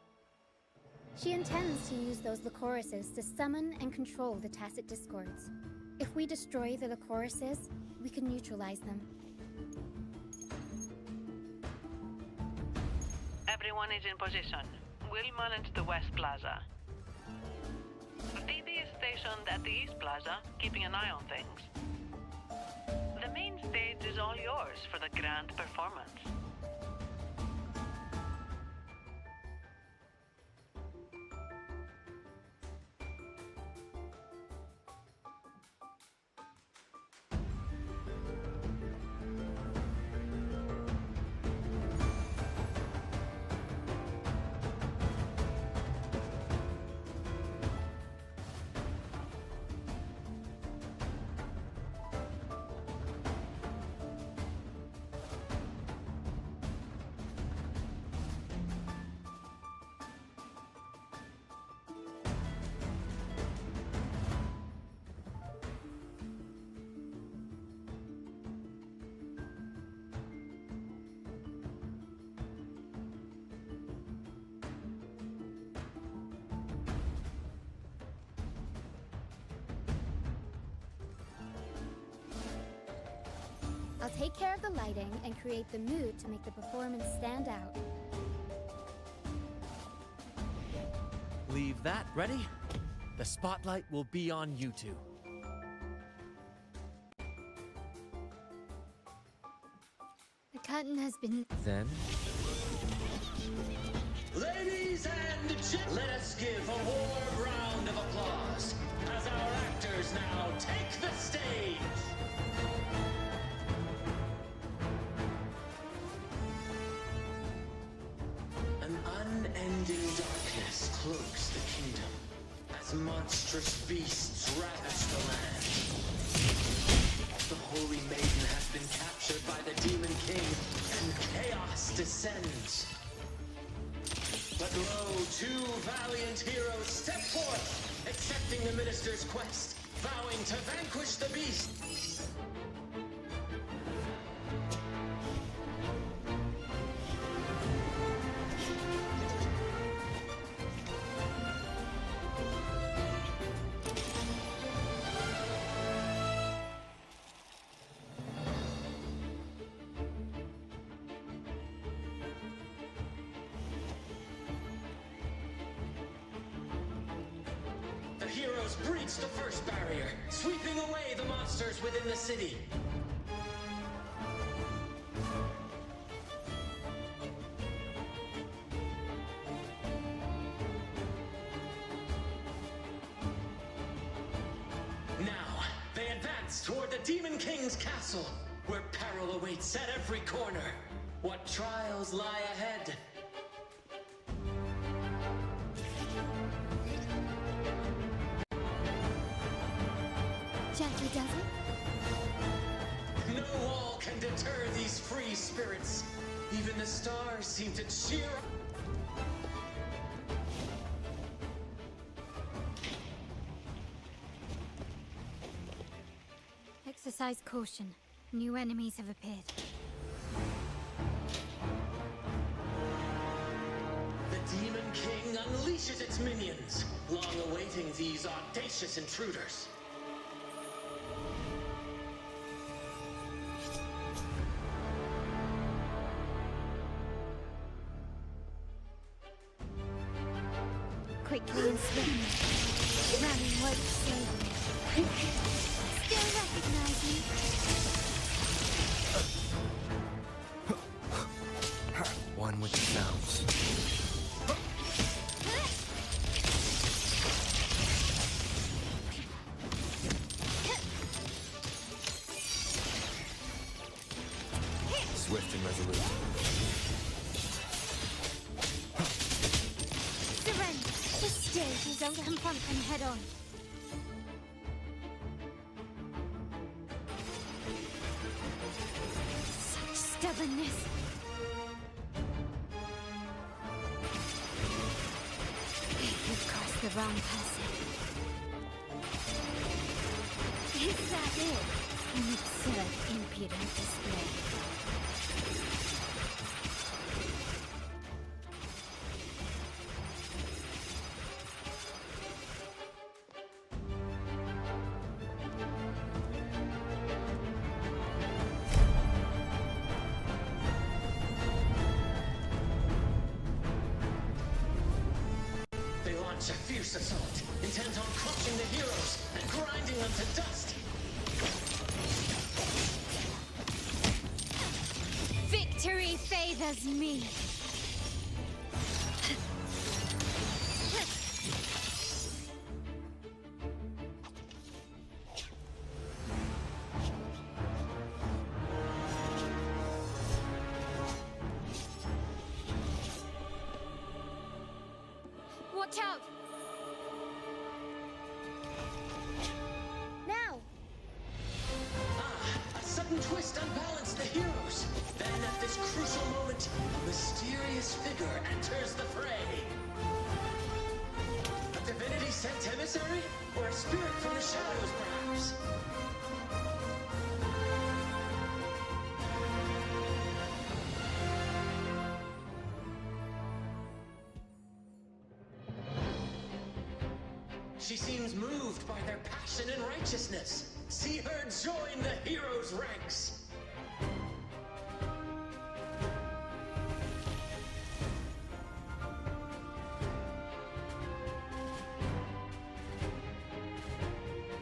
She intends to use those Lycorises to summon and control the Tacit Discords. If we destroy the Lycorises, we can neutralize them. Everyone is in position. We'll manage the West Plaza. Phoebe is stationed at the East Plaza, keeping an eye on things. The main stage is all yours for the grand performance. I'll take care of the lighting and create the mood to make the performance stand out. Leave that ready. The spotlight will be on you two. The curtain has been... Then... Ladies and gentlemen, let us give a warm round of applause as our actors now take the stage. An unending darkness cloaks the kingdom as monstrous beasts ravage the land. The Holy Maiden has been captured by the Demon King, and chaos descends. But lo, two valiant heroes step forth, accepting the Minister's quest, vowing to vanquish the beast. The heroes breach the first barrier, sweeping away the monsters within the city. Now, toward the Demon King's castle, where peril awaits at every corner. What trials lie ahead? Gently does it? No wall can deter these free spirits. Even the stars seem to cheer up. Exercise caution. New enemies have appeared. The Demon King unleashes its minions, long awaiting these audacious intruders. Quickly and swiftly, running won't save me. Still recognize me? One with the sounds. Swift and resolute. Surrender! This stage is don't confront them head on. Such stubbornness. You've crossed the wrong person. Is that it? An absurd, impudent display. A fierce assault, intent on crushing the heroes and grinding them to dust. Victory favors me. Watch out! Now! A sudden twist unbalanced the heroes. Then at this crucial moment, a mysterious figure enters the fray. A divinity sent emissary? Or a spirit from the shadows, perhaps? She seems moved by their passion and righteousness. See her join the heroes' ranks.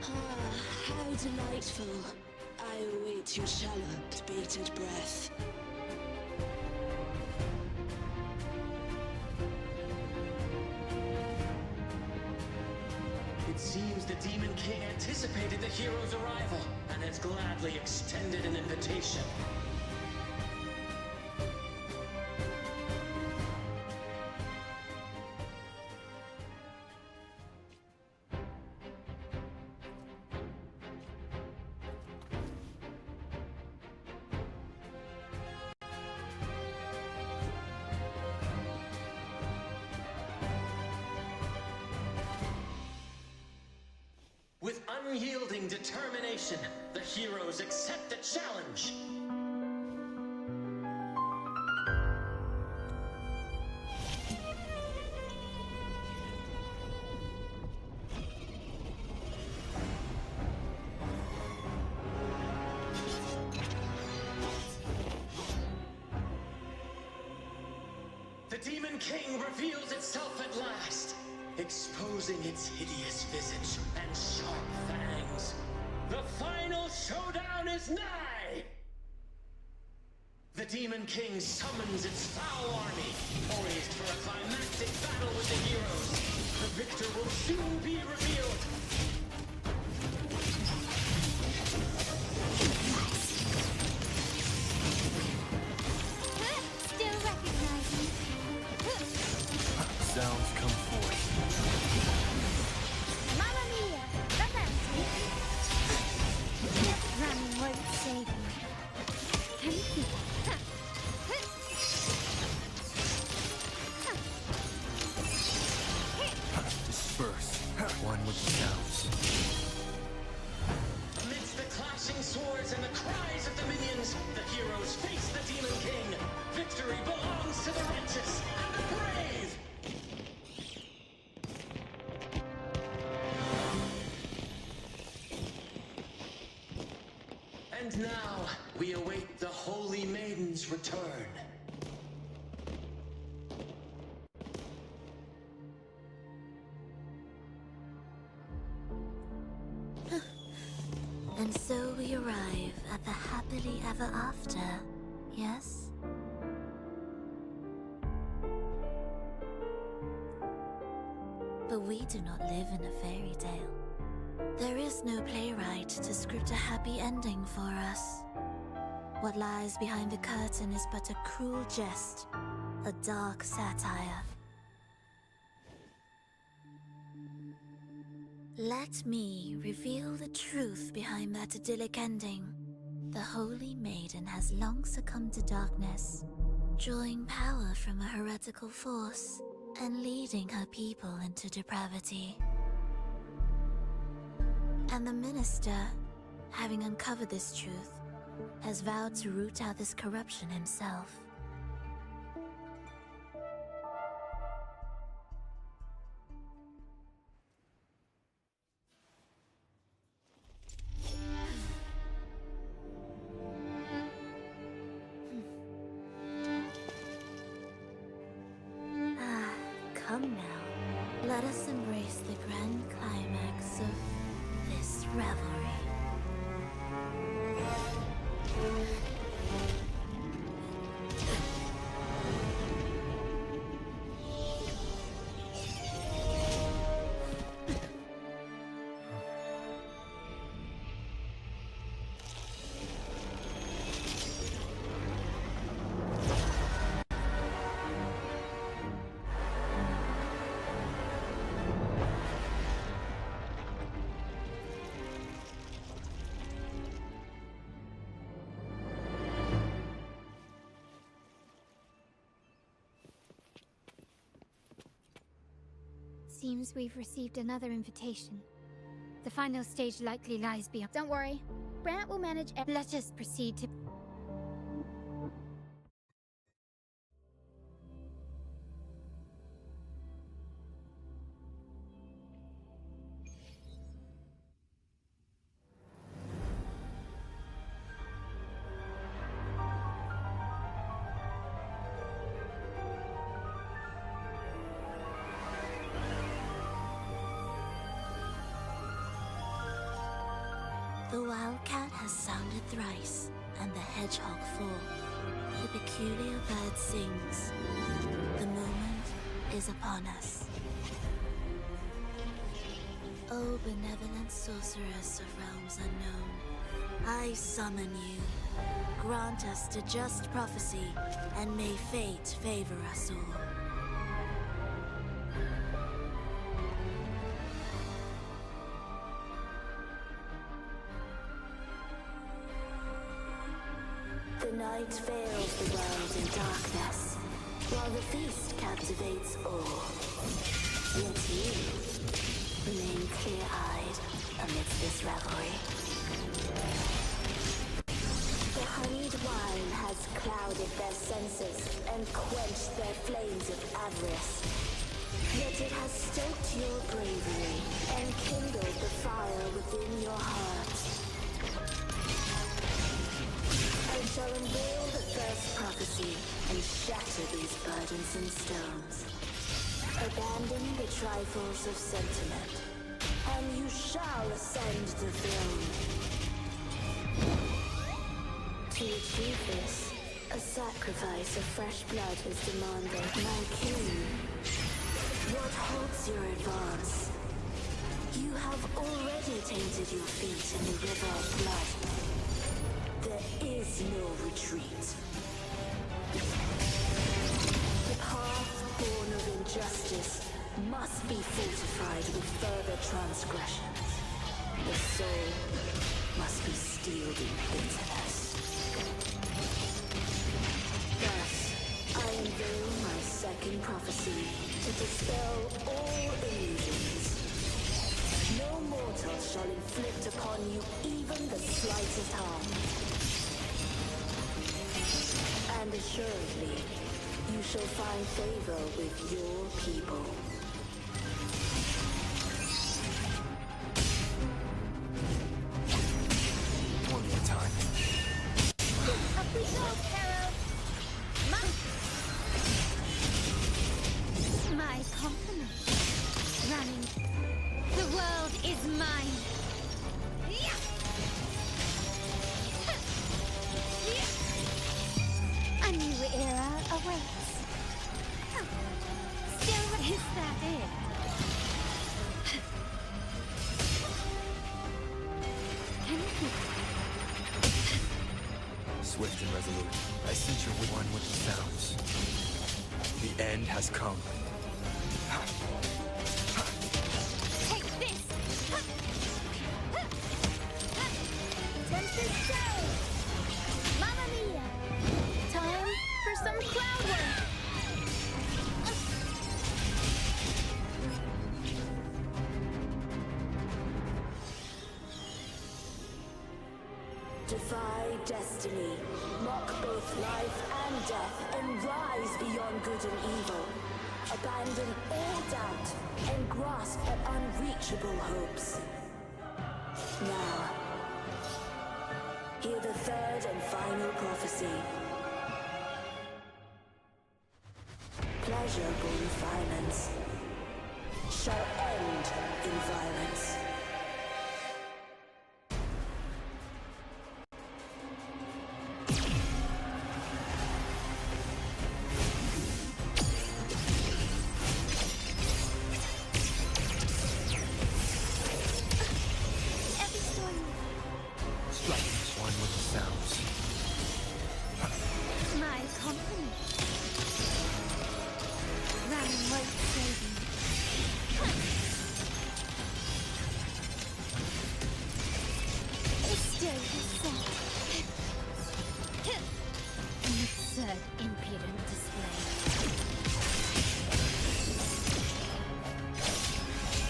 How delightful. I await your shallowed, bated breath. It seems the Demon King anticipated the hero's arrival and has gladly extended an invitation. With unyielding determination, the heroes accept the challenge. The Demon King reveals itself at last, exposing its hideous visage and sharp fangs. The final showdown is nigh! The Demon King summons its foul army, poised for a climactic battle with the heroes. The victor will soon be revealed. now we await the Holy Maiden's return. And so we arrive at the happily ever after, yes? But we do not live in a fairy tale. There is no playwright to script a happy ending for us. What lies behind the curtain is but a cruel jest, a dark satire. Let me reveal the truth behind that idyllic ending. The Holy Maiden has long succumbed to darkness, drawing power from a heretical force and leading her people into depravity. And the minister, having uncovered this truth, has vowed to root out this corruption himself. Come now, let us embrace the grand climax of this revelry. Seems we've received another invitation. The final stage likely lies beyond. Don't worry. Brant will manage. Let us proceed to. The wildcat has sounded thrice, and the hedgehog four. The peculiar bird sings. The moment is upon us. O benevolent sorceress of realms unknown, I summon you. Grant us to just prophecy, and may fate favor us all. The night veils the world in darkness, while the feast captivates all. Yet you remain clear-eyed amidst this revelry. The honeyed wine has clouded their senses and quenched their flames of avarice. Yet it has stoked your bravery and kindled the fire within your heart. I shall unveil the first prophecy and shatter these burdensome stones. Abandon the trifles of sentiment, and you shall ascend the throne. To achieve this, a sacrifice of fresh blood is demanded. My king, what holds your advance? You have already tainted your feet in the river of blood. There is no retreat. The path born of injustice must be fortified with further transgressions. The soul must be steeled in bitterness. Thus, I unveil my second prophecy to dispel all illusions. No mortal shall inflict upon you even the slightest harm. And assuredly, you shall find favor with your people. One more time. hope, Herald! My compliments. Running. The world is mine. A new era awaits. Still, is that it? Can you keep Swift and resolute, I sense you're one with the sounds. The end has come. Take this! Tempest show! Mamma mia! Time for some cloud work! Defy destiny, mock both life and death, and rise beyond good and evil. Abandon all doubt and grasp at unreachable hopes. Now, hear the third and final prophecy. Pleasurable violence shall end in violence. One with the sounds. my compliments? Running won't save me. It's still the same. An absurd, impudent display.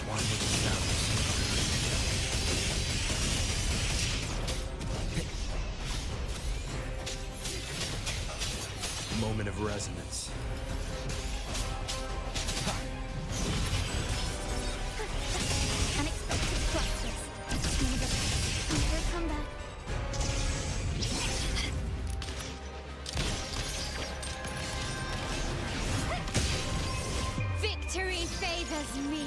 One with the sounds. Moment of resonance. Unexpected plot twist. Never come back. Victory favors me.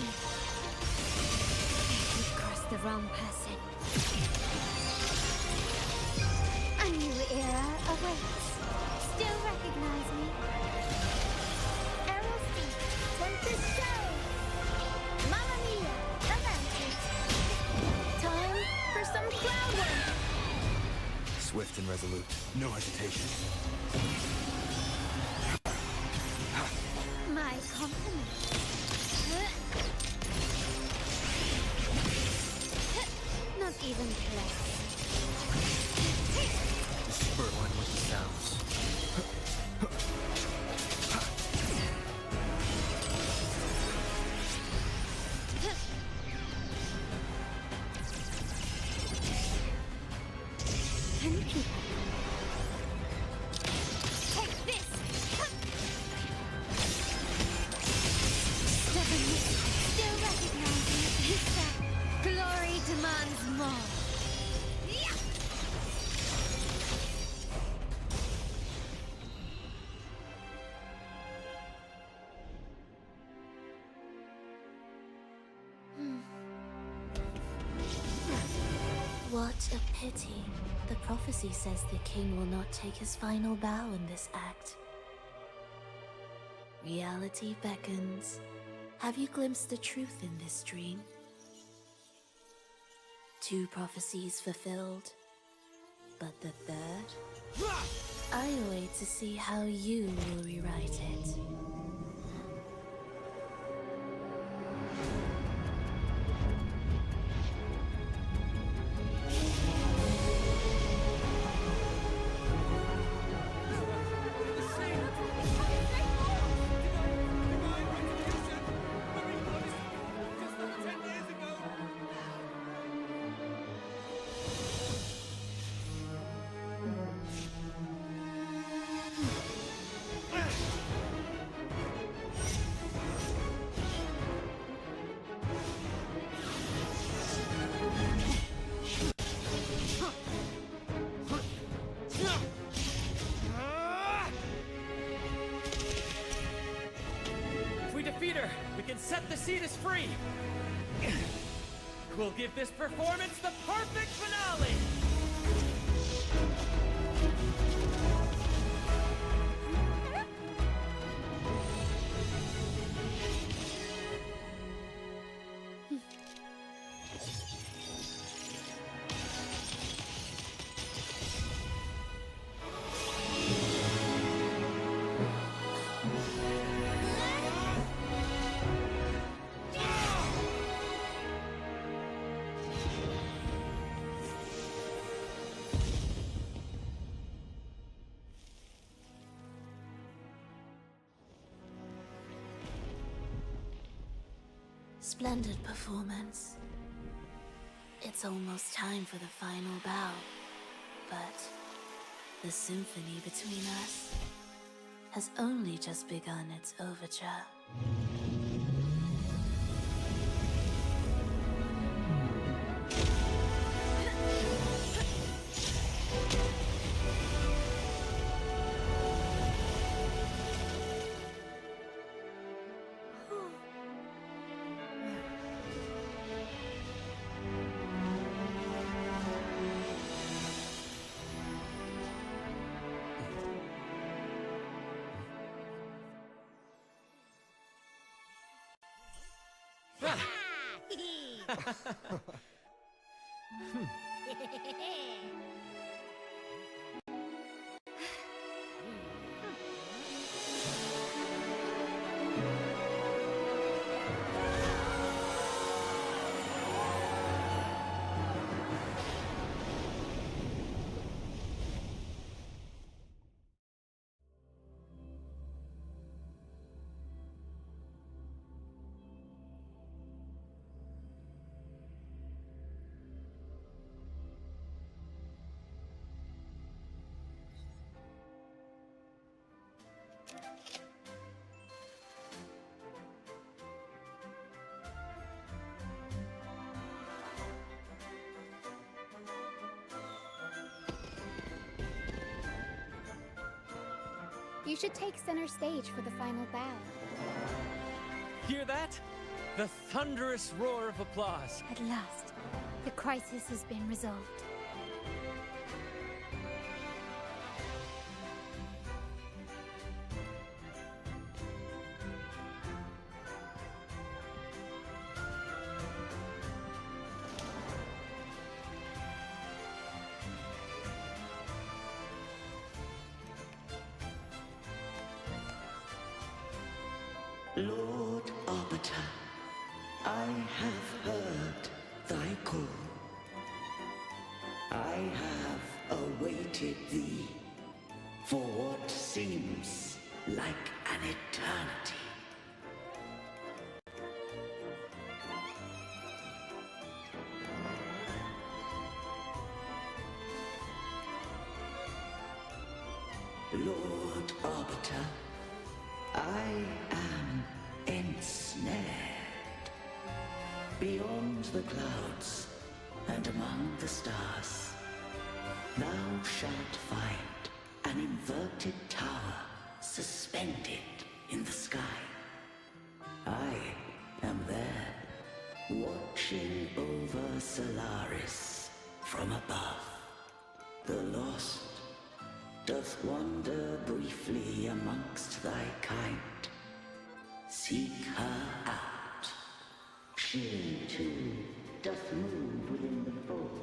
You've crossed the wrong person. A new era awaits. Still recognize me? Arrow feet, Tempest show! Mamma mia, Atlantis! Time for some cloud work! Swift and resolute. No hesitation. My compliments. Not even close. The spurt one with the sounds. Can you keep up? Take this! Stubbornness still recognizing is that glory demands more. What a pity. The prophecy says the king will not take his final bow in this act. Reality beckons. Have you glimpsed the truth in this dream? 2 prophecies fulfilled, but the third? I wait to see how you will rewrite it. can set the Cetus free! We'll give this performance the perfect finale! Splendid performance. It's almost time for the final bow, but the symphony between us has only just begun its overture. You should take center stage for the final bow. Hear that? The thunderous roar of applause. At last, the crisis has been resolved. Lord Arbiter, I have heard thy call. I have awaited thee for what seems like an eternity. Lord Arbiter, I am ensnared. Beyond the clouds and among the stars, thou shalt find an inverted tower suspended in the sky. I am there, watching over Solaris from above. The lost doth wander briefly amongst thy kind. Seek her out. She, too, doth move within the fold.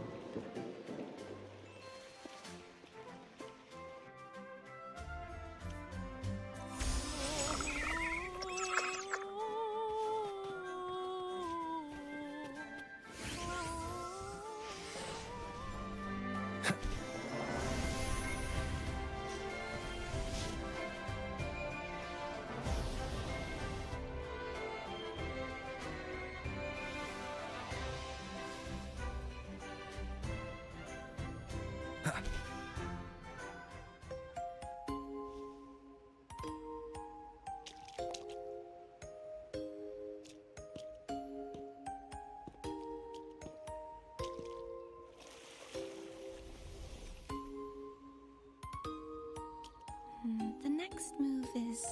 The next move is...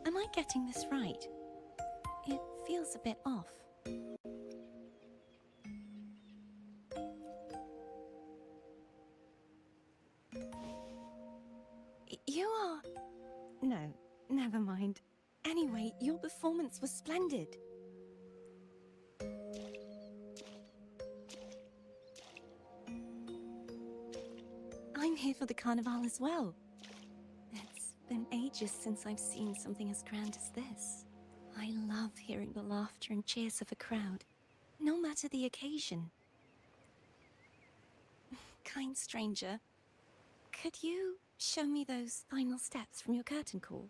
Am I I getting this right? It feels a bit off. You are... No, never mind. Anyway, your performance was splendid. I'm here for the Carnival as well. It's been ages since I've seen something as grand as this. I love hearing the laughter and cheers of a crowd, no matter the occasion. Kind stranger, could you show me those final steps from your curtain call?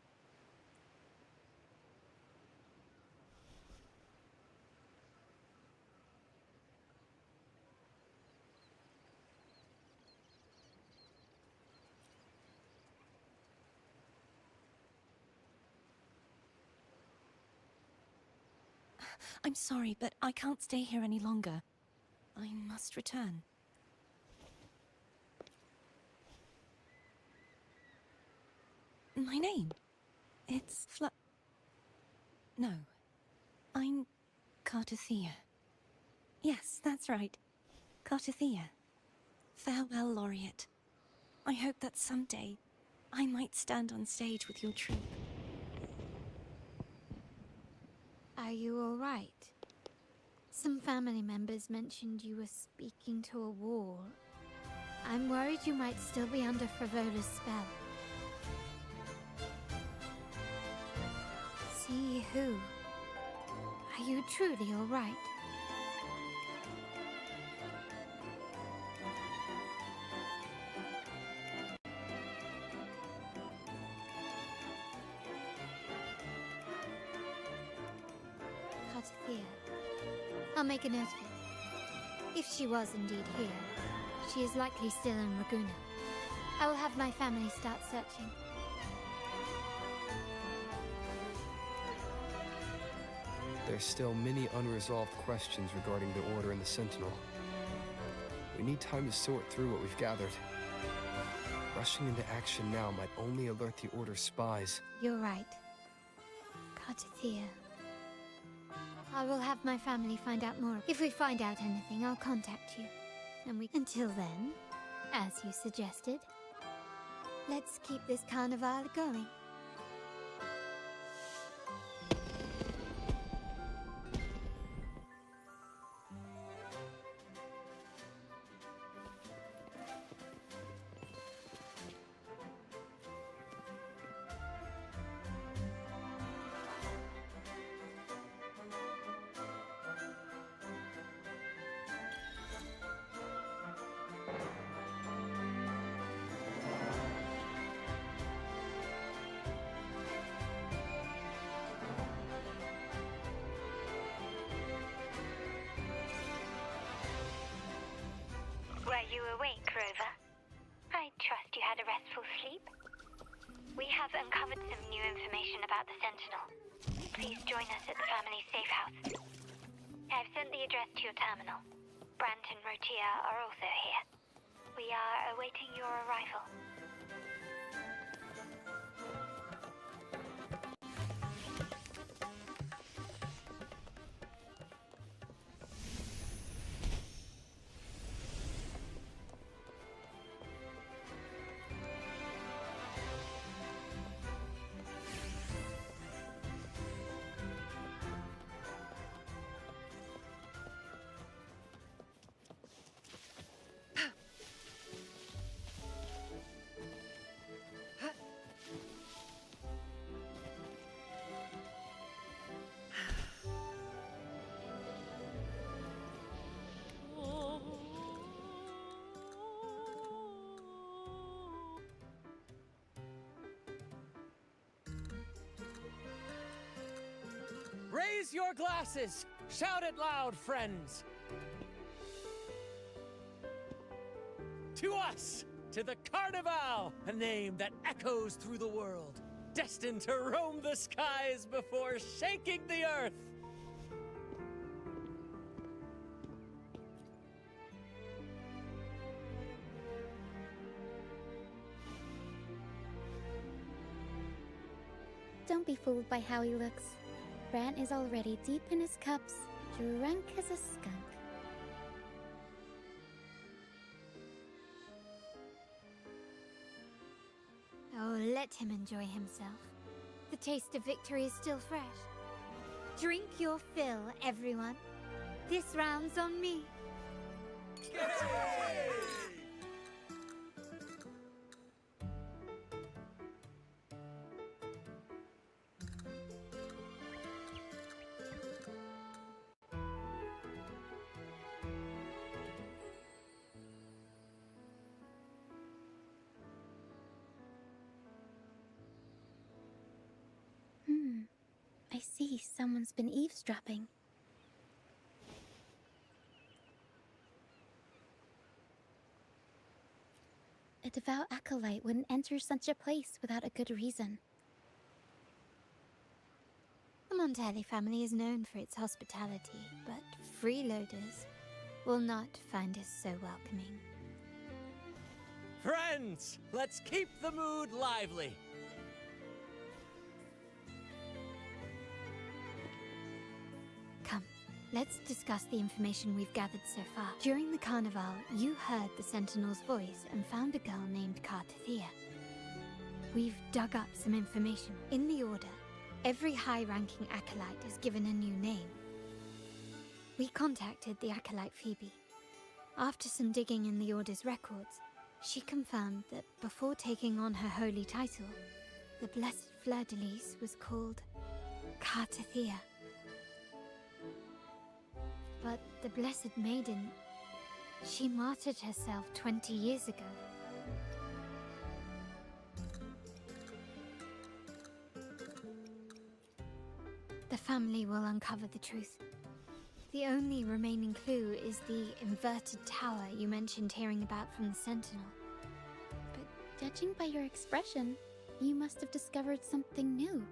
I'm sorry, but I can't stay here any longer. I must return. My name? It's No. I'm Cartothea. Yes, that's right. Cartothea. Farewell, Laureate. I hope that someday I might stand on stage with your troupe. Are you all right? Some family members mentioned you were speaking to a wall. I'm worried you might still be under Fravola's spell. See who? Are you truly all right? Cartothea. I'll make a note of it. If she was indeed here, she is likely still in Raguna. I will have my family start searching. There's still many unresolved questions regarding the Order and the Sentinel. We need time to sort through what we've gathered. Rushing into action now might only alert the Order's spies. You're right. Cartothea. I will have my family find out more. If we find out anything, I'll contact you. And until then, as you suggested, let's keep this carnival going. Were you awake, Rover? I trust you had a restful sleep. We have uncovered some new information about the Sentinel. Please join us at the family's safe house. I've sent the address to your terminal. Brant and Rotia are also here. We are awaiting your arrival. Raise your glasses! Shout it loud, friends! To us! To the Carnival! A name that echoes through the world, destined to roam the skies before shaking the earth! Don't be fooled by how he looks. Bran is already deep in his cups, drunk as a skunk. Oh, let him enjoy himself. The taste of victory is still fresh. Drink your fill, everyone. This round's on me. I see someone's been eavesdropping. A devout acolyte wouldn't enter such a place without a good reason. The Montelli family is known for its hospitality, but freeloaders will not find us so welcoming. Friends, let's keep the mood lively. Come, let's discuss the information we've gathered so far. During the carnival, you heard the Sentinel's voice and found a girl named Cartathea. We've dug up some information. In the Order, every high-ranking acolyte is given a new name. We contacted the acolyte Phoebe. After some digging in the Order's records, she confirmed that before taking on her holy title, the Blessed Fleur-de-Lis was called Cartathea. But the Blessed Maiden, she martyred herself 20 years ago. The family will uncover the truth. The only remaining clue is the inverted tower you mentioned hearing about from the Sentinel. But judging by your expression, you must have discovered something new,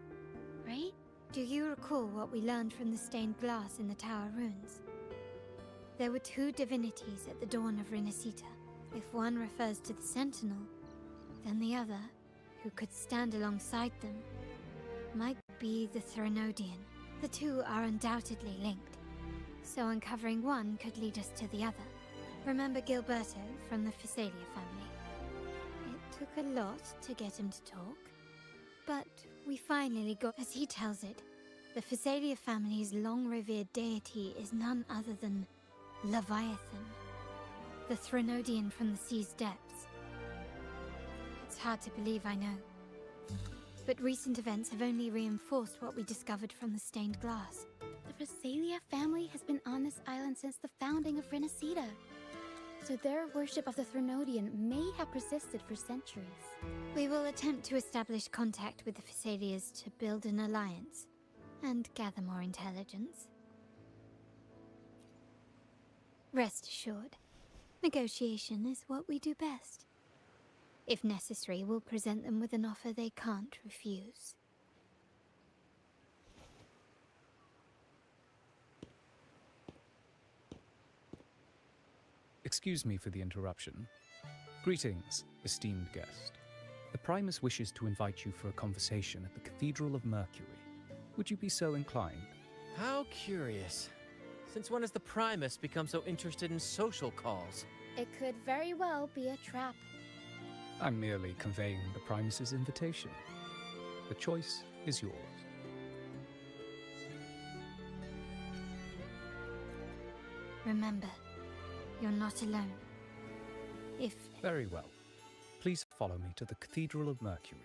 right? Do you recall what we learned from the stained glass in the tower ruins? There were two divinities at the dawn of Renacita. If one refers to the Sentinel, then the other, who could stand alongside them, might be the Threnodian. The two are undoubtedly linked, so uncovering one could lead us to the other. Remember Gilberto from the Phasalia family? It took a lot to get him to talk, but we finally got, as he tells it, the Phasalia family's long-revered deity is none other than Leviathan, the Threnodian from the sea's depths. It's hard to believe, I know. But recent events have only reinforced what we discovered from the stained glass. The Phasalia family has been on this island since the founding of Renacita. So their worship of the Threnodian may have persisted for centuries. We will attempt to establish contact with the Phasalias to build an alliance and gather more intelligence. Rest assured, negotiation is what we do best. If necessary, we'll present them with an offer they can't refuse. Excuse me for the interruption. Greetings, esteemed guest. The Primus wishes to invite you for a conversation at the Cathedral of Mercury. Would you be so inclined? How curious. Since when has the Primus become so interested in social calls? It could very well be a trap. I'm merely conveying the Primus's invitation. The choice is yours. Remember, you're not alone. If... Very well. Please follow me to the Cathedral of Mercury.